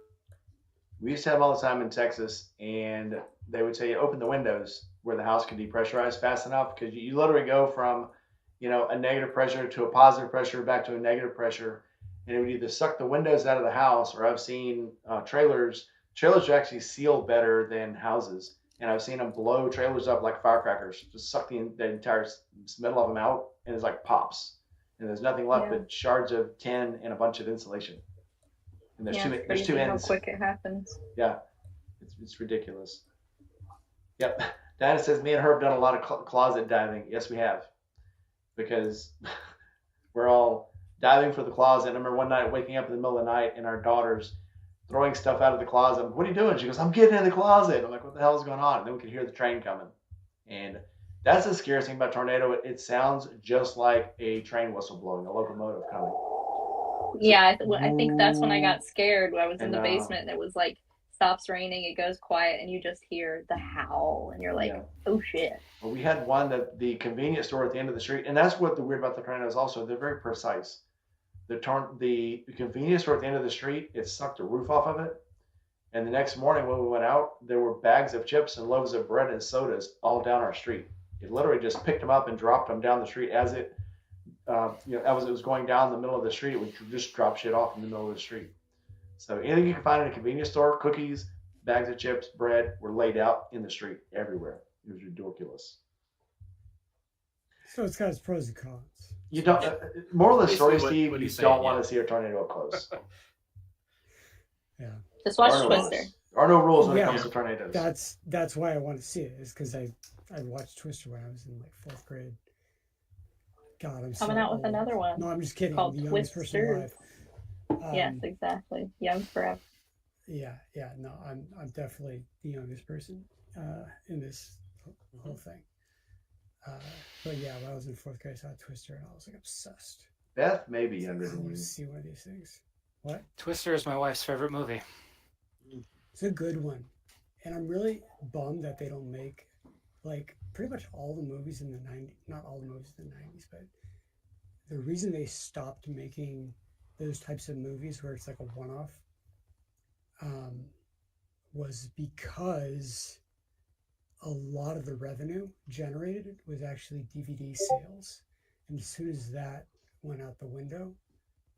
A: We used to have them all the time in Texas, and they would tell you open the windows where the house could depressurize fast enough, because you literally go from a negative pressure to a positive pressure back to a negative pressure, and it would either suck the windows out of the house, or I've seen trailers. Trailers are actually sealed better than houses, and I've seen them blow trailers up like firecrackers, just suck the entire middle of them out, and it's like pops, and there's nothing left but shards of tin and a bunch of insulation. And there's
D: it's
A: two
D: crazy
A: ends.
D: how quick it happens.
A: Yeah, it's ridiculous. Yep. Diana says, me and her have done a lot of closet diving. Yes, we have. Because we're all diving for the closet. I remember one night waking up in the middle of the night and our daughter's throwing stuff out of the closet. What are you doing? She goes, I'm getting in the closet. I'm like, what the hell is going on? And then we could hear the train coming. And that's the scariest thing about tornado. It sounds just like a train whistle blowing, a locomotive coming.
D: Yeah, I think that's when I got scared when I was in the basement and it was like, stops raining, it goes quiet, and you just hear the howl, and you're like, oh shit.
A: Well, we had one that the convenience store at the end of the street, and that's what the weird about the tornadoes also, they're very precise. The convenience store at the end of the street, it sucked the roof off of it. And the next morning when we went out, there were bags of chips and loaves of bread and sodas all down our street. It literally just picked them up and dropped them down the street as it was going down the middle of the street. It would just drop shit off in the middle of the street. So anything you can find in a convenience store, cookies, bags of chips, bread, were laid out in the street everywhere. It was ridiculous.
G: So it's got its pros and cons.
A: You don't. Moral of the story, Steve, you don't want to see a tornado up close.
G: Yeah.
D: Just watch Twister.
A: There are no rules when it comes to tornadoes.
G: That's why I want to see it. Is because I watched Twister when I was in like 4th grade. God, I'm
D: coming out with another one.
G: No, I'm just kidding.
D: Called
G: The youngest person alive.
D: Yes, exactly. Young forever.
G: Yeah. No, I'm definitely the youngest person in this whole thing. But yeah, when I was in 4th grade, I saw Twister and I was like obsessed.
A: Beth may be younger than you.
G: I want to see one of these things. What?
C: Twister is my wife's favorite movie.
G: It's a good one, and I'm really bummed that they don't make like pretty much all the movies in the 90s. Not all the movies in the 90s, but the reason they stopped making those types of movies where it's like a one-off was because a lot of the revenue generated was actually DVD sales, and as soon as that went out the window,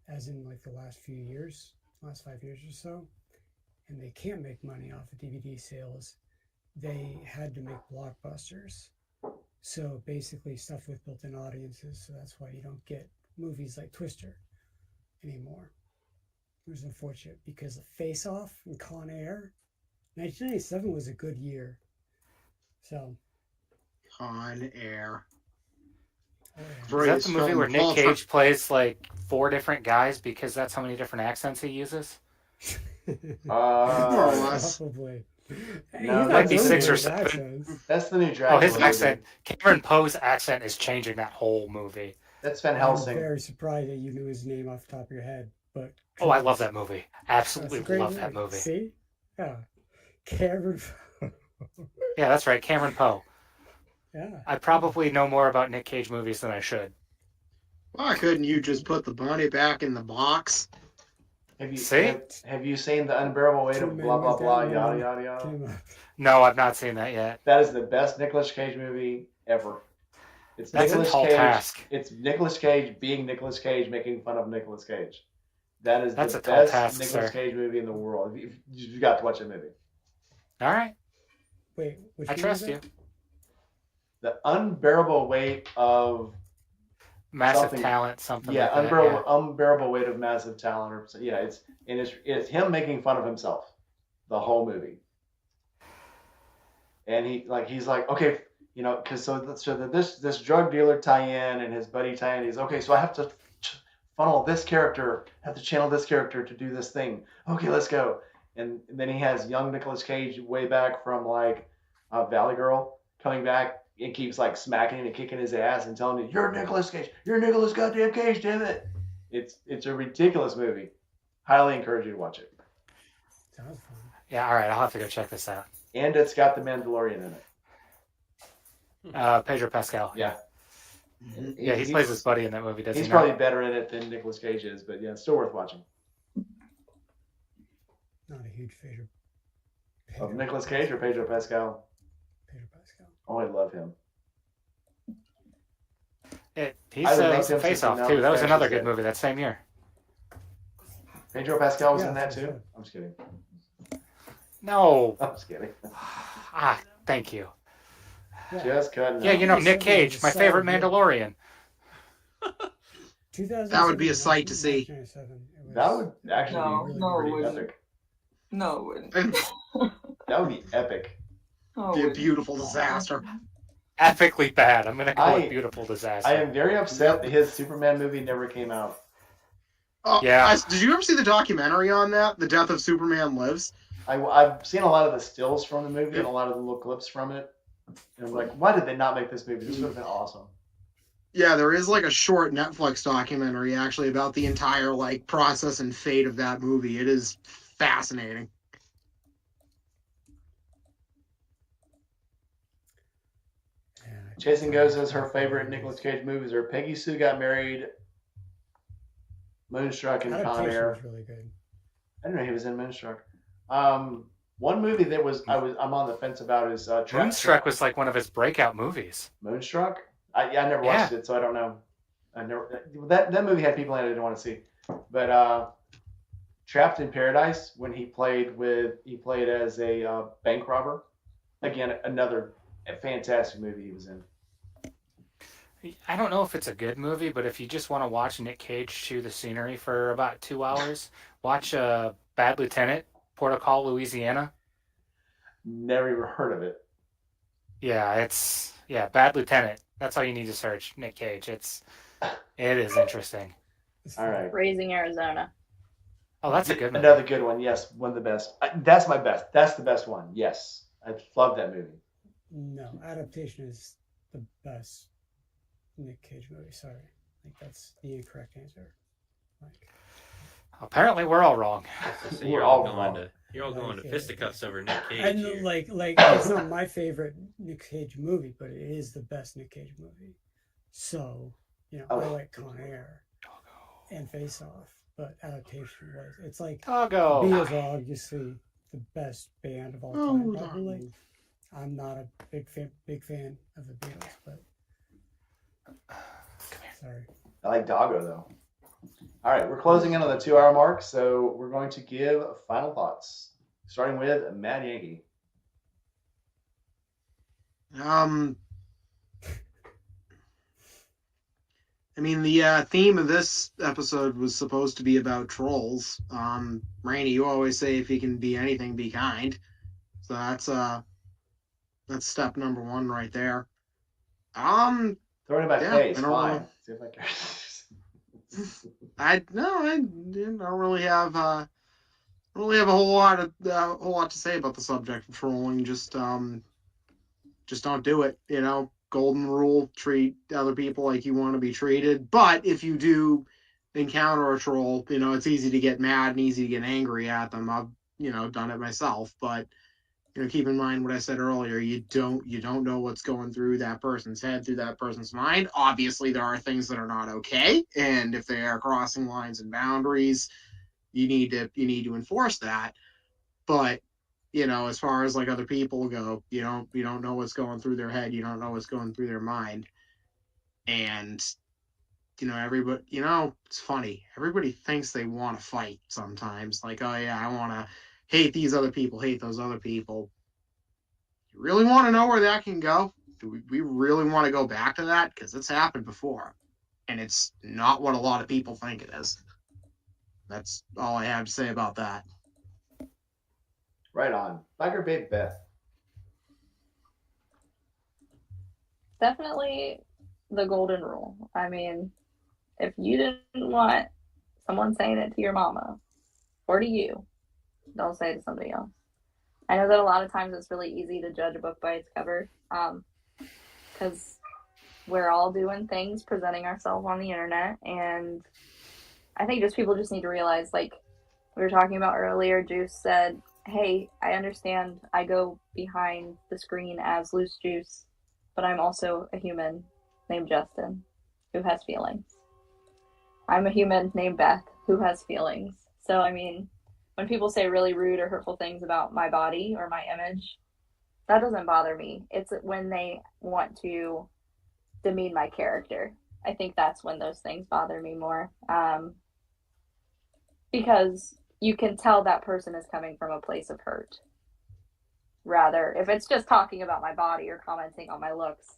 G: as in like the last 5 years or so, and they can't make money off of DVD sales, they had to make blockbusters. So basically stuff with built-in audiences, so that's why you don't get movies like Twister anymore. It was unfortunate because of Face Off and Con Air. 1997 was a good year. So
B: Con Air.
C: Is that the movie where Nick Cage plays like 4 different guys because that's how many different accents he uses?
B: More or less.
G: Probably.
A: No,
C: might be 6 or 7.
A: That's the new Dracula.
C: Oh, his accent. Cameron Poe's accent is changing that whole movie.
A: That's Van Helsing.
G: I'm very surprised that you knew his name off the top of your head. But
C: oh, I love that movie. Absolutely love that movie.
G: See? Yeah. Cameron.
C: Yeah, that's right. Cameron Poe.
G: Yeah.
C: I probably know more about Nick Cage movies than I should.
B: Why couldn't you just put the bunny back in the box?
A: Have you seen The Unbearable Weight of blah, blah, blah, yada, yada, yada?
C: No, I've not seen that yet.
A: That is the best Nicolas Cage movie ever.
C: That's a tall task.
A: It's Nicolas Cage being Nicolas Cage making fun of Nicolas Cage. That's the best Nicolas Cage movie in the world. You've got to watch that movie.
C: All right.
G: Wait,
C: I trust you.
A: The Unbearable Weight of
C: Massive Talent, something.
A: Yeah,
C: like that,
A: Unbearable Weight of Massive Talent, or yeah, it's him making fun of himself, the whole movie. And he's like, okay, because this drug dealer tie in and his buddy tie in. He's okay, so I have to funnel this character, have to channel this character to do this thing. Okay, let's go. And then he has young Nicolas Cage way back from like Valley Girl coming back and keeps like smacking and kicking his ass and telling me, "You're Nicolas Cage. You're Nicolas goddamn Cage, damn it!" It's a ridiculous movie. Highly encourage you to watch it.
G: Sounds fun.
C: Yeah, all right, I'll have to go check this out.
A: And it's got the Mandalorian in it.
C: Pedro Pascal.
A: Yeah.
C: Yeah, he plays his buddy in that movie, doesn't he?
A: He's probably better in it than Nicolas Cage is, but yeah, it's still worth watching.
G: Not a huge favorite.
A: Of Nicolas Cage or Pedro Pascal?
G: Pedro Pascal.
A: Oh, I love him.
C: He's
A: I loved
C: he's in
A: him since
C: Face Off
A: Now
C: too.
A: the
C: That was
A: Trash
C: another
A: Is
C: good
A: Dead.
C: movie that same year.
A: Pedro Pascal was
G: Yeah,
A: in that
G: that's what I
A: too.
G: said.
A: I'm just kidding.
C: No.
A: I'm just kidding.
C: Thank you.
G: Yeah.
A: Just cutting.
C: Yeah,
A: up.
C: you know, Nick
G: 97
C: Cage,
G: was
C: my
G: a
C: favorite
G: solid year.
C: Mandalorian.
G: 2007
B: That would be a
G: was
B: sight to
G: March
B: see.
G: 97. It was,
A: That would actually
F: No,
A: be
F: no, it
A: pretty
F: wouldn't.
A: epic.
F: No, it wouldn't.
A: That would be epic.
F: No, it
B: Be a
F: wouldn't.
B: beautiful disaster.
C: Epically bad. I'm gonna go with
A: I
C: beautiful disaster.
A: I am very upset that his Superman movie never came out.
B: Oh,
C: Yeah.
B: did you ever see the documentary on that? The Death of Superman Lives?
A: I've seen a lot of the stills from the movie and a lot of the little clips from it. And I'm like, why did they not make this movie? This would have been awesome.
B: Yeah, there is like a short Netflix documentary actually about the entire like process and fate of that movie. It is fascinating.
G: Yeah,
A: Chasing Ghosts is her favorite Nicolas Cage movies are Peggy Sue Got Married, Moonstruck, and Con
G: Adaptation
A: Air.
G: was really good.
A: I didn't know he was in Moonstruck. One movie that I'm on the fence about is Trap
C: Moonstruck
A: Trap.
C: was like one of his breakout movies.
A: Moonstruck. I never watched it, so I don't know. That movie had people in it I didn't want to see, but Trapped in Paradise when he played as a bank robber. Again, another fantastic movie he was in.
C: I don't know if it's a good movie, but if you just want to watch Nick Cage chew the scenery for about 2 hours, watch Bad Lieutenant, Port au Call, Louisiana.
A: Never even heard of it.
C: Yeah, Bad Lieutenant. That's all you need to search, Nick Cage. It is interesting.
A: All right.
D: Raising Arizona.
C: Oh, that's a good movie.
A: Another good one. Yes, one of the best. That's my best. That's the best one. Yes, I love that movie.
G: No, adaptation is the best Nick Cage movie. Sorry, like that's the incorrect answer. Like,
C: Apparently, we're all wrong.
E: So
A: We're
E: you're
A: all
E: all
A: wrong.
E: going to fisticuffs over Nick Cage.
G: and
E: here.
G: like it's not my favorite Nick Cage movie, but it is the best Nick Cage movie. So I like Con Air and Face Off, but adaptation was it's like
C: Doggo.
G: Beatles are obviously the best band of all time. Probably. I'm not a big fan of the Beatles, but sorry.
A: I like Doggo though. All right, we're closing in on the 2-hour mark, so we're going to give final thoughts, starting with Mad Yankee.
B: I mean, the theme of this episode was supposed to be about trolls. Rainey, you always say if you can be anything, be kind. So that's step number one right there.
A: Throw it in my face,
B: I don't
A: fine.
B: really-
A: See if I care.
B: I don't really have a whole lot to say about the subject of trolling. Just don't do it. Golden rule: treat other people like you want to be treated. But if you do encounter a troll, it's easy to get mad and easy to get angry at them. I've done it myself, but keep in mind what I said earlier. You don't know what's going through that person's head, through that person's mind. Obviously, there are things that are not okay, and if they are crossing lines and boundaries, you need to enforce that. But as far as like other people go, you don't know what's going through their head. You don't know what's going through their mind, and everybody. It's funny. Everybody thinks they want to fight sometimes. Like, oh yeah, I want to hate these other people, hate those other people. You really want to know where that can go? Do we really want to go back to that? Because it's happened before, and it's not what a lot of people think it is. That's all I have to say about that.
A: Right on. Tiger Babe Beth.
D: Definitely the golden rule. I mean, if you didn't want someone saying it to your mama or to you, don't say it to somebody else. I know that a lot of times it's really easy to judge a book by its cover, because we're all doing things, presenting ourselves on the internet, and I think people just need to realize, like we were talking about earlier, Juice said, hey, I understand I go behind the screen as Loose Juice, but I'm also a human named Justin who has feelings. I'm a human named Beth who has feelings. So, I mean, when people say really rude or hurtful things about my body or my image, that doesn't bother me. It's when they want to demean my character. I think that's when those things bother me more. Because you can tell that person is coming from a place of hurt. Rather, if it's just talking about my body or commenting on my looks,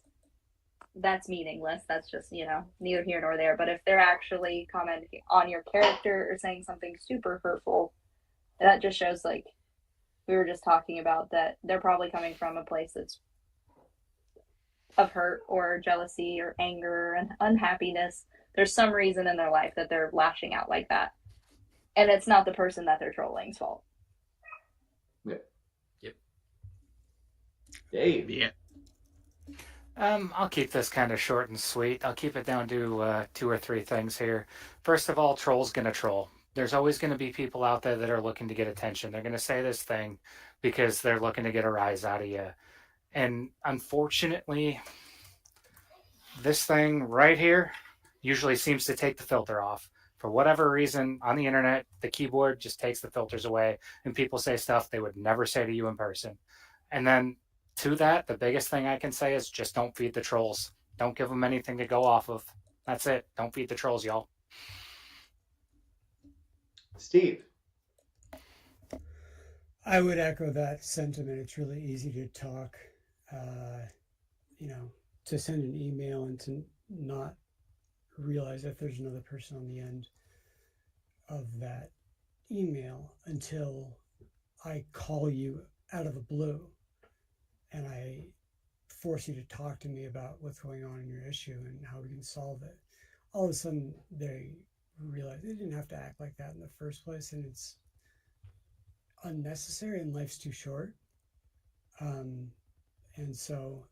D: that's meaningless. That's just, neither here nor there. But if they're actually commenting on your character or saying something super hurtful, that just shows, like we were just talking about, that they're probably coming from a place that's of hurt or jealousy or anger and unhappiness. There's some reason in their life that they're lashing out like that. And it's not the person that they're trolling's fault.
A: Yep.
E: Yep.
A: Dave.
B: Yeah.
C: I'll keep this kind of short and sweet. I'll keep it down to 2 or 3 things here. First of all, troll's gonna troll. There's always going to be people out there that are looking to get attention. They're going to say this thing because they're looking to get a rise out of you. And unfortunately, this thing right here usually seems to take the filter off. For whatever reason, on the internet, the keyboard just takes the filters away, and people say stuff they would never say to you in person. And then to that, the biggest thing I can say is just don't feed the trolls. Don't give them anything to go off of. That's it. Don't feed the trolls, y'all.
A: Steve.
G: I would echo that sentiment. It's really easy to talk, to send an email and to not realize that there's another person on the end of that email until I call you out of the blue and I force you to talk to me about what's going on in your issue and how we can solve it. All of a sudden, they realize they didn't have to act like that in the first place, and it's unnecessary, and life's too short. And so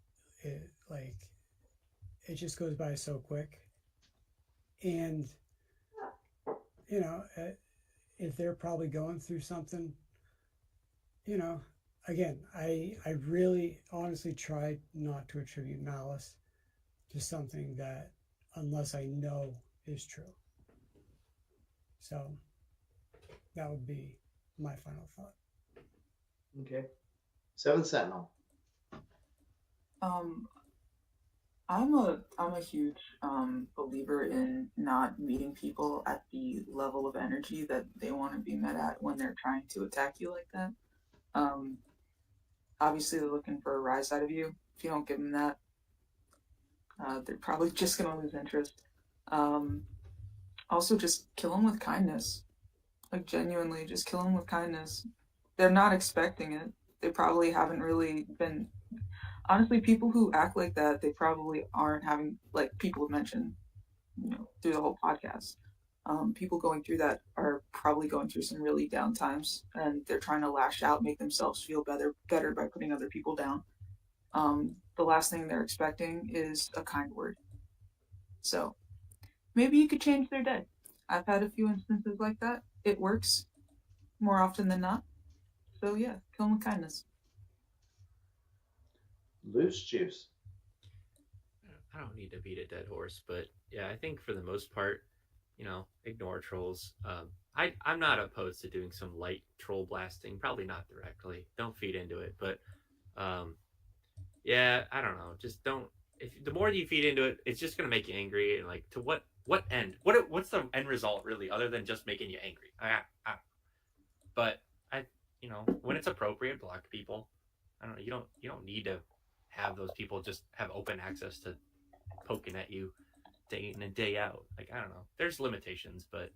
G: it just goes by so quick. And if they're probably going through something, again, I really honestly try not to attribute malice to something that, unless I know is true. So that would be my final thought.
A: Okay. Seventh Sentinel.
F: I'm a huge believer in not meeting people at the level of energy that they want to be met at when they're trying to attack you like that. Obviously, they're looking for a rise out of you. If you don't give them that, they're probably just going to lose interest. Also, just kill them with kindness. Like, genuinely, just kill them with kindness. They're not expecting it. They probably haven't really been... Honestly, people who act like that, they probably aren't having, like people have mentioned, through the whole podcast. People going through that are probably going through some really down times, and they're trying to lash out, make themselves feel better by putting other people down. The last thing they're expecting is a kind word. So maybe you could change their day. I've had a few instances like that. It works more often than not. So yeah, kill them with kindness.
A: Loose juice.
E: I don't need to beat a dead horse, but yeah, I think for the most part, ignore trolls. I'm not opposed to doing some light troll blasting, probably not directly. Don't feed into it, but yeah, I don't know. Just don't. If the more you feed into it, it's just gonna make you angry. And like, to what end? What's the end result really, other than just making you angry? But when it's appropriate, block people. I don't know. You don't need to have those people just have open access to poking at you day in and day out. Like, I don't know. There's limitations, but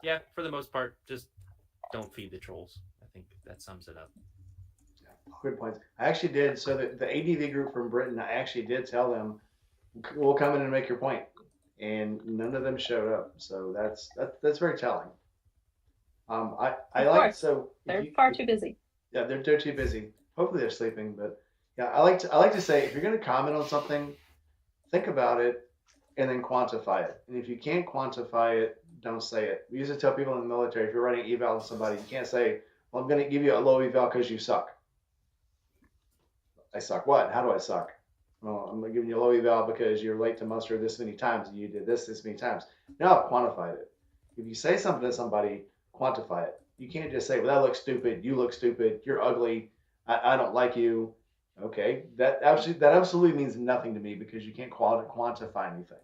E: yeah, for the most part, just don't feed the trolls. I think that sums it up.
A: Good points. I actually did. So the ADV group from Britain, I actually did tell them, we'll come in and make your point. And none of them showed up. So that's very telling.
D: They're far too busy.
A: Yeah, they're too busy. Hopefully they're sleeping, but yeah, I like to say, if you're going to comment on something, think about it and then quantify it. And if you can't quantify it, don't say it. We used to tell people in the military, if you're writing eval to somebody, you can't say, well, I'm going to give you a low eval because you suck. I suck what? How do I suck? Well, I'm giving you a low eval because you're late to muster this many times and you did this many times. Now I've quantified it. If you say something to somebody, quantify it. You can't just say, well, that looks stupid. You look stupid. You're ugly. I don't like you. Okay, that absolutely means nothing to me because you can't quantify anything.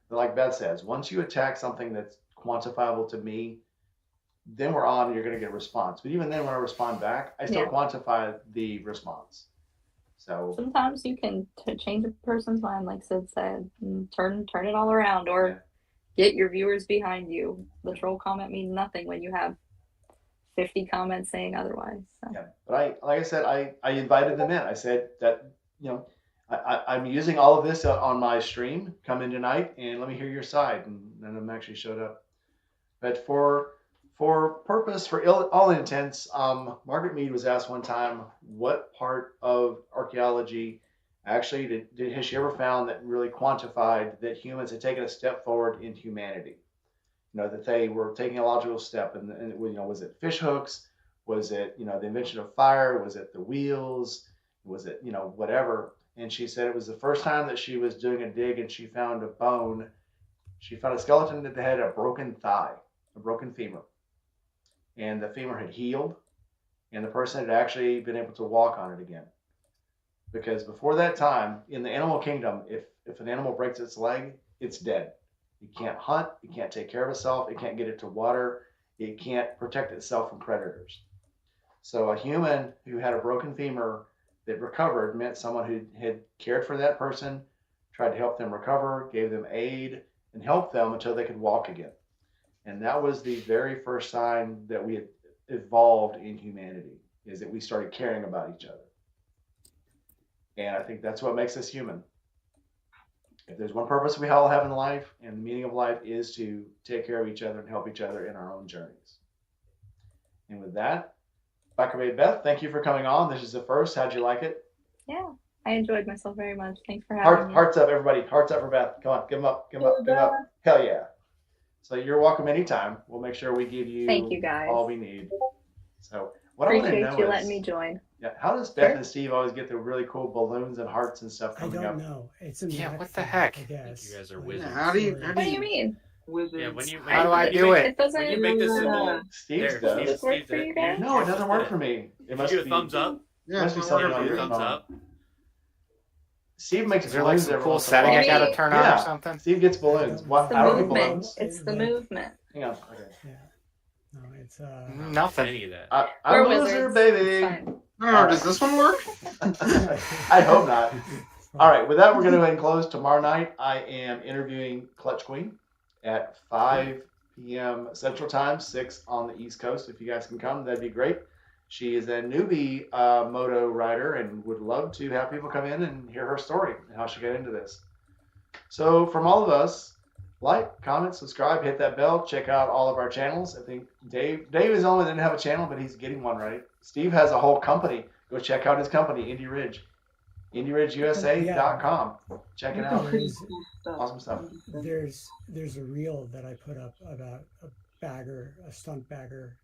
A: But like Beth says, once you attack something that's quantifiable to me, then we're on and you're going to get a response. But even then, when I respond back, I still
D: Yeah.
A: quantify the response. So
D: Sometimes you can change a person's mind, like Sid said, and turn it all around, or get your viewers behind you. The troll comment means nothing when you have 50 comments saying otherwise. So.
A: yeah, but like I said, I invited them in. I said that, you know, I'm using all of this on my stream. Come in tonight and let me hear your side. And none of them actually showed up. But for purpose, for all intents, Margaret Mead was asked one time what part of archaeology actually has she ever found that really quantified that humans had taken a step forward in humanity? You know, that they were taking a logical step, and you know, was it fish hooks? Was it, you know, the invention of fire? Was it the wheels? Was it, you know, whatever? And she said it was the first time that she was doing a dig and she found a bone. She found a skeleton that had a broken thigh, a broken femur, and the femur had healed, and the person had actually been able to walk on it again. Because before that time, in the animal kingdom, if an animal breaks its leg, it's dead. It can't hunt, it can't take care of itself, it can't get it to water, it can't protect itself from predators. So a human who had a broken femur that recovered meant someone who had cared for that person, tried to help them recover, gave them aid, and helped them until they could walk again. And that was the very first sign that we had evolved in humanity, is that we started caring about each other. And I think that's what makes us human. If there's one purpose we all have in life, and the meaning of life is to take care of each other and help each other in our own journeys. And with that, Dr. Beth, thank you for coming on. This is the first. How'd you like it?
D: Yeah, I enjoyed myself very much. Thanks for having me.
A: Hearts up, everybody. Hearts up for Beth. Come on, give them up, give them up, give them up. Hell yeah. So you're welcome anytime. We'll make sure we give you,
D: Thank you guys.
A: all we need. So what
D: Appreciate
A: I want to know
D: you
A: is,
D: letting me join.
A: yeah, how does Beth and Steve always get the really cool balloons and hearts and stuff
G: I
A: coming
G: don't
A: up?
G: know. It's a
C: Yeah,
G: Mac
C: what the
G: thing,
C: heck?
G: I guess.
E: You guys are
G: Like,
E: wizards.
B: How do you
D: What do you mean?
F: Wizards.
E: Yeah, when you
C: How do I
E: when you
C: do
E: make-
C: it?
D: It doesn't.
E: When you make the symbol,
F: Yeah.
A: Steve's
E: there,
A: does.
D: Does it work for you guys?
A: No, it doesn't work for me. It
E: If
A: must
E: you do a
A: be
E: thumbs up,
B: Yeah,
A: must be
B: it's
A: something
B: not
A: on
E: do
A: your
E: a thumbs
A: phone.
E: up.
A: Steve makes
C: Is there like
A: balloons
C: some
A: every
C: cool
A: once in a
C: setting
A: while.
C: I gotta
D: Maybe.
C: turn on
A: Yeah.
C: or something?
A: Steve gets balloons.
G: I
A: What?
G: don't-
D: The
A: I don't get
D: movement.
A: balloons.
D: It's the
G: Like-
D: movement.
A: Hang on. Okay.
G: Yeah. No, it's
C: Nothing.
E: Any of that.
A: I'm
D: We're
A: a loser,
D: wizards. It's
A: baby.
D: fine.
B: Oh, does this one work?
A: I hope not. All right, with that, we're going to go ahead and close. Tomorrow night, I am interviewing Clutch Queen at 5 p.m. Central Time, 6 on the East Coast. If you guys can come, that'd be great. She is a newbie moto rider and would love to have people come in and hear her story and how she got into this. So from all of us, like, comment, subscribe, hit that bell, check out all of our channels. I think Dave is the only one that didn't have a channel, but he's getting one, right? Steve has a whole company. Go check out his company, Indy Ridge. IndyRidgeUSA.com. Check it out.
G: There is-
F: Cool stuff.
A: Awesome stuff.
G: there's a reel that I put up about a stunt bagger,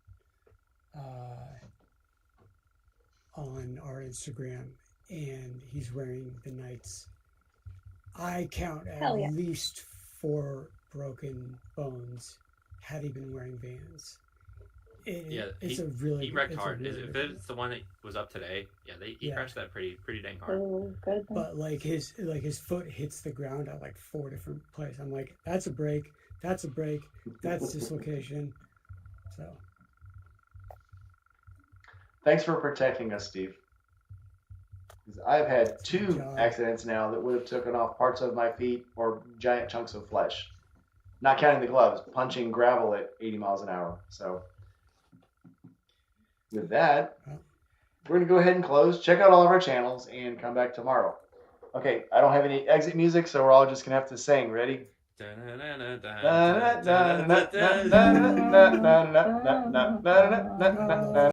G: on our Instagram, and he's wearing the Knights. I count at
D: Hell yeah.
G: least 4 broken bones had he been wearing Vans.
E: Yeah,
G: It's a really
E: He wrecked
G: it's a
E: hard.
G: really
E: If
G: good
E: it's the one that was up today, yeah, he
G: Yeah.
E: crashed that pretty dang hard.
D: Oh, good.
G: But like his foot hits the ground at like 4 different places. I'm like, that's a break, that's dislocation. So
A: Thanks for protecting us, Steve. 'Cause I've had
G: Good
A: 2
G: job.
A: accidents now that would have taken off parts of my feet or giant chunks of flesh. Not counting the gloves, punching gravel at 80 miles an hour. So with that, we're going to go ahead and close. Check out all of our channels and come back tomorrow. Okay, I don't have any exit music, so we're all just going to have to sing. Ready?